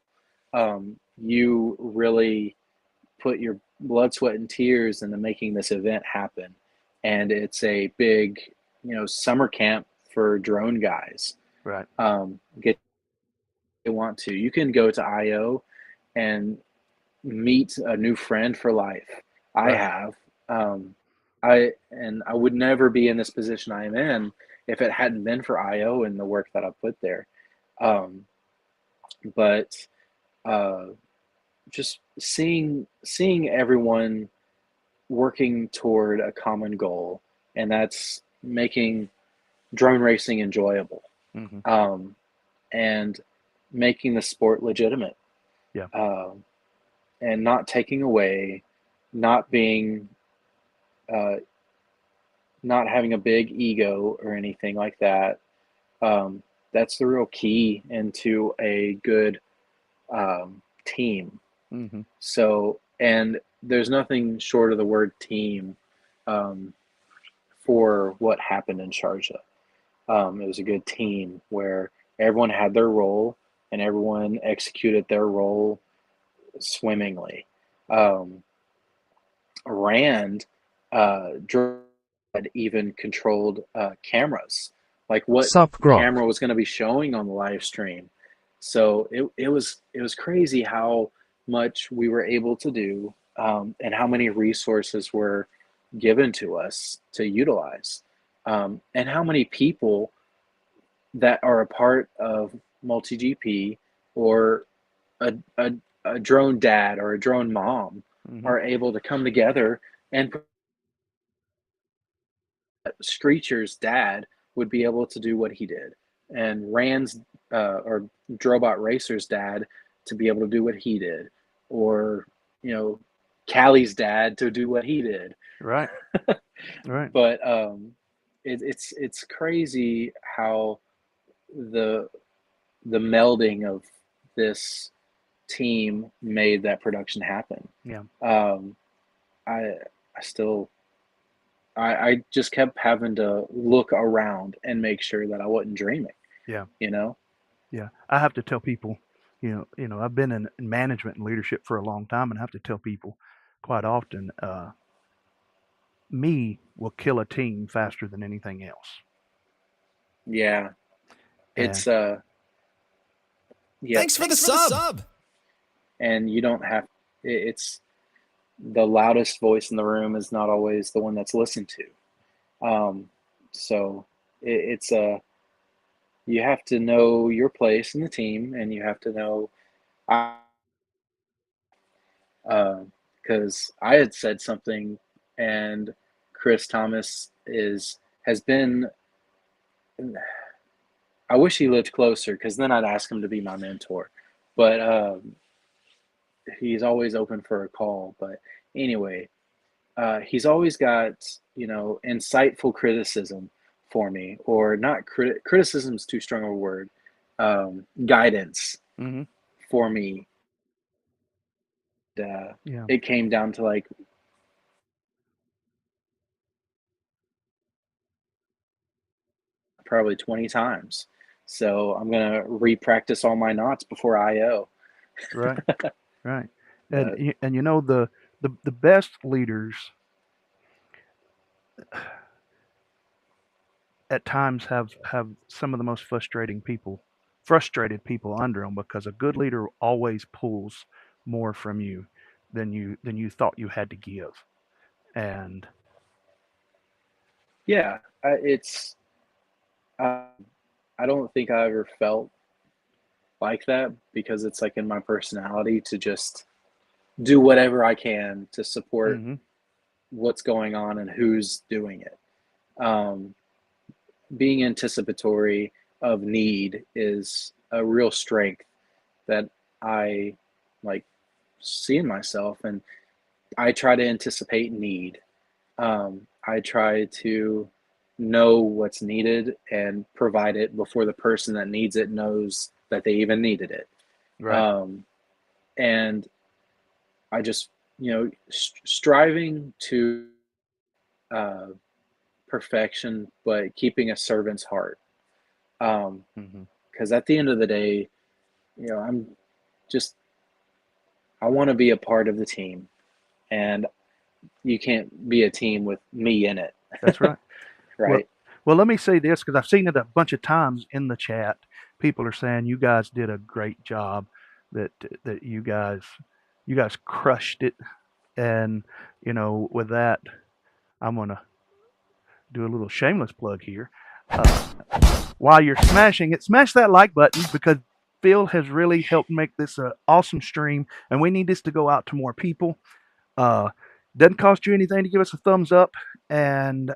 You really put your blood, sweat, and tears into making this event happen. And it's a big, summer camp for drone guys. right, Get you want to. You can go to IO and meet a new friend for life. I right, have. I would never be in this position I am in if it hadn't been for IO and the work that I put there. Um, but uh, just seeing everyone working toward a common goal, and that's making drone racing enjoyable, hmm, um, and making the sport legitimate, yeah, um, and not taking away, not being, uh, not having a big ego or anything like that. Um, that's the real key into a good team. hmm, So, and there's nothing short of the word team um, for what happened in Sharjah. It was a good team where everyone had their role and everyone executed their role swimmingly. Um, Rand had even controlled cameras, like what Sup, Grok? camera was going to be showing on the live stream. So it was crazy how much we were able to do and how many resources were given to us to utilize, and how many people that are a part of multi GP or a, a, a drone dad or a drone mom hmm, are able to come together and Screecher's dad would be able to do what he did, and Rand's or Drobot Racer's dad to be able to do what he did, or you know, Callie's dad to do what he did. right, right, But it's crazy how the the melding of this team made that production happen. yeah, Um, I still I just kept having to look around and make sure that I wasn't dreaming, yeah, you know? yeah. I have to tell people, I've been in management and leadership for a long time, and I have to tell people quite often, me will kill a team faster than anything else, Yeah. and It's yep. Thanks for the sub. And you don't have it's the loudest voice in the room is not always the one that's listened to. So it's you have to know your place in the team and you have to know because I had said something and Chris Thomas is has been I wish he lived closer because then I'd ask him to be my mentor. But he's always open for a call. But anyway, he's always got, insightful criticism for me, or not criticism is too strong a word, guidance Mm-hmm. for me. Yeah. It came down to like probably 20 times. So I'm going to re-practice all my knots before IO. Right. Right. And But the best leaders at times have some of the most frustrated people under them, because a good leader always pulls more from you than you thought you had to give. And yeah, uh, I don't think I ever felt like that because it's like in my personality to just do whatever I can to support hmm what's going on and who's doing it. Um, Being anticipatory of need is a real strength that I like see in myself, and I try to anticipate need. I try to know what's needed and provide it before the person that needs it knows that they even needed it. right. Um, and I just, striving to uh, perfection, but keeping a servant's heart. Um, hmm because at the end of the day, I'm just, I want to be a part of the team, and you can't be a team with me in it, That's right. Well, right? well, let me say this, because I've seen it a bunch of times in the chat. People are saying you guys did a great job. That that you guys crushed it. And with that, I'm gonna do a little shameless plug here. Uh, while you're smashing it, smash that like button, because Phil has really helped make this an awesome stream, and we need this to go out to more people. Uh, doesn't cost you anything to give us a thumbs up, and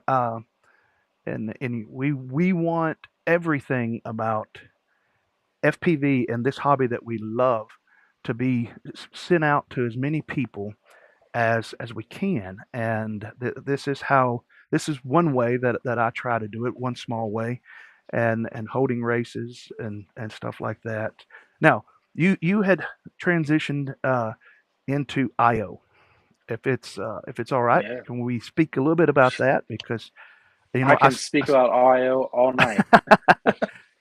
we want everything about FPV and this hobby that we love to be sent out to as many people as we can. And this is one way that I try to do it, one small way, and holding races and stuff like that. Now, you had transitioned into IO. If it's all right, Yeah. can we speak a little bit about that? Because I I can speak about IO all night.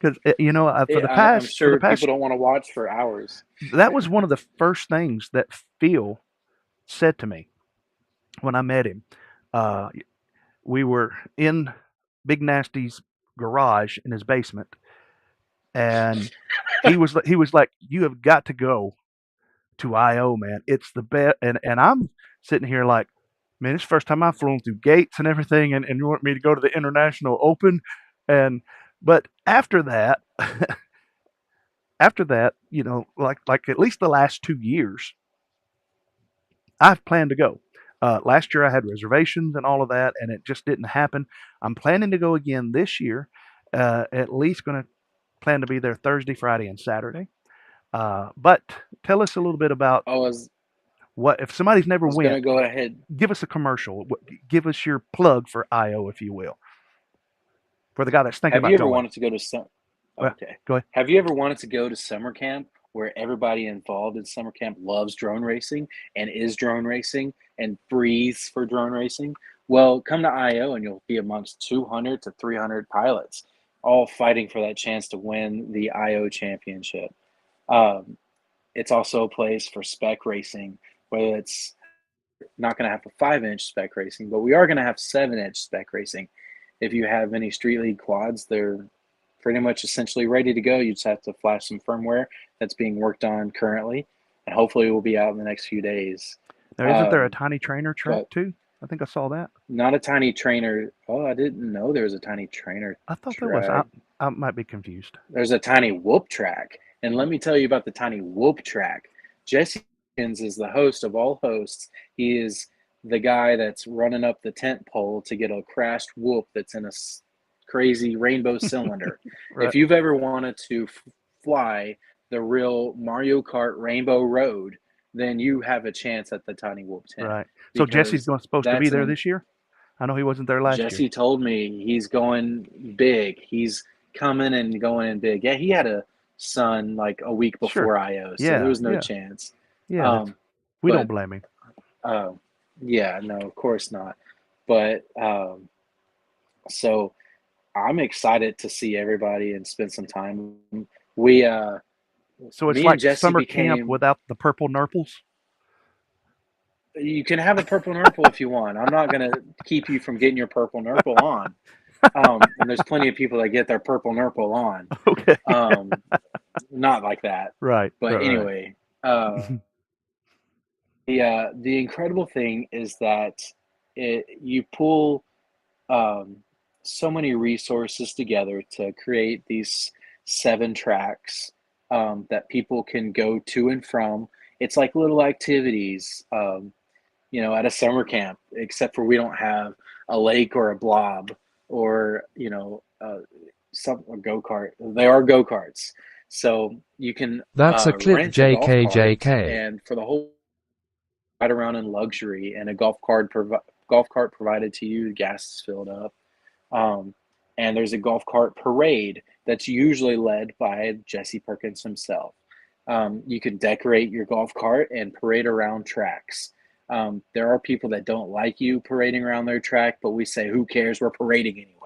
because for the I'm past sure people don't want to watch for hours. that was one of the first things that Phil said to me when I met him. Uh, we were in Big Nasty's garage in his basement, and he was like, "You have got to go to IO, man. It's the best." And I'm sitting here like, "Man, it's the first time I've flown through gates and everything, and you want me to go to the International Open?" And but after that, like at least the last 2 years, I've planned to go. Last year I had reservations and all of that, and it just didn't happen. I'm planning to go again this year. At least going to plan to be there Thursday, Friday, and Saturday. But tell us a little bit about I was what if somebody's never I was gonna went. go ahead. Give us a commercial. Give us your plug for IO, if you will, for the guy that's thinking Have you about ever going. wanted to go to some? Well, Okay. go ahead. Have you ever wanted to go to summer camp where everybody involved in summer camp loves drone racing and is drone racing and breathes for drone racing? Well, come to IO and you'll be amongst 200 to 300 pilots, all fighting for that chance to win the IO championship. Um, it's also a place for spec racing, whether it's not going to have a 5-inch spec racing, but we are going to have 7-inch spec racing. If you have any Street League quads, they're pretty much essentially ready to go. You just have to flash some firmware that's being worked on currently, and hopefully it will be out in the next few days. Now, isn't there a Um, tiny trainer track but too? I think I saw that. not a tiny trainer. Oh, I didn't know there was a tiny trainer I thought there was. I track. I might be confused. There's a tiny whoop track. And let me tell you about the tiny whoop track. Jesse Hawkins is the host of all hosts. He is the guy that's running up the tent pole to get a crashed whoop that's in a crazy rainbow cylinder. Right. If you've ever wanted to fly the real Mario Kart Rainbow Road, then you have a chance at the Tiny Whoop tent, Right. So Jesse's because supposed to be that's there an this year? I know he wasn't there last year. Jesse told me he's going big. He's coming and going in big. Yeah, he had a son like a week Sure. before IO, so there Yeah. was no Yeah. chance. Yeah. Um, We don't but blame him. yeah, no, of course not. But so I'm excited to see everybody and spend some time. We, So it's me and like Jesse summer camp became. without the purple nurples? You can have a purple nurple if you want. I'm not gonna keep you from getting your purple nurple on. And there's plenty of people that get their purple nurple on. Okay. Not like that. Right. But Right. anyway, the incredible thing is that you pull um, so many resources together to create these 7 tracks that people can go to and from. It's like little activities, at a summer camp, except for we don't have a lake or a blob or, some a go-kart. They are go-karts. So you can That's a clip, rent a golf JK, cart, JK. and for the whole ride around in luxury, and a golf cart provided to you, the gas is filled up. Um, and there's a golf cart parade that's usually led by Jesse Perkins himself. You can decorate your golf cart and parade around tracks. There are people that don't like you parading around their track, but we say, who cares? We're parading anyway.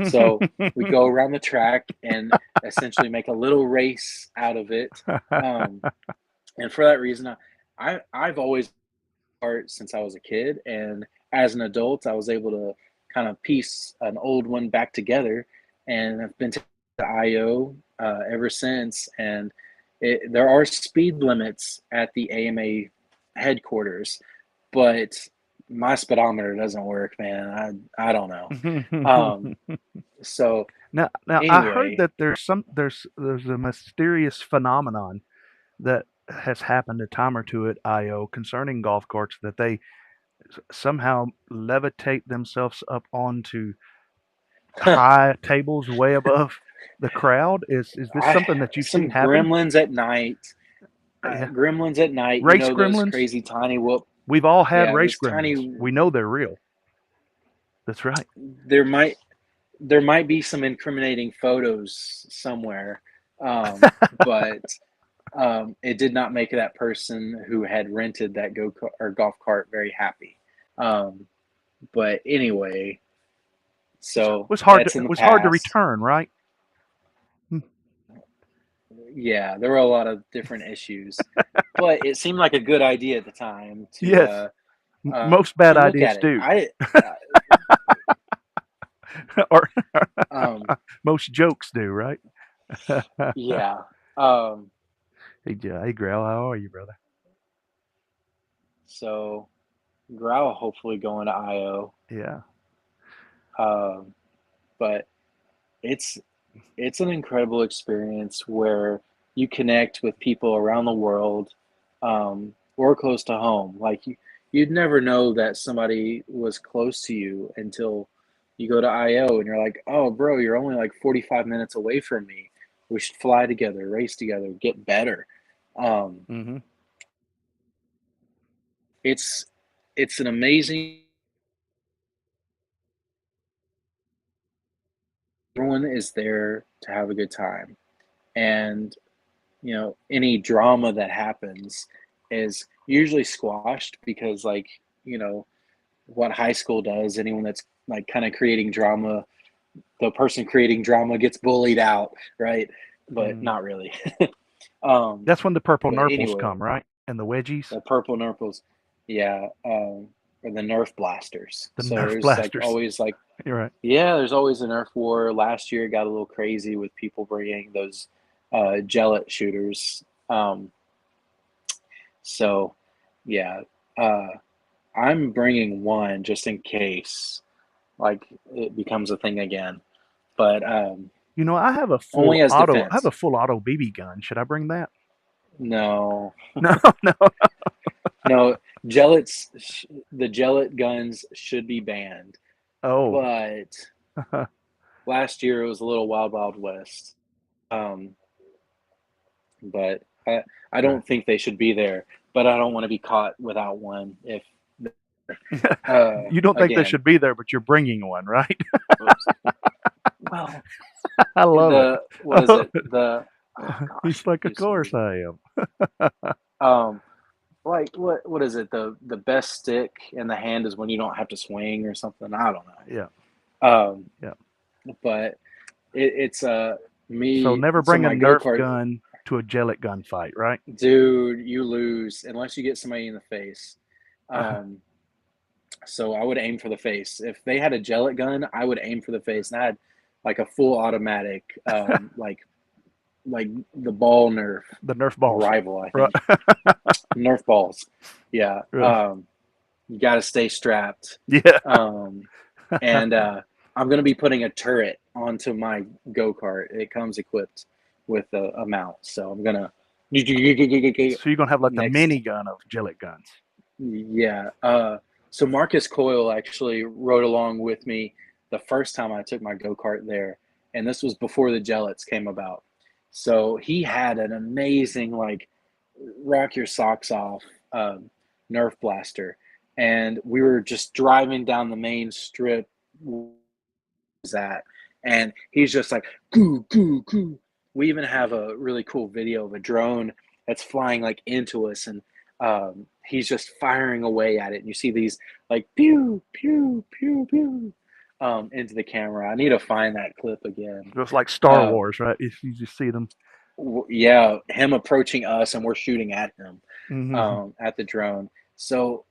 So we go around the track and essentially make a little race out of it. And for that reason, I've always art since I was a kid, and as an adult, I was able to kind of piece an old one back together, and I've been to IO ever since. And there are speed limits at the AMA headquarters, but my speedometer doesn't work, man. I don't know. Um, so now I heard anyway, that there's a mysterious phenomenon that has happened a time or two at IO concerning golf carts, that they somehow levitate themselves up onto high tables way above the crowd. Is this I something that you've seen some happen? gremlins at night. Yeah. Gremlins at night. Race Those gremlins? crazy tiny whoop. We've all had Yeah, race those gremlins. tiny. We know they're real. That's right. There might be some incriminating photos somewhere, but it did not make that person who had rented that golf cart very happy. Um, but anyway, so that's in It the was hard to past. return, right? Yeah, there were a lot of different issues, but it seemed like a good idea at the time to Yes. Most bad look at ideas it. do. Uh, Or um, most jokes do, right? yeah. Um, Hey, Grail, how are you, brother? so Grau hopefully going to IO, Yeah. um, but it's it's an incredible experience where you connect with people around the world, or close to home. Like you'd never know that somebody was close to you until you go to IO and you're like, oh, bro, you're only like 45 minutes away from me. We should fly together, race together, get better. Um, Mm-hmm. it's it's an amazing. Everyone is there to have a good time, and any drama that happens is usually squashed because, like, what high school does, anyone that's like kind of creating drama, the person creating drama gets bullied out, right? But Mm. not really. um That's when the purple but nurples anyway, come, right? And the wedgies, the purple nurples, yeah, or the Nerf blasters. the So Nerf there's like blasters. always like, You're right. yeah, there's always a Nerf war. Last year it got a little crazy with people bringing those gellet shooters. So yeah, uh, I'm bringing one just in case, like, it becomes a thing again. But I have a only full as auto. I have defense. a full auto BB gun. Should I bring that? No, No, no. no, gellets. The gellet guns should be banned. Oh, But last year it was a little wild west. Um, but I Right. don't think they should be there. But I don't want to be caught without one. If uh, You don't think they again, should be there, but you're bringing one, right? oops. Well, I love it. the what is it? The oh He's gosh, like, of use some course music. I am. Um, like what is it? The best stick in the hand is when you don't have to swing or something. I don't Yeah, know. yeah. But it's So me. never So bring a my go Nerf kart, gun to a jellet gun fight, right? dude, you lose unless you get somebody in the face. Um, so I would aim for the face. If they had a gellet gun, I would aim for the face, and I had like a full automatic, like the ball Nerf The Nerf balls, rival, I right? think. Nerf balls. Yeah. Right. You got to stay strapped. Yeah. Um, and I'm going to be putting a turret onto my go kart. It comes equipped with a mount, so I'm gonna So you're gonna have like the next. mini gun of jellet guns. Yeah. So Marcus Coyle actually rode along with me the first time I took my go kart there, and this was before the gellets came about. So he had an amazing like rock your socks off Nerf blaster, and we were just driving down the main strip. That, and he's just like goo goo goo. We even have a really cool video of a drone that's flying like into us, and he's just firing away at it, and you see these like pew pew pew pew into the camera. I need to find that clip again. Just like Star um, Wars, right? You just see them. yeah, him approaching us and we're shooting at him Hmm. at the drone. So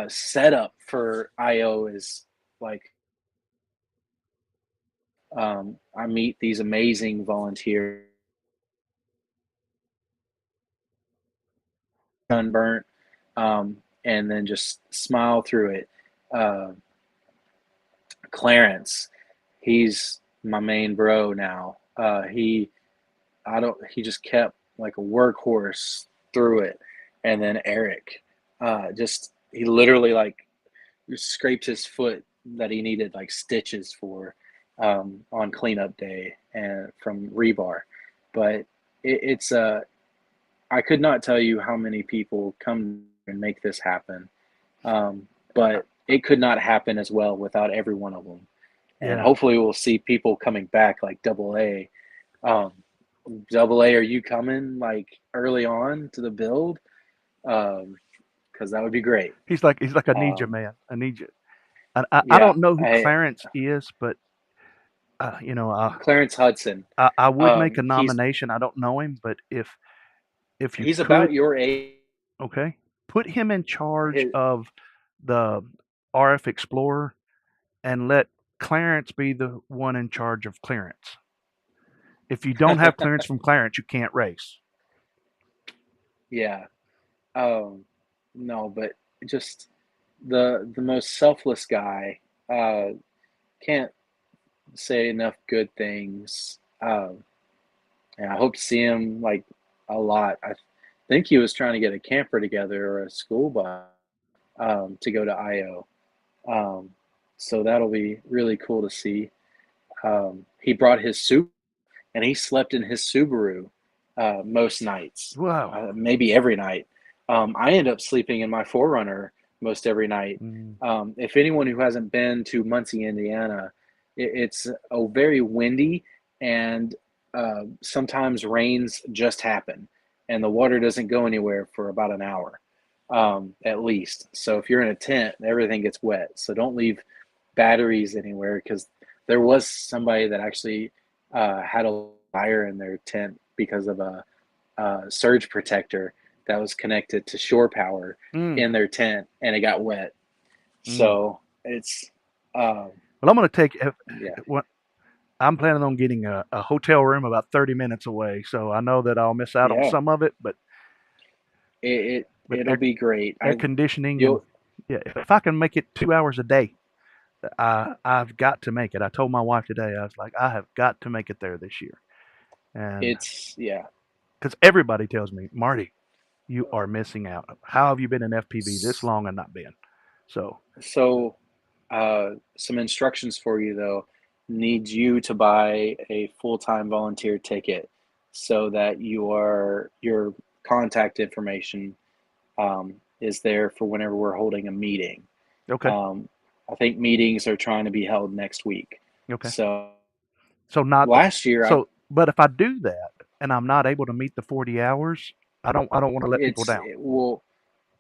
setup for IO is like I meet these amazing volunteers, sunburnt, and then just smile through it. Uh, Clarence, he's my main bro now. He just kept like a workhorse through it, and then Eric, just he literally like scraped his foot that he needed like stitches for on cleanup day and from rebar, but it's I could not tell you how many people come and make this happen. But it could not happen as well without every one of them. And Yeah. hopefully we'll see people coming back like double A. Um, double A, are you coming like early on to the build? Because that would be great. He's like I need you, Um, man. I need you. I yeah, don't know who Clarence is, but you know, Clarence Hudson. I would make a He's nomination. I don't know him, but if you he's could, about your age. okay, put him in charge His, of the RF Explorer and let Clarence be the one in charge of clearance. If you don't have clearance from Clarence, you can't race. yeah. Um, no, but just the most selfless guy. Uh, can't say enough good things. And I hope to see him like a lot. I think he was trying to get a camper together or a school bus to go to IO. Um, so that'll be really cool to see. He brought his Subaru and he slept in his Subaru most nights, Wow. maybe every night. I end up sleeping in my Forerunner most every night. Mm. If anyone who hasn't been to Muncie, Indiana, it's a very windy and sometimes rains just happen and the water doesn't go anywhere for about an hour at least. So if you're in a tent, everything gets wet. So don't leave batteries anywhere because there was somebody that actually had a fire in their tent because of a surge protector that was connected to shore power Mm. in their tent and it got wet. Mm. So it's, um, Well, I'm going to take. yeah, I'm planning on getting a hotel room about 30 minutes away, so I know that I'll miss out on yeah, some of it, but it'll be great. air conditioning and You'll, yeah, if I can make it 2 hours a day, I've got to make it. I told my wife today, I was like, I have got to make it there this year, and yeah. because everybody tells me, Marty, you are missing out. How have you been in FPV this long and not been? So So, some instructions for you though. needs you to buy a full-time volunteer ticket so that your contact information is there for whenever we're holding a meeting. Okay. Um, I think meetings are trying to be held next week. Okay. So So not last year, but if I do that and I'm not able to meet the 40 hours, I don't want to let people down.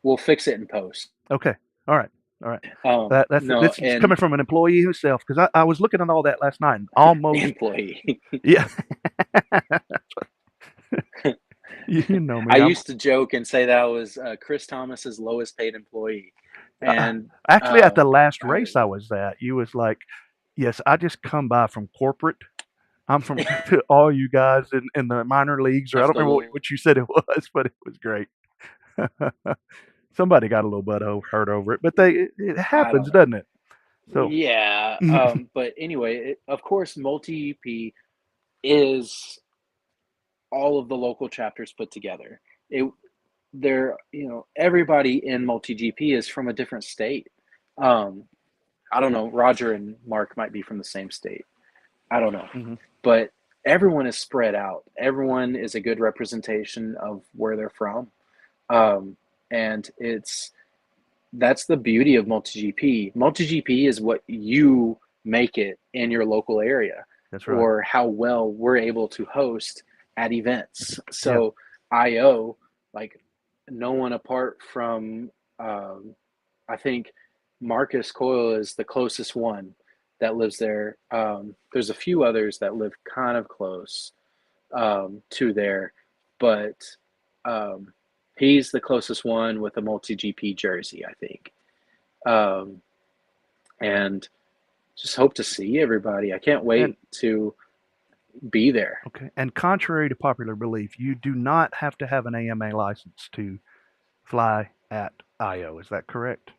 we'll fix it in post. Okay. All right. All right. That's No, this is and coming from an employee himself because I was looking at all that last night and almost employee. yeah. You know I me. I'm used to joke and say that I was Chris Thomas's lowest paid employee, and actually at the last I, race I was at, you was like, yes, I just come by from corporate. I'm from all you guys in the minor leagues, or I left don't a remember little. what you said it was, but it was great. Somebody got a little butt hurt over it, but it I happens, don't know. doesn't it? So, Yeah, but anyway, of course, multi UP is all of the local chapters put together. It they're everybody in multi GP is from a different state. Um, I don't know. Roger and Mark might be from the same state. I don't know, mhm, but everyone is spread out. Everyone is a good representation of where they're from, and that's the beauty of multi GP. Multi GP is what you make it in your local area, that's right. or how well we're able to host at events. Yeah, So IO, like no one apart from, I think Marcus Coyle is the closest one that lives there. There's a few others that live kind of close to there, but um, he's the closest one with a multi GP jersey, I think. Um, and just hope to see everybody. I can't and wait to be there. okay. And contrary to popular belief, you do not have to have an AMA license to fly at IO. Is that correct?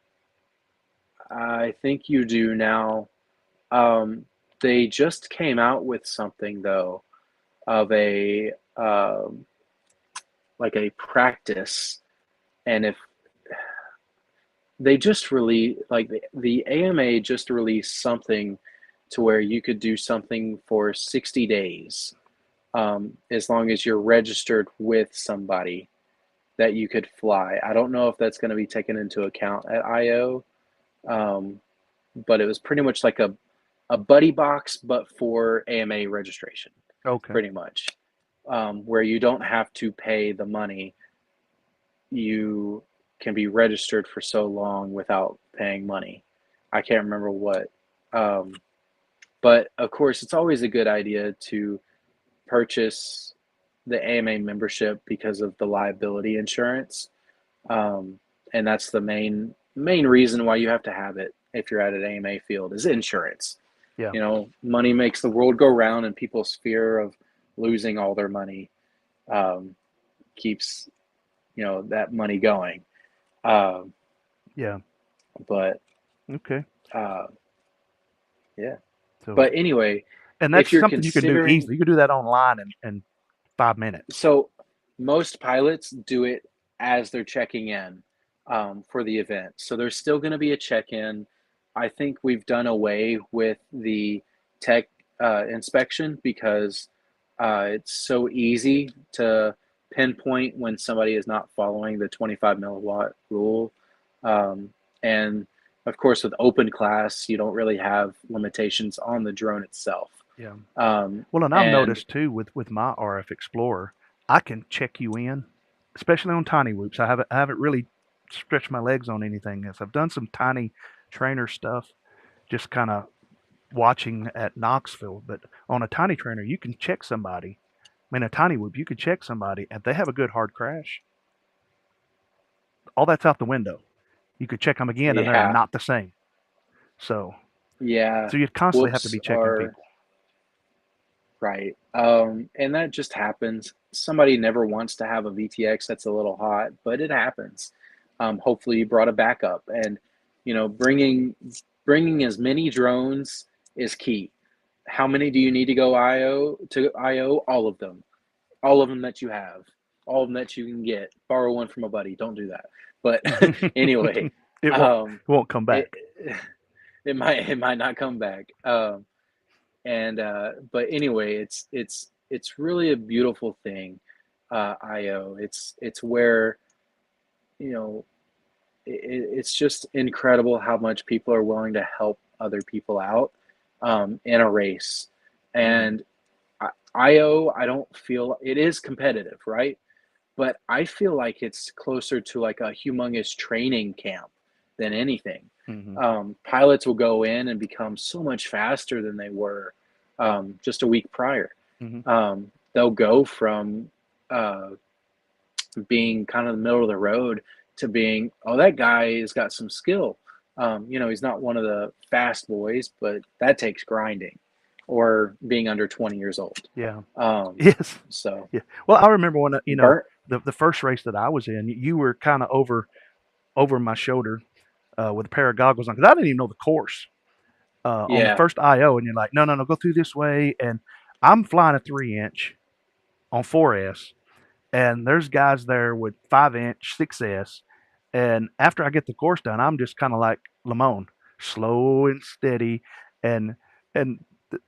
I think you do now. Um, they just came out with something though of a like a practice, and if they just released like the AMA just released something to where you could do something for 60 days, as long as you're registered with somebody that you could fly. I don't know if that's going to be taken into account at IO, um, but it was pretty much like a buddy box, but for AMA registration, Okay. pretty much, where you don't have to pay the money. You can be registered for so long without paying money. I can't remember what. Um, but of course, it's always a good idea to purchase the AMA membership because of the liability insurance. Um, and that's the main reason why you have to have it if you're at an AMA field is insurance. Yeah. Money makes the world go round, and people's fear of losing all their money um, keeps that money going. Um, Yeah. but Okay. uh, yeah. So, But anyway, and that's if you're something you can do considering, easily. You can do that online in 5 minutes. so most pilots do it as they're checking in for the event. So there's still going to be a check-in. I think we've done away with the tech inspection because it's so easy to pinpoint when somebody is not following the 25 milliwatt rule. Um, and of course, with open class, you don't really have limitations on the drone itself. Yeah. Um, Well, and I've and noticed too with my RF Explorer, I can check you in, especially on tiny whoops. I haven't really stretched my legs on anything else. I've done some tiny trainer stuff, just kind of watching at Knoxville. But on a tiny trainer, you can check somebody. I mean, a tiny whoop, you could check somebody, and they have a good hard crash. All that's out the window. You could check them again, and they're yeah, not the same. So, yeah, so you constantly have to whoops be checking are people. right. And that just happens. Somebody never wants to have a VTX that's a little hot, but it happens. Hopefully you brought a backup, and bringing as many drones is key. How many do you need to go IO? All of them that you have, all of them that you can get. Borrow one from a buddy. Don't do that. But anyway, it won't um, it won't come it back. it might not come back. And but anyway, it's really a beautiful thing. IO. It's where, you know, it's just incredible how much people are willing to help other people out in a race. And IO, I don't feel it is competitive, right? But I feel like it's closer to like a humongous training camp than anything. Mm-hmm. Pilots will go in and become so much faster than they were just a week prior. Mm-hmm. They'll go from uh, being kind of the middle of the road to being, oh, that guy has got some skill. You know, he's not one of the fast boys, but that takes grinding or being under 20 years old. Yeah. Um, Yes. so Yeah. Well, I remember when burnt. the first race that I was in, you were kind of over my shoulder with a pair of goggles on because I didn't even know the course on the Yeah. first IO, and you're like, no, no, no, go through this way, and I'm flying a 3-inch on 4S, and there's guys there with 5-inch 6S, and after I get the course done, I'm just kind of like Lamone, slow and steady, and and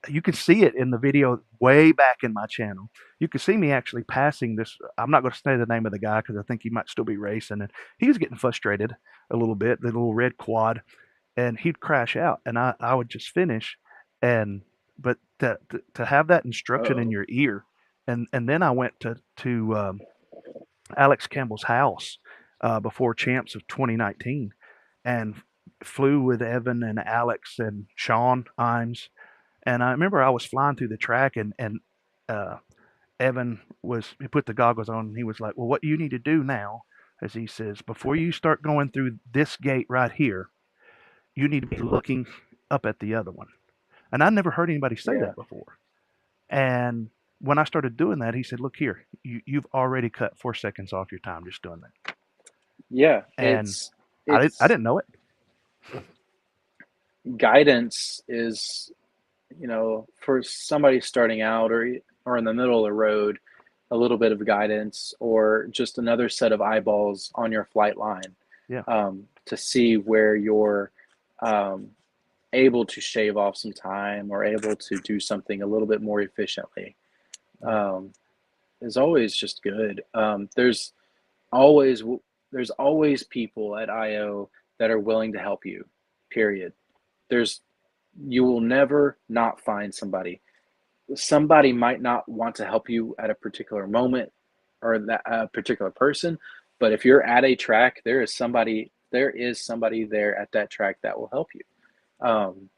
you can see it in the video way back in my channel. You can see me actually passing this. I'm not going to say the name of the guy because I think he might still be racing, and he was getting frustrated a little bit. The little red quad, and he'd crash out, and I would just finish, and but to have that instruction in Oh. your ear, and then I went to Alex Campbell's house before Champs of 2019, and flew with Evan and Alex and Sean Imes. And I remember I was flying through the track, and uh, Evan he put the goggles on, and he was like, "Well, what you need to do now," as he says, "before you start going through this gate right here, you need to be looking up at the other one." And I never heard anybody say Yeah. that before. And when I started doing that, he said, "Look here, you've already cut 4 seconds off your time just doing that." Yeah. And I It's didn't know it. guidance is, you know, for somebody starting out or in the middle of the road, a little bit of guidance or just another set of eyeballs on your flight line Yeah. to see where you're um, able to shave off some time or able to do something a little bit more efficiently Yeah. um, is always just good. Always there's always people at IO that are willing to help you. Period. There's You will never not find somebody. Somebody might not want to help you at a particular moment or that a particular person, but if you're at a track, there is somebody there at that track that will help you. Um,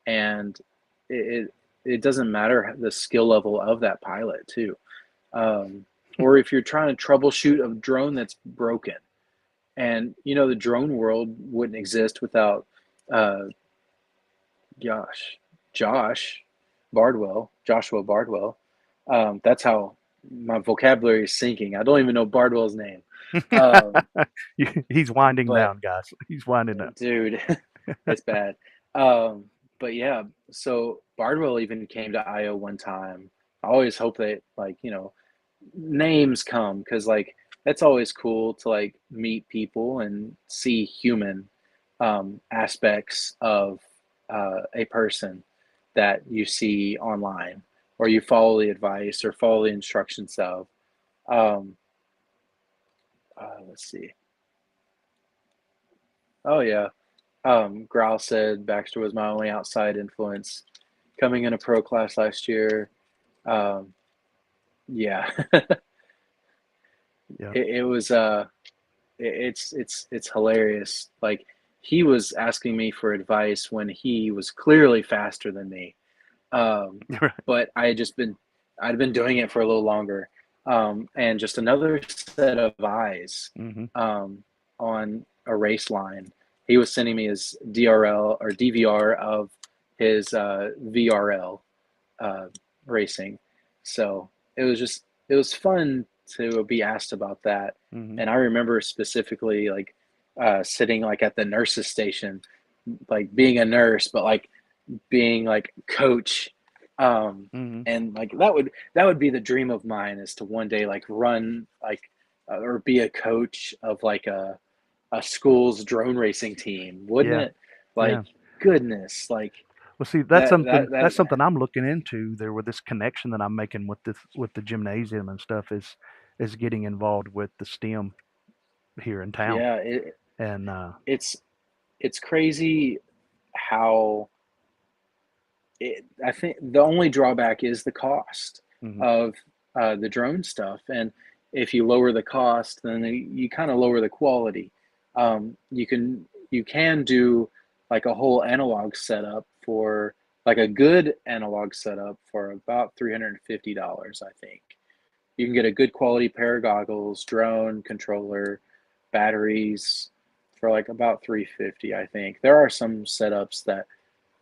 and it doesn't matter the skill level of that pilot too. Or if you're trying to troubleshoot a drone that's broken, and you know the drone world wouldn't exist without uh, gosh, Joshua Bardwell. That's how my vocabulary is sinking. I don't even know Bardwell's name. Um, He's winding but down, guys. He's winding up. dude, it's bad. Um, but yeah, so Bardwell even came to IO one time. I always hope that like, you know, names come because like that's always cool to like meet people and see human aspects of a person that you see online or you follow the advice or follow the instructions of. Um, let's see. Oh yeah. Growl said Baxter was my only outside influence coming in a pro class last year. Um, yeah, Yeah. it was it's hilarious. Like he was asking me for advice when he was clearly faster than me. Right. But I'd been doing it for a little longer. And just another set of eyes Mm-hmm. on a race line. He was sending me his DRL or DVR of his VRL uh, racing. So it was fun to be asked about that. Mm-hmm. And I remember specifically like sitting like at the nurse's station, like being a nurse, but like being like coach. Mm-hmm. And like that would be the dream of mine is to one day like run like or be a coach of like a school's drone racing team, wouldn't Yeah. it? Yeah. Like goodness, like Well, see, that's That something that that I'm looking into there with this connection that I'm making with the gymnasium and stuff is getting involved with the STEM here in town. yeah, And it's it's crazy how I think the only drawback is the cost mhm, of the drone stuff, and if you lower the cost, then you kind of lower the quality. You can do like a whole analog setup for like a good analog setup for about $350, I think. You can get a good quality pair of goggles, drone, controller, batteries for like about 350, I think. There are some setups that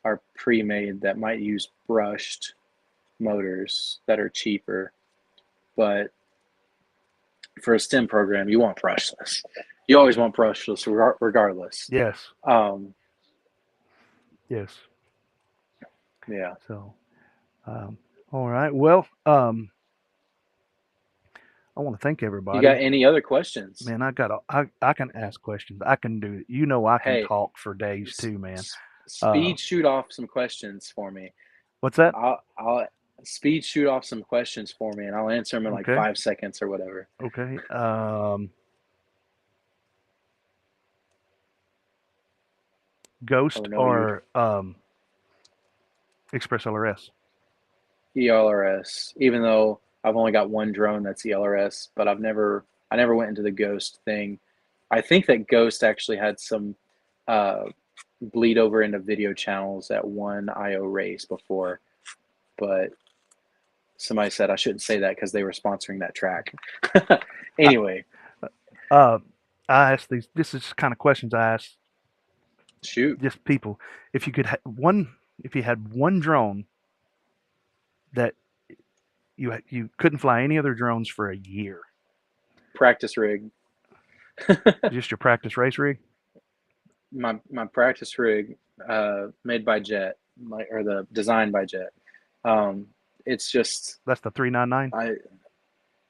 are pre-made that might use brushed motors that are cheaper, but for a STEM program, you want brushless. You always want brushless regardless. yes, Um, yes. yeah. So, um, all right. Well, I want to thank You got everybody. any other questions? Man, I can ask questions. I can do. I can Hey, talk for days too, man. Uh, speed shoot off some questions for me. what's that? I'll speed shoot off some questions for me, and I'll answer them in like Okay. 5 seconds or whatever. Okay. Or Ghost no, you or Express LRS. ELRS. Even though I've only got one drone that's ELRS, but I never went into the Ghost thing. I think that Ghost actually had some uh, bleed over into video channels at one IO race before, but somebody said I shouldn't say that because they were sponsoring that track. I, Anyway, uh, I asked these. This is kind of questions I asked shoot. just people. If you could if you had one drone that you couldn't fly any other drones for a year, Practice rig. just your practice race rig. My practice rig, made by Jet, or the designed by Jet. It's just That's the 399. I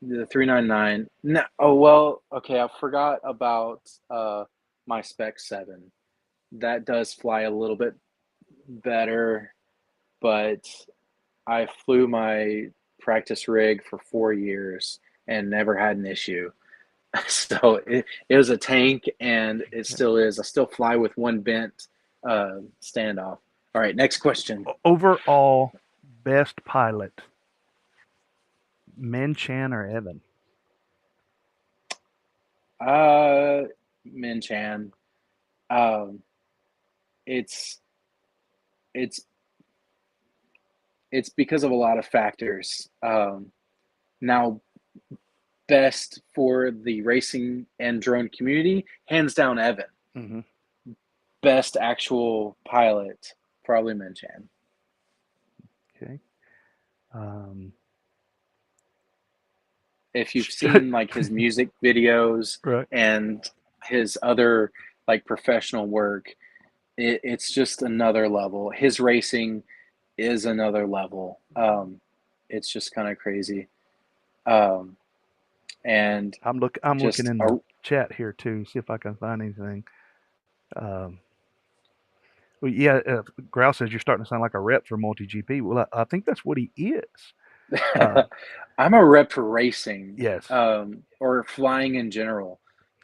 the 399. No, oh well, okay. I forgot about my Spec 7. That does fly a little bit better, but I flew my practice rig for 4 years and never had an issue. So it was a tank, and it still is. I still fly with one bent standoff. All right, next question. Overall, best pilot, Min Chan or Evan? Uh, Min Chan. Um, it's it's it's because of a lot of factors. Now, best for the racing and drone community, hands down, Evan. Mm-hmm. Best actual pilot, probably Min Chan. Okay. Um, If you've seen like his music videos right. and his other like professional work, it's just another level. His racing is another level. It's just kind of crazy. Um, and I'm looking just in the chat here too, see if I can find anything. Um, well, yeah, Grouse says you're starting to sound like a rep for Multi GP. Well, I think that's what he is. I'm a rep for racing, Yes. or flying in general.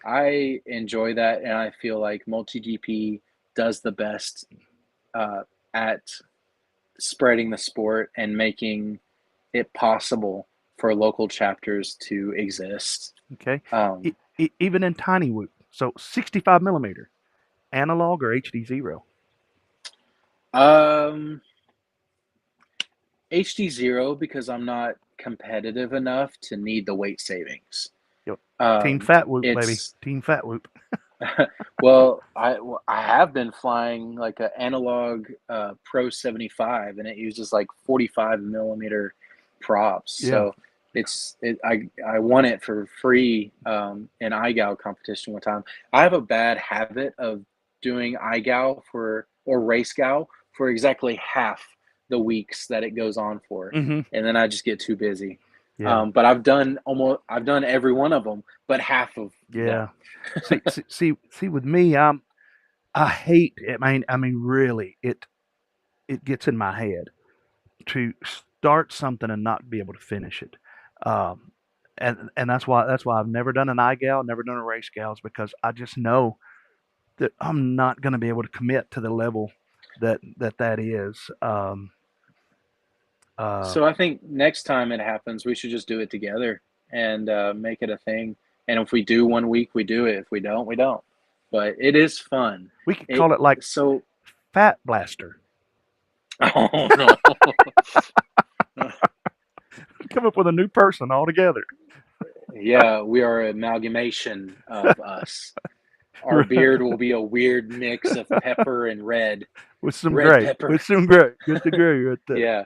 I enjoy that, and I feel like MultiGP does the best at spreading the sport and making it possible for local chapters to exist. Okay. Um, Even in tiny whoop, so 65 millimeter, analog or HD zero. um, HD zero, because I'm not competitive enough to need the weight savings. Yep. Team Fat Whoop, baby. It's Team Fat Whoop. well, I have been flying like an analog Pro 75, and it uses like 45 millimeter props. Yeah. So I won it for free in iGal competition one time. I have a bad habit of doing iGal or race gal for exactly half the weeks that it goes on for, Mm-hmm. and then I just get too busy. Yeah. But I've done every one of them, but half of Yeah. them. See, with me, I hate it. I mean, really, it gets in my head to start something and not be able to finish it. Um, and that's why I've never done an iGal, never done a race gals, because I just know that I'm not going to be able to commit to the level that is. Uh, So I think next time it happens, we should just do it together and make it a thing. And if we do one week, we do it. If we don't, we don't. But it is fun. we could It call it like so. Fat Blaster. Oh no. Come up with a new person altogether. Yeah, we are an amalgamation of us. Our beard will be a weird mix of pepper and red, with some red gray, pepper. get the gray right there. Yeah.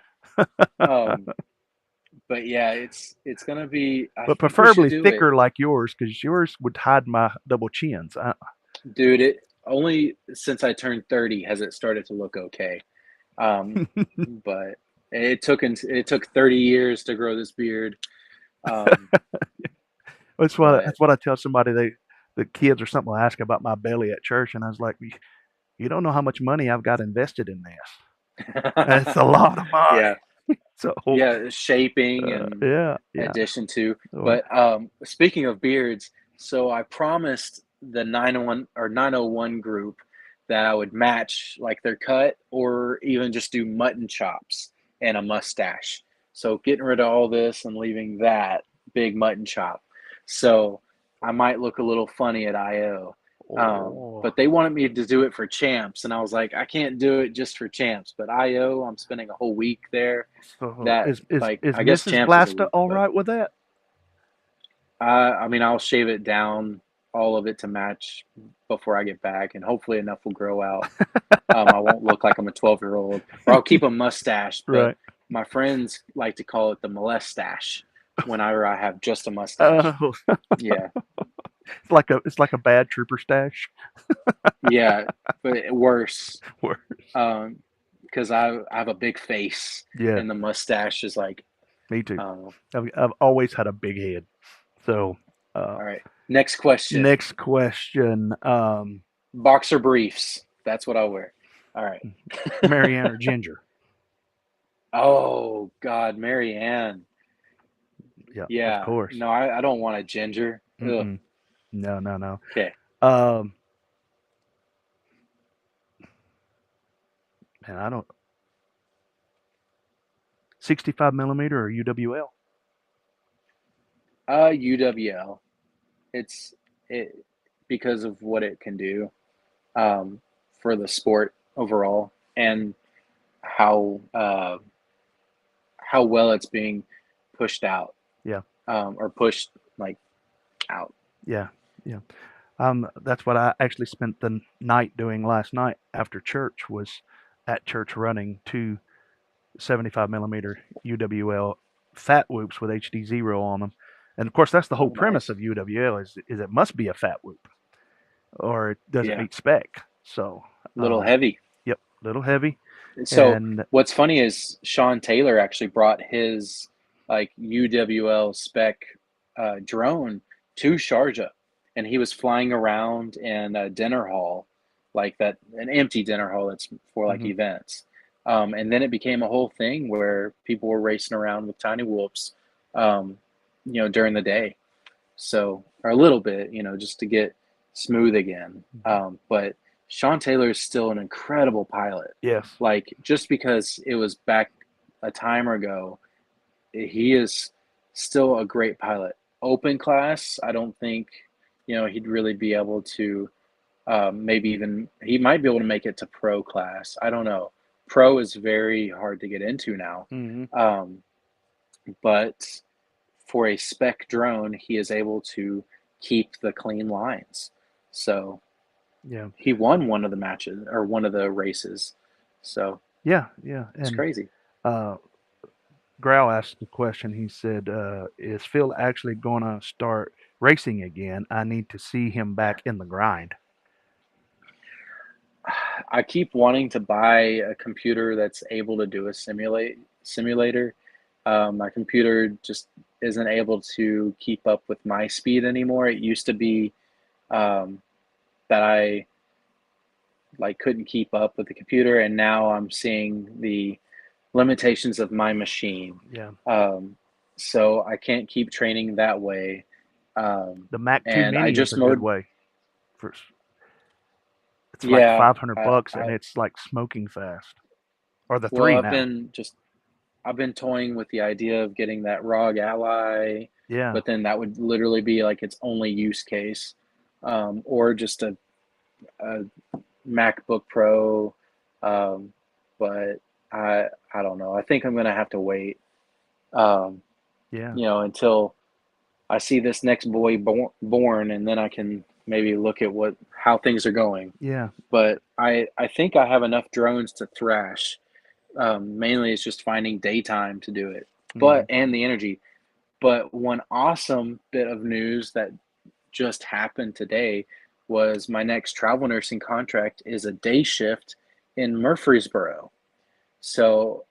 Um, but yeah, it's gonna be. I But think we should preferably do it, thicker like yours, because yours would hide my double chins. dude. It only since I turned 30 has it started to look okay. But it took 30 years to grow this beard. Um, but That's what I tell somebody. The kids or something will ask about my belly at church, and I was like, you don't know how much money I've got invested in this. It's a lot of yeah, money. So yeah, shaping and yeah, yeah. addition to. Well, But speaking of beards, so I promised the 901 or 901 group that I would match like their cut or even just do mutton chops and a mustache. So getting rid of all this and leaving that big mutton chop. So I might look a little funny at IO. oh, But they wanted me to do it for champs, and I was like, I can't do it just for champs. But IO, I'm spending a whole week there. so That like is I guess Mrs. champs is a Blasta week, all but right with that? I mean, I'll shave it down, all of it to match before I get back, and hopefully enough will grow out. I won't look like I'm a 12-year-old, or I'll keep a mustache. But Right. my friends like to call it the molestache whenever I have just a mustache. Oh, Yeah, it's like a bad trooper stash. yeah, but worse Where- because I have a big face, yeah, and the mustache is like, me too. all I've always had a big head. So, uh, right. Next question: next question. boxer briefs. That's what I'll wear. All right. Marianne or Ginger? Oh God, Marianne. Yeah, of Yeah. course. No, I don't want a ginger. Ugh. Mm-mm. No, no, no. Okay. Um, man, I don't. 65 millimeter or UWL? UWL. It's it because of what it can do um, for the sport overall and how how well it's being pushed out Yeah, or pushed like out. yeah, yeah. That's what I actually spent the night doing last night after church. Was at church running two 75 millimeter UWL fat whoops with HD zero on them, and of course that's the whole Oh, premise nice. of UWL is it must be a fat whoop or it doesn't Yeah, meet spec. So, little heavy. yep, little heavy, So and what's funny is Sean Taylor actually brought his like UWL spec drone to Sharjah, and he was flying around in a dinner hall, like that, an empty dinner hall that's for like mhm, events. And then it became a whole thing where people were racing around with tiny whoops, um, during the day. So, or a little bit, just to get smooth again. mhm. But Sean Taylor is still an incredible pilot. Yes, Like, just because it was back a time ago, he is still a great pilot. Open class, I don't think, he'd really be able to, maybe even, he might be able to make it to pro class. I don't know. Pro is very hard to get into now. hmm, Um, but for a spec drone, he is able to keep the clean lines. So yeah, he won one of the matches or one of the races. So yeah, yeah. it's And crazy. uh, Growl asked the question. He said, "Is Phil actually going to start racing again? I need to see him back in the grind." I keep wanting to buy a computer that's able to do a simulator. My computer just isn't able to keep up with my speed anymore. It used to be um, that like couldn't keep up with the computer, and now I'm seeing the limitations of my machine. Yeah. So I can't keep training that way. The Mac 2 And I Mini is just a good mowed. way. For it's like Yeah, 500 bucks and I it's like smoking fast. Or the well, 3 now. I've been toying with the idea of getting that ROG Ally, Yeah. but then that would literally be like its only use case, or just a MacBook Pro. Um, but I don't know. I think I'm gonna have to wait, um, Yeah. until I see this next boy born, and then I can maybe look at how things are going. Yeah. But I think I have enough drones to thrash. Mainly, it's just finding daytime to do it, Mhm. and the energy. But one awesome bit of news that just happened today was my next travel nursing contract is a day shift in Murfreesboro. So,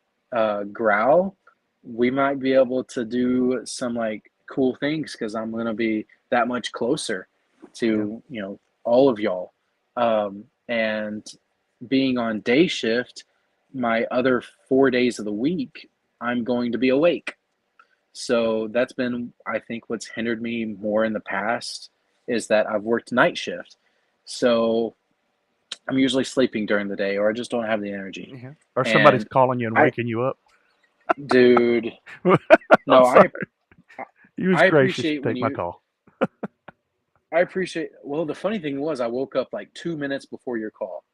Growl, we might be able to do some like cool things because I'm gonna be that much closer Yeah. to all of y'all. And being on day shift, my other 4 days of the week, I'm going to be awake. So that's been, I think, what's hindered me more in the past is that I've worked night shift. So I'm usually sleeping during the day, or I just don't have the energy. Yeah. Or somebody's And calling you and I, waking you up. dude, I'm no, sorry. He was I gracious to appreciate when take my you, call. I appreciate, well, the funny thing was I woke up like 2 minutes before your call.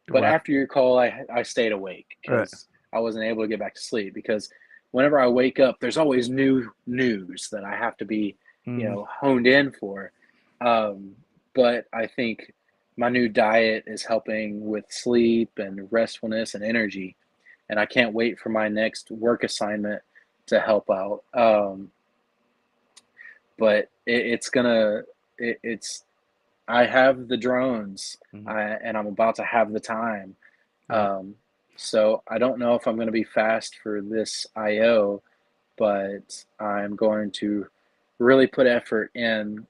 But Wow. after your call, I stayed awake Right. because I wasn't able to get back to sleep. Because whenever I wake up, there's always new news that I have to be, Mhm. honed in for. Um, but I think my new diet is helping with sleep and restfulness and energy, and I can't wait for my next work assignment to help out. But it's I have the drones, Mhm. and I'm about to have the time. Yeah. Um, so I don't know if I'm going to be fast for this IO, but I'm going to really put effort in,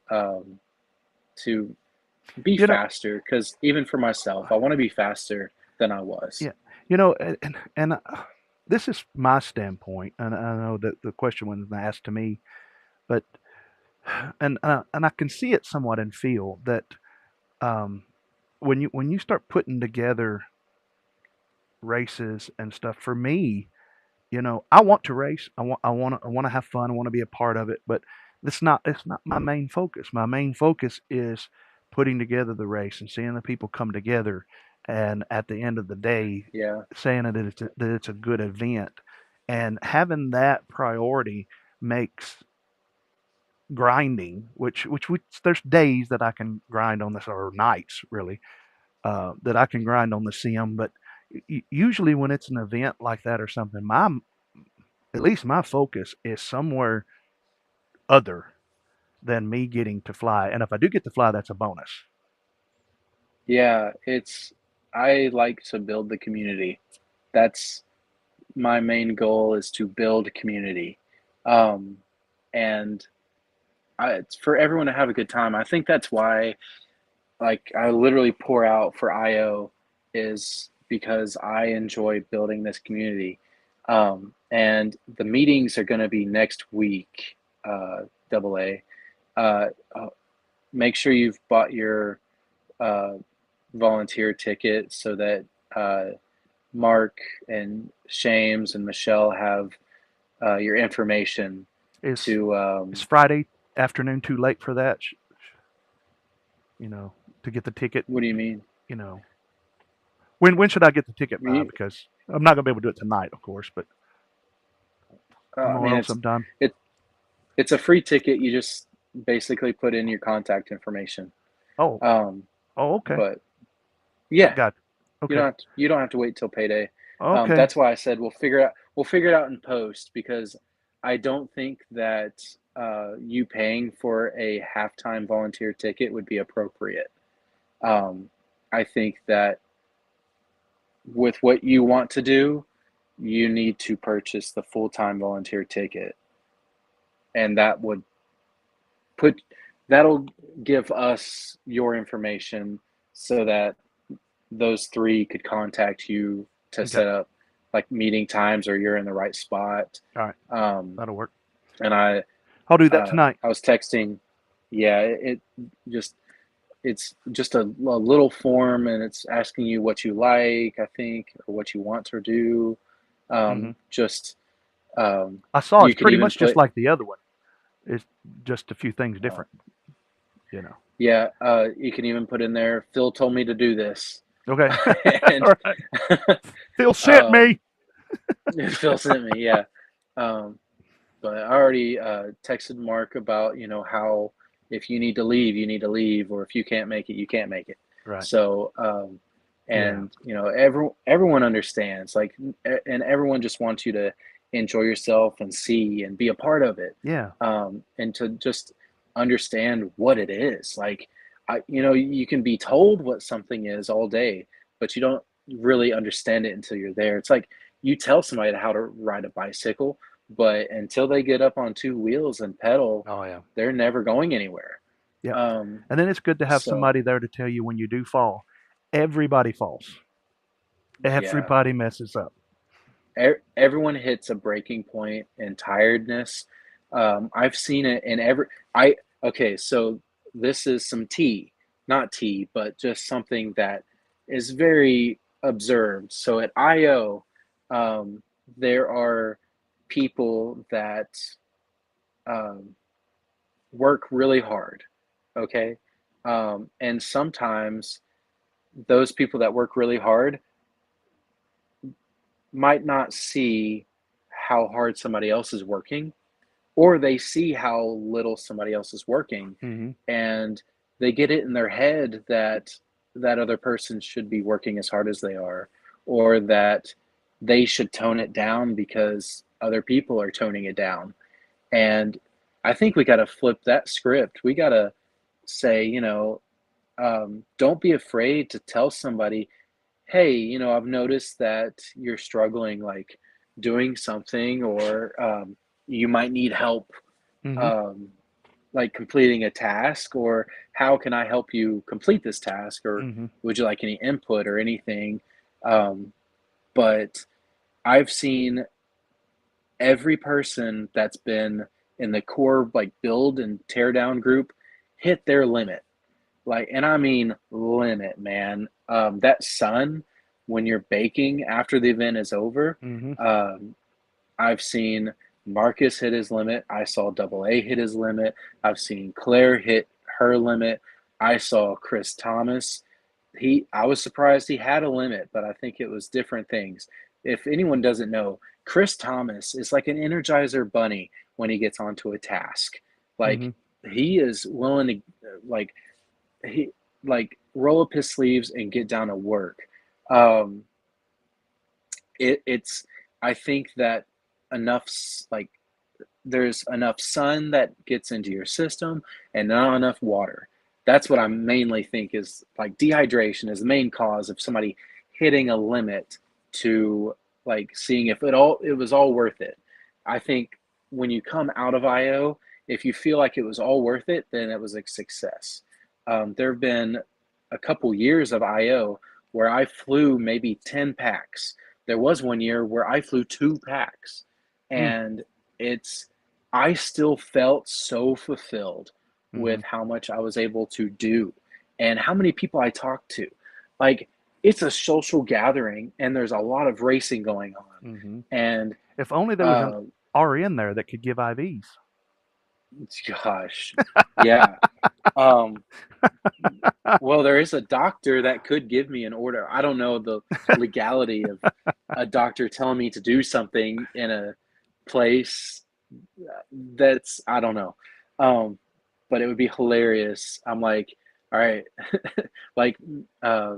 to be You know, faster. Because even for myself, I want to be faster than I was. yeah. This is my standpoint, and I know that the question was asked to me, but and I can see it somewhat and feel that um, when you start putting together races and stuff, for me, I want to race. I want to have fun. I want to be a part of it, but it's not my main focus. My main focus is putting together the race and seeing the people come together, and at the end of the day, Yeah, saying that it's a good event, and having that priority makes grinding, which there's days that I can grind on this, or nights really, that I can grind on the sim, but usually when it's an event like that or something, at least my focus is somewhere other than me getting to fly. And if I do get to fly, that's a bonus. yeah. I like to build the community. That's my main goal is to build community, um, and it's for everyone to have a good time. I think that's why, like, I literally pour out for IO is because I enjoy building this community. And the meetings are going to be next week, double A. Uh, uh, Make sure you've bought your uh, volunteer ticket so that uh, Mark and Shames and Michelle have your information Is to, is Friday afternoon too late for that? You know, to get the ticket. what do you mean? You know, when should I get the ticket by? You, Because I'm not gonna be able to do it tonight, of course, but I mean, tomorrow sometime. it, it's a free ticket. You just basically put in your contact information. Oh, Um, oh, okay, but yeah, got okay, you don't have to wait till payday. okay. That's why I said we'll figure it out in post because I don't think that you paying for a halftime volunteer ticket would be appropriate. Um, I think that with what you want to do, you need to purchase the full time volunteer ticket, and put that'll give us your information so that those three could contact you to Okay. set up like meeting times, or you're in the right spot. All right. Um, That'll work. and I I'll do that tonight. I was texting. Yeah, just it's just a little form, and it's asking you what you like, I think, or what you want to do. Hmm. Just I saw you it's could pretty even much just put, like the other one. It's just a few things uh, different, you know. yeah, you can even put in there, Phil told me to do this. Okay. And All right. Phil sent um, me. Phil sent me, yeah. Um, but I already texted Mark about, how if you need to leave, you need to leave, or if you can't make it, you can't make it. Right. So, Yeah. and everyone understands, like, and everyone just wants you to enjoy yourself and see and be a part of it, Yeah. and to just understand what it is. Like, you can be told what something is all day, but you don't really understand it until you're there. It's like you tell somebody how to ride a bicycle, but until they get up on two wheels and pedal, Oh yeah. they're never going anywhere. Yep. Um, And then it's good to have so somebody there to tell you when you do fall. Everybody falls. yeah, Everybody messes up. everyone hits a breaking point in tiredness. I've seen it in every. I Okay, so this is some tea, not tea, but just something that is very observed. So at IO, there are people that um, work really hard. Okay, and sometimes those people that work really hard might not see how hard somebody else is working, or they see how little somebody else is working, Hmm. and they get it in their head that that other person should be working as hard as they are, or that they should tone it down because other people are toning it down. And I think we got to flip that script. We got to say, don't be afraid to tell somebody, hey, I've noticed that you're struggling, like doing something, or you might need help, Hmm. um, like completing a task, or how can I help you complete this task, or Hmm. would you like any input or anything? Um, but I've seen every person that's been in the core, like, build and tear down group hit their limit. Like, and I mean limit, man. That sun, when you're baking after the event is over, Hmm. um, I've seen Marcus hit his limit. I saw Double A hit his limit. I've seen Claire hit her limit. I saw Chris Thomas. I was surprised he had a limit, but I think it was different things. If anyone doesn't know, Chris Thomas is like an Energizer bunny when he gets onto a task. Like, Hmm. he is willing to, like, he like roll up his sleeves and get down to work. Um, it's I think that enough, like, there's enough sun that gets into your system and not enough water. That's what I mainly think is, like, dehydration is the main cause of somebody hitting a limit, to like seeing if it was all worth it. I think when you come out of IO, if you feel like it was all worth it, then it was a success. There have been a couple years of IO where I flew maybe 10 packs. There was one year where I flew 2 packs, and it's I still felt so fulfilled Hmm. with how much I was able to do and how many people I talked to. Like, it's a social gathering and there's a lot of racing going on. Hmm. And If only there was an uh, RN there that could give IVs. gosh, yeah. Um, well, there is a doctor that could give me an order. I don't know the legality of a doctor telling me to do something in a place that's, I don't know. Um, but it would be hilarious. I'm like, all right, like, uh,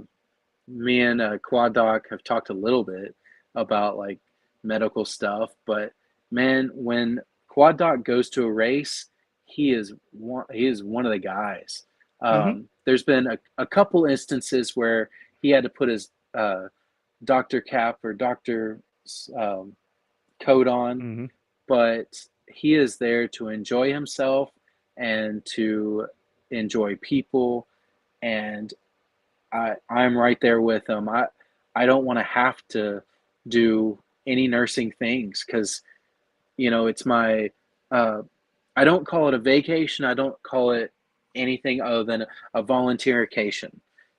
me and Quad Doc have talked a little bit about, like, medical stuff, but man, when Quad Doc goes to a race, he is one of the guys. Hmm. There's been a couple instances where he had to put his doctor cap or doctor um, coat on, Hmm. but he is there to enjoy himself and to enjoy people. And I'm right there with them. I don't want to have to do any nursing things because it's my uh, I don't call it a vacation. I don't call it anything other than a volunteerication.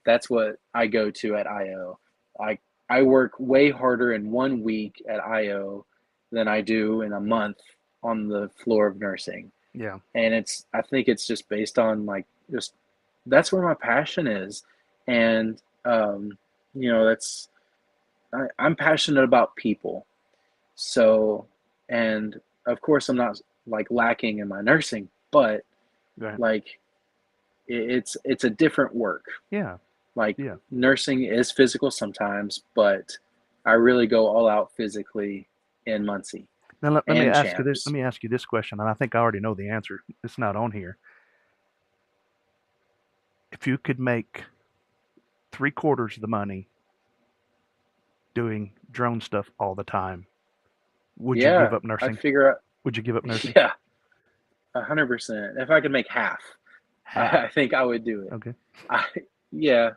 That's what I go to at IO. I I work way harder in 1 week at IO than I do in a month on the floor of nursing. Yeah. And I think it's just based on like just that's where my passion is. And that's I'm passionate about people. So, and of course, I'm not like lacking in my nursing, but Right. like it's a different work. Yeah. Like Yeah. nursing is physical sometimes, but I really go all out physically in Muncie Now let me and ask you this. Let champs. me ask you this question, and I think I already know the answer. It's not on here. If you could make 3/4 of the money doing drone stuff all the time, would you give Yeah, up I nursing? figure out. Would you give up nursing? Yeah, 100%. If I could make half, Half. I think I would do it. Okay. I yeah,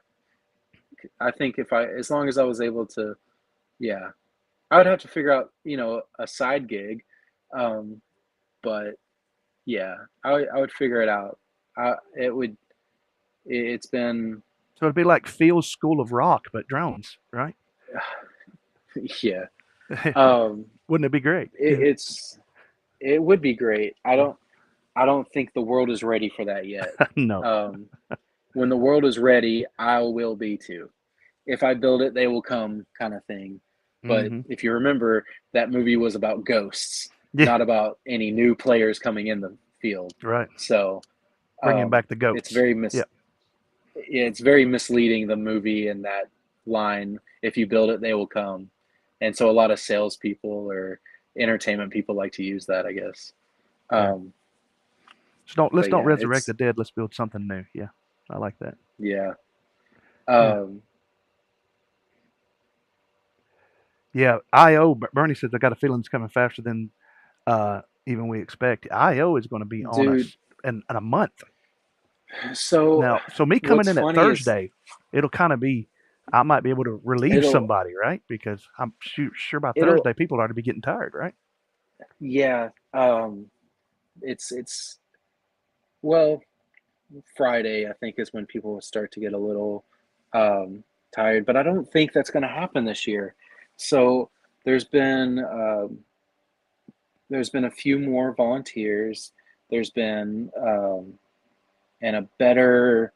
I think if I as long as I was able to, yeah, I would have to figure out a side gig, um, but yeah, I would figure it out. It would. It's been So it'd be like Phil's School of Rock, but drones, right? yeah. Um, Wouldn't it be great? it, Yeah. it's it would be great. I don't think the world is ready for that yet. No. Um, when the world is ready, I will be too. If I build it, they will come, kind of thing. But Mm-hmm. if you remember, that movie was about ghosts, Yeah. not about any new players coming in the field. Right. So Bringing back the it's goats. very Yeah. it's very misleading, the movie, and that line. If you build it, they will come. And so a lot of salespeople or entertainment people like to use that, I guess. Yeah. Um, So let's but don't yeah, resurrect the dead. Let's build something new. Yeah. I like that. yeah. Yeah. Um, Yeah. IO. Bernie says I got a feeling it's coming faster than even we expect. IO is going to be on dude, us in a month. so Now, so me coming what's in at funny is Thursday, it'll kind of be, I might be able to relieve it'll somebody, right? Because I'm sure by it'll Thursday people ought to be getting tired, right? yeah. It's well, Friday I think is when people will start to get a little um, tired, but I don't think that's going to happen this year. So there's been um, there's been a few more volunteers. There's been and a better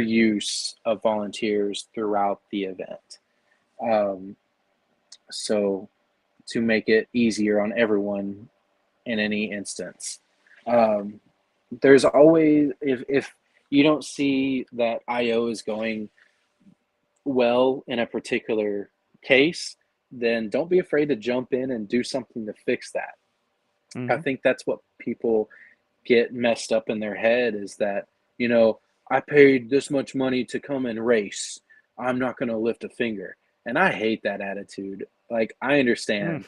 use of volunteers throughout the event. Um, so to make it easier on everyone in any instance. Um, there's always if you don't see that IO is going well in a particular case, then don't be afraid to jump in and do something to fix that. I Mm-hmm. think that's what people get messed up in their head is that, you know, I paid this much money to come and race. I'm not going to lift a finger. And I hate that attitude. Like I Mm, understand,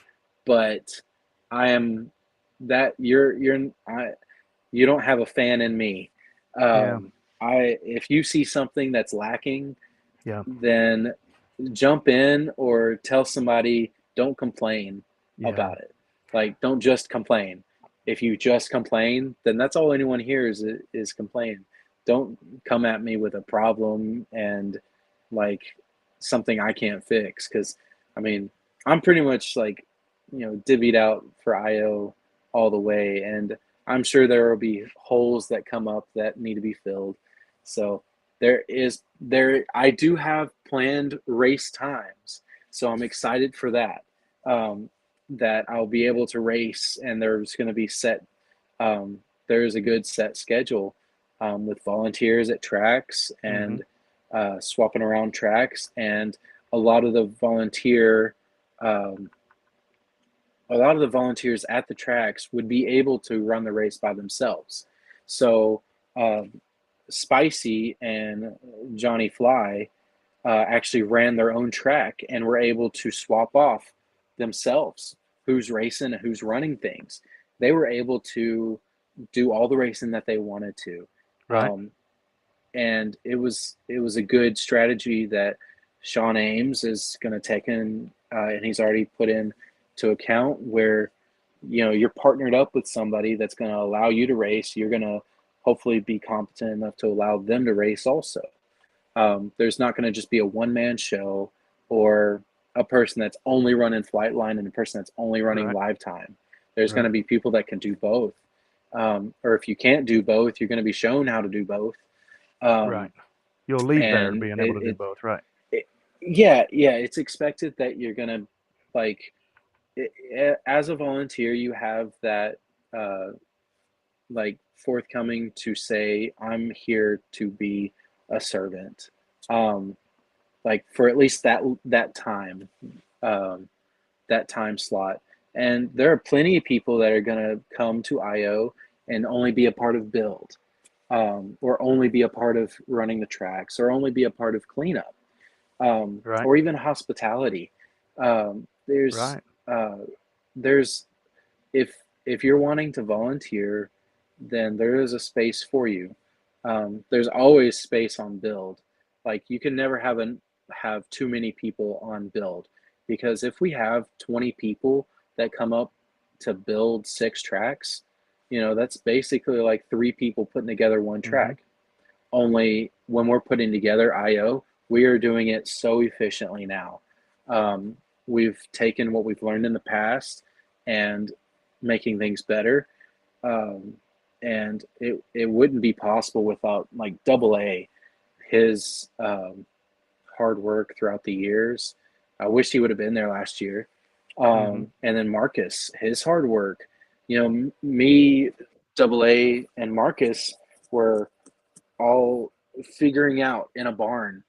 but I am that you don't have a fan in me. yeah, I if you see something that's lacking, yeah, then jump in or tell somebody don't complain yeah, about it. Like don't just complain. If you just complain, then that's all anyone hears is complain. Don't come at me with a problem and like something I can't fix because I mean I'm pretty much like divvied out for IO all the way, and I'm sure there will be holes that come up that need to be filled. So I do have planned race times, so I'm excited for that. That I'll be able to race, and there's going to be there's a good set schedule with volunteers at tracks mm-hmm. and swapping around tracks, and a lot of the volunteer um, a lot of the volunteers at the tracks would be able to run the race by themselves. So um, Spicy and Johnny Fly actually ran their own track and were able to swap off themselves who's racing and who's running things. They were able to do all the racing that they wanted to. Right. Um, and it was a good strategy that Sean Ames is going to take in, and he's already put in to account, where you're partnered up with somebody that's going to allow you to race. You're going to hopefully be competent enough to allow them to race also. There's not going to just be a one-man show, or a person that's only running flight line and a person that's only running Right. live time. There's going Right. to be people that can do both. Or if you can't do both, you're going to be shown how to do both. Right. Um, You'll leave there and being able to do both. Right. yeah, it's expected that you're going to, like, as a volunteer, you have that, uh, like, forthcoming to say, I'm here to be a servant. Um, like, for at least that time, um, that time slot. And there are plenty of people that are going to come to IO and only be a part of build, or only be a part of running the tracks, or only be a part of cleanup, Right. or even hospitality. Um, there's Right. uh, there's if if you're wanting to volunteer, then there is a space for you. There's always space on build. Like, you can never have too many people on build, because if we have 20 people that come up to build 6 tracks, that's basically like 3 people putting together one Mm-hmm. track. Only when we're putting together IO, we are doing it so efficiently now. Um, we've taken what we've learned in the past and making things better. Um, and it wouldn't be possible without, like, Double A, his hard work throughout the years. I wish he would have been there last year. Mm-hmm. And then Marcus, his hard work. Me, Double A, and Marcus were all figuring out in a barn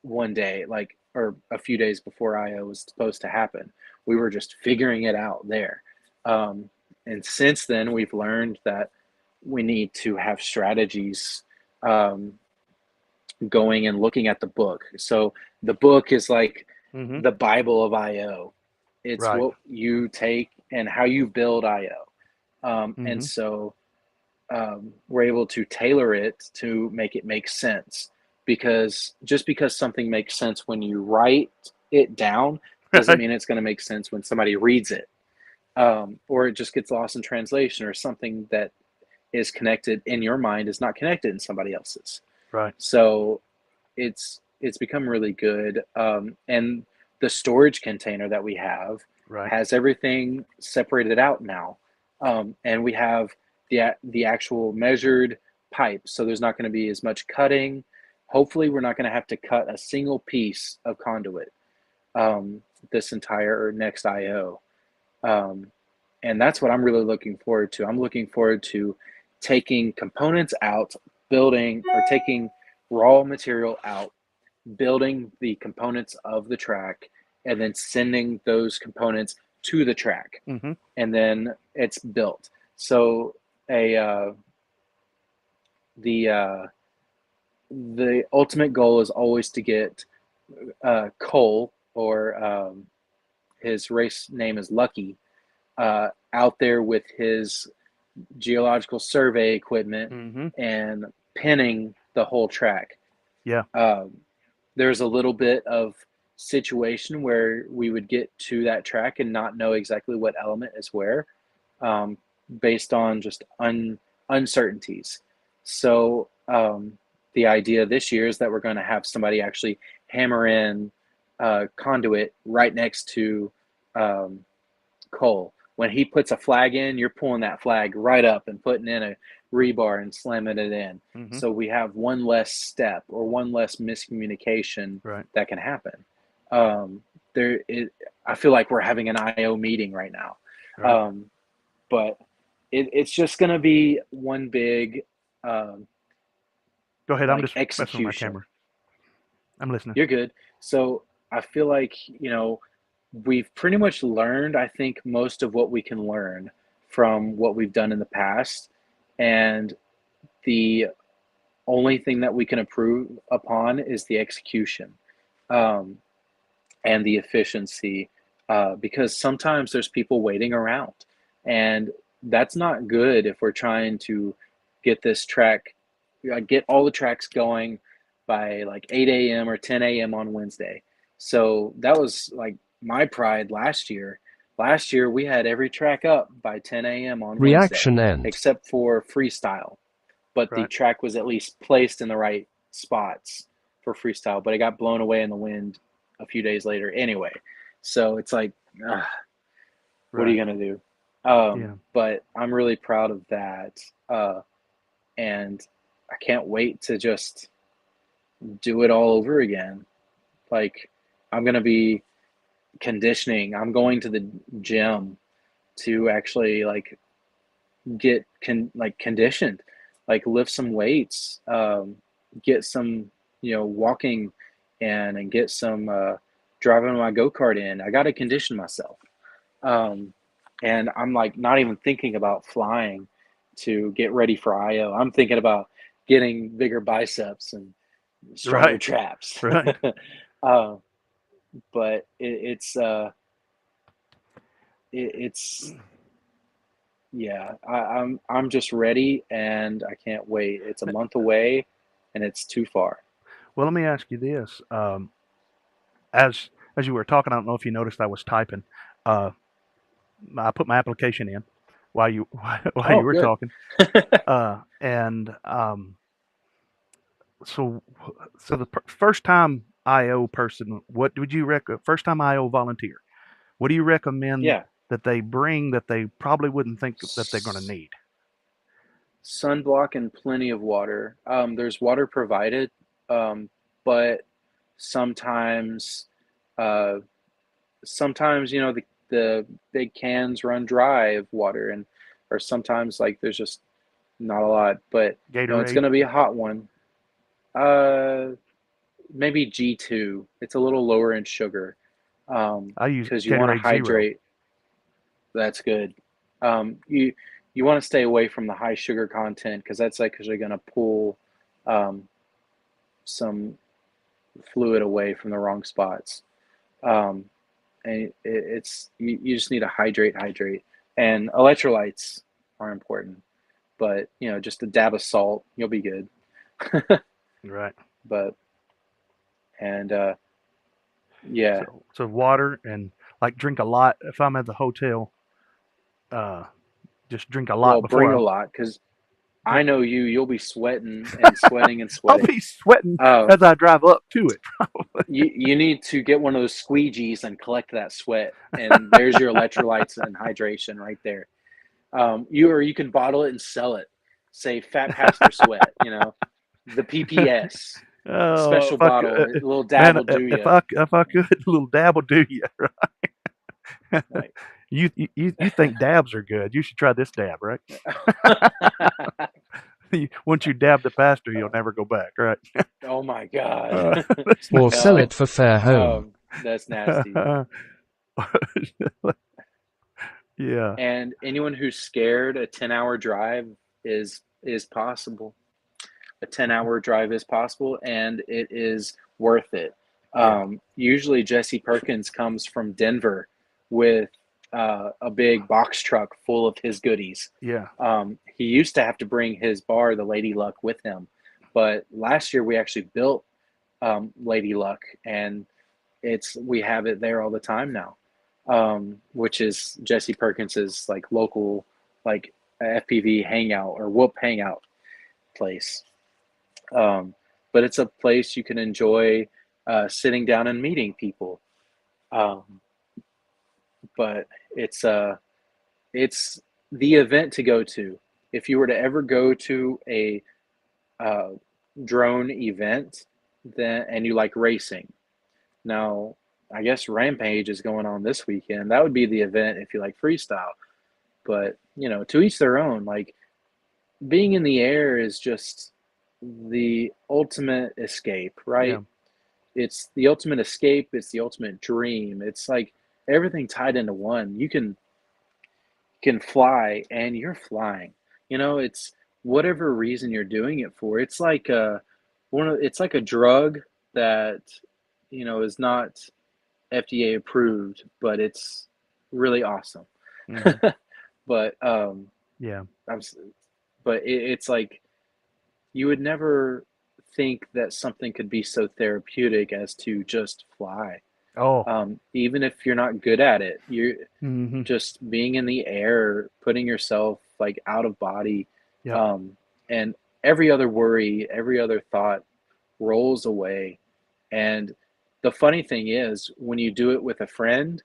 one day, like, or a few days before IO was supposed to happen. We were just figuring it out there. Um, and since then, we've learned that we need to have strategies, um, going and looking at the book. So the book is like Mm-hmm. the Bible of IO. It's Right. what you take and how you build IO. And Mm-hmm. so, we're able to tailor it to make it make sense. Because just because something makes sense when you write it down doesn't Right. mean it's going to make sense when somebody reads it, or it just gets lost in translation, or something that is connected in your mind is not connected in somebody else's. Right. So it's become really good. And the storage container that we have Right. has everything separated out now, and we have the actual measured pipe, so there's not going to be as much cutting. Hopefully, we're not going to have to cut a single piece of conduit, this entire next IO. Um, and that's what I'm really looking forward to. I'm looking forward to taking components out, building, or taking raw material out, building the components of the track, and then sending those components to the track, Mm-hmm. and then it's built. So a the ultimate goal is always to get, Cole, or his race name is Lucky, out there with his geological survey equipment Mm-hmm. and pinning the whole track. Yeah. Um, there's a little bit of situation where we would get to that track and not know exactly what element is where, um, based on just uncertainties. So, the idea this year is that we're going to have somebody actually hammer in, conduit right next to, um, Cole. When he puts a flag in, you're pulling that flag right up and putting in a rebar and slamming it in. Mm-hmm. So we have one less step or one less miscommunication Right. that can happen. Um, I feel like we're having an IO meeting right now, Right. but it's just going to be one big, um, Go ahead. I'm like, just messing with my execution. camera. I'm listening. You're good. So I feel like, we've pretty much learned, I think, most of what we can learn from what we've done in the past. And the only thing that we can improve upon is the execution, um, and the efficiency, because sometimes there's people waiting around. And that's not good if we're trying to get this track get all the tracks going by like 8 a.m. or 10 a.m. on Wednesday. So that was like my pride last year. Last year we had every track up by 10 a.m. on Wednesday, Reaction end. except for freestyle. But the Right. track was at least placed in the right spots for freestyle, but it got blown away in the wind a few days later anyway. So it's like, what are you Right. gonna do? Yeah. But I'm really proud of that, and I can't wait to just do it all over again. Like, I'm gonna be conditioning. I'm going to the gym to actually like get conditioned, like lift some weights, get some walking, and get some driving my go-kart in. I got to condition myself, um, and I'm like not even thinking about flying to get ready for IO. I'm thinking about getting bigger biceps and stronger Right. traps. Right. uh, but it's yeah, I'm just ready and I can't wait. It's a month away and it's too far. Well, let me ask you this. As as you were talking, I don't know if you noticed I was typing. Uh, I put my application in while you while Oh, you were good. talking. And so the first time IO person, what would you first time IO volunteer? What do you recommend Yeah. that they bring that they probably wouldn't think that they're going to need? Sunblock and plenty of water. There's water provided, but sometimes, uh, sometimes the big cans run dry of water, and or sometimes like there's just not a lot. But it's Gatorade. gonna be a hot one. Uh, Maybe G2. It's a little lower in sugar, I use because you want to Gatorade Zero. hydrate. That's good. You want to stay away from the high sugar content because that's like because you're gonna pull um, some fluid away from the wrong spots. Um, and it's you just need to hydrate, and electrolytes are important. But just a dab of salt, you'll be good. Right. But and yeah, So water and like drink a lot. If I'm at the hotel, uh, just drink a lot well, bring before a I lot because I drink. know you'll be sweating and sweating and I'll sweating. be sweating Uh, as I drive up to it. you need to get one of those squeegees and collect that sweat, and there's your electrolytes and hydration right there. You can bottle it and sell it. Say PhatPastor Sweat, the PPS Oh, special if I bottle. A could, little dab man, will do if you. I could, a little dab will do you. Like, You think dabs are good? You should try this dab, right? Once you dab the pastor, you'll never go back, right? oh my God. Uh, that's Or sell No, it for fair home. that's nasty. yeah, And anyone who's scared, a 10-hour drive is possible. A 10-hour drive is possible, and it is worth it. yeah, Usually, Jesse Perkins comes from Denver with a big box truck full of his goodies. yeah, He used to have to bring his bar, the Lady Luck, with him, but last year we actually built Lady Luck, and we have it there all the time now, which is Jesse Perkins's like local like FPV hangout or whoop hangout place. Um, but it's a place you can enjoy sitting down and meeting people. Um, but it's the event to go to. If you were to ever go to a uh, drone event, then and you like racing, now I guess Rampage is going on this weekend. That would be the event if you like freestyle. But to each their own. Like being in the air is just the ultimate escape, yeah. right? It's the ultimate escape. It's the ultimate dream. It's like everything tied into one. You can fly, and you're flying. It's whatever reason you're doing it for. It's like it's like a drug that is not FDA approved, but it's really awesome. Hmm. But Yeah, I'm, but it's like you would never think that something could be so therapeutic as to just fly. Oh, Even if you're not good at it, you're mm-hmm. just being in the air, putting yourself like out of body, Yep. um, and every other worry, every other thought rolls away. And the funny thing is, when you do it with a friend,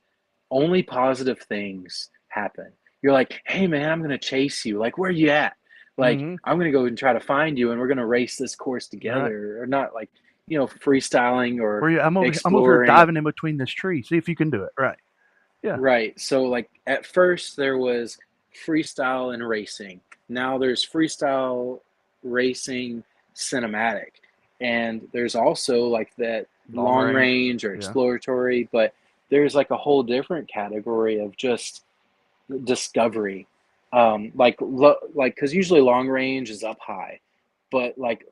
only positive things happen. You're like, hey man, I'm gonna chase you. Like, where you at? Like, Mm-hmm. I'm gonna go and try to find you, and we're gonna race this course Right. together, or not like, freestyling or Where you? I'm over here exploring. diving in between this tree. See if you can do it. Right. Yeah. Right. So like at first there was freestyle and racing. Now there's freestyle racing cinematic. And there's also like that Long long range. range or Yeah. exploratory, but there's like a whole different category of just discovery. Like cuz usually long range is up high, but like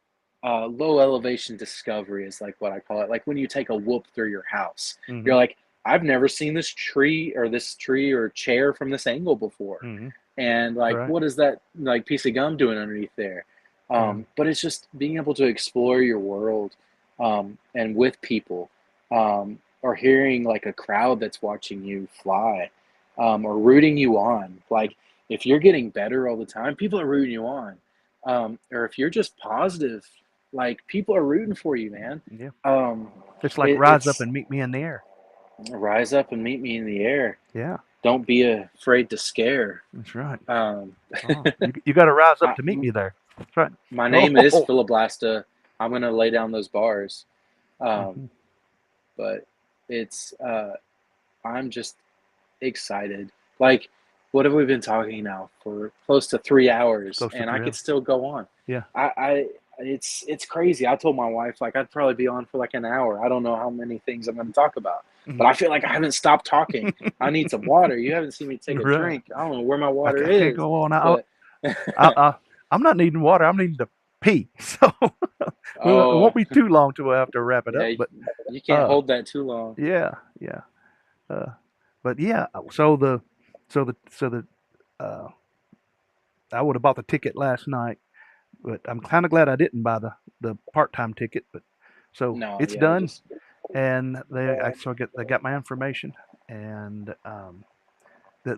low elevation discovery is like what I call it. Like when you take a whoop through your house, Mm-hmm. you're like, I've never seen this tree or chair from this angle before, Mm-hmm. and like, Right. what is that like piece of gum doing underneath there? Yeah. But it's just being able to explore your world, and with people, or hearing like a crowd that's watching you fly, or rooting you on. Like if you're getting better all the time, people are rooting you on, or if you're just positive, like people are rooting for you, man. Yeah. Um, It's like rise up it's and meet me in the air. rise up and meet me in the air. Yeah. Don't be afraid to scare. That's right. Um, Oh, you got to rise up I, to meet me there. That's right. my name is Oh. Philoblasta. I'm gonna lay down those bars, um, Mm-hmm. but it's I'm just excited. Like, what have we been talking now for close to 3 hours, Close to and I 3 hours. could still go on. Yeah. I it's crazy. I told my wife like I'd probably be on for like an hour. I don't know how many things I'm going to talk about, Mm-hmm. but I feel like I haven't stopped talking. I need some water. You haven't seen me take a Right. drink. I don't know where my I water can't is, go on. but I'm not needing water. I'm needing to pee. So it oh won't be too long till I have to wrap it yeah, up. But you can't uh, hold that too long. yeah, yeah. Uh, but yeah. So the uh, I would have bought the ticket last night, but I'm kind of glad I didn't buy the part-time ticket. But so No, it's yeah, done, just and they got my information, and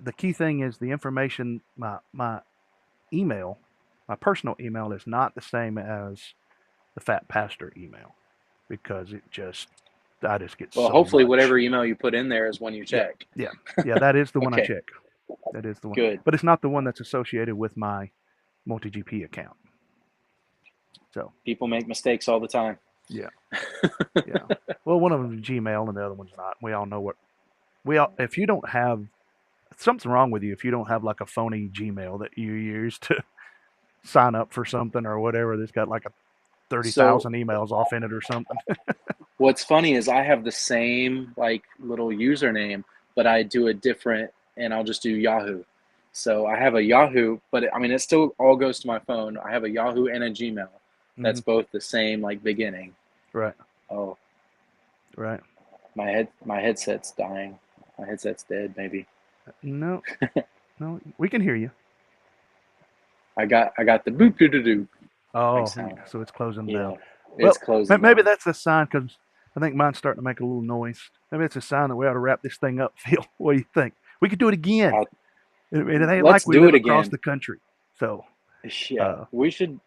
the key thing is the information. My email, my personal email is not the same as the PhatPastor email because I just get well, so hopefully much. whatever email you put in there is one you Yeah, check. yeah, yeah. That is the one I Okay, check. That is the one, good. but it's not the one that's associated with my MultiGP account. So People make mistakes all the time. yeah, yeah. Well, one of them is Gmail and the other one's not. We all know what we all. If you don't have something's wrong with you, if you don't have like a phony Gmail that you use to sign up for something or whatever that's got like a thirty So thousand emails off in it or something. what's funny is I have the same like little username, but I do a different, and I'll just do Yahoo. So I have a Yahoo, but I mean it still all goes to my phone. I have a Yahoo and a Gmail. Hmm. That's both the same like beginning. Right, Oh, right. my headset's dying. My headset's dead. Maybe No, no, we can hear you. I got the boop doo doo doo like Oh, sound. so it's closing down. Yeah, it's Well, closing maybe down. that's a sign because I think mine's starting to make a little noise. Maybe it's a sign that we ought to wrap this thing up, Phil. What do you think? We could do it again. Uh, It ain't let's like we do live it across again. the country. So, Yeah, uh, we should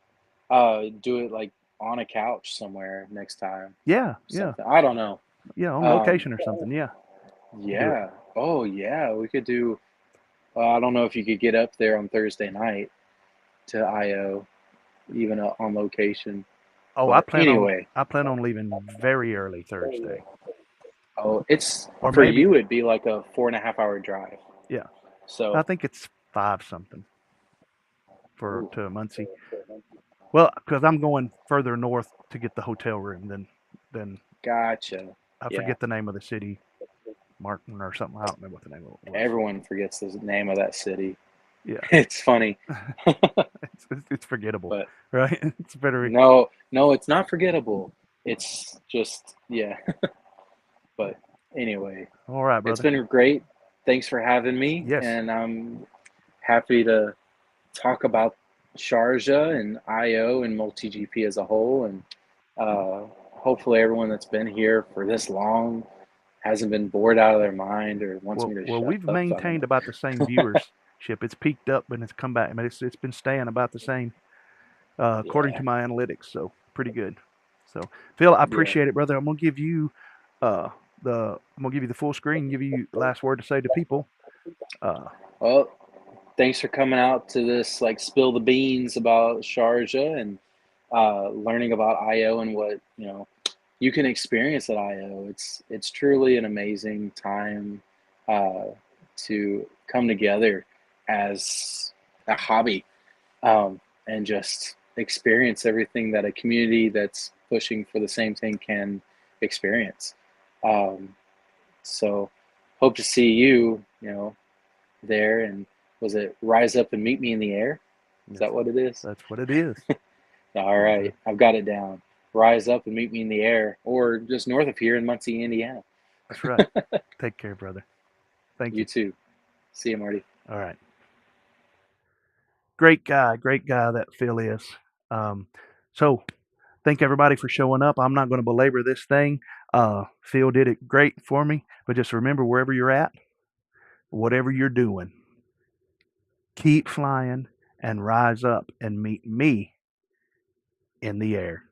do it like on a couch somewhere next time. yeah, yeah, Something I don't know. yeah, on Um, location or something. Yeah, do it. yeah. Oh yeah, we could do. I don't know if you could get up there on Thursday night to IO, even on location. Oh, But anyway, I plan on leaving very early Thursday, oh, it's or for maybe you. It'd be like a 4.5 hour drive. yeah. I So, think it's five something for ooh, to Muncie. Well, because I'm going further north to get the hotel room than gotcha. I Yeah, forget the name of the city, Martin or something. I don't remember what the name of it was. everyone forgets the name of that city. Yeah, It's funny, it's forgettable, but right? It's better. no, no, it's not forgettable. It's just yeah. But anyway, All right, it's brother. been great. Thanks for having me, Yes, and I'm happy to talk about Sharjah and IO and MultiGP as a whole, and hopefully everyone that's been here for this long hasn't been bored out of their mind or wants me to Well, shut we've up. I don't maintained know. about the same viewership. It's peaked up and it's come back. I mean, it's been staying about the same according Yeah, to my analytics. So pretty good. So Phil, I yeah. appreciate it, brother. I'm gonna give you the full screen, give you the last word to say to people. Well, thanks for coming out to this like spill the beans about Sharjah and learning about IO and what you can experience at IO. It's truly an amazing time uh, to come together as a hobby and just experience everything that a community that's pushing for the same thing can experience. Um, so hope to see you, there. And was it Rise Up and Meet Me in the Air? Is that what it is? That's what it is. All right, I've got it down. Rise Up and Meet Me in the Air, or just north of here in Muncie, Indiana. That's right. Take care, brother. Thank You you. too. See you, Marty. All right. Great guy that Phil is. So thank everybody for showing up. I'm not going to belabor this thing. Phil did it great for me, but just remember, wherever you're at, whatever you're doing, keep flying and rise up and meet me in the air.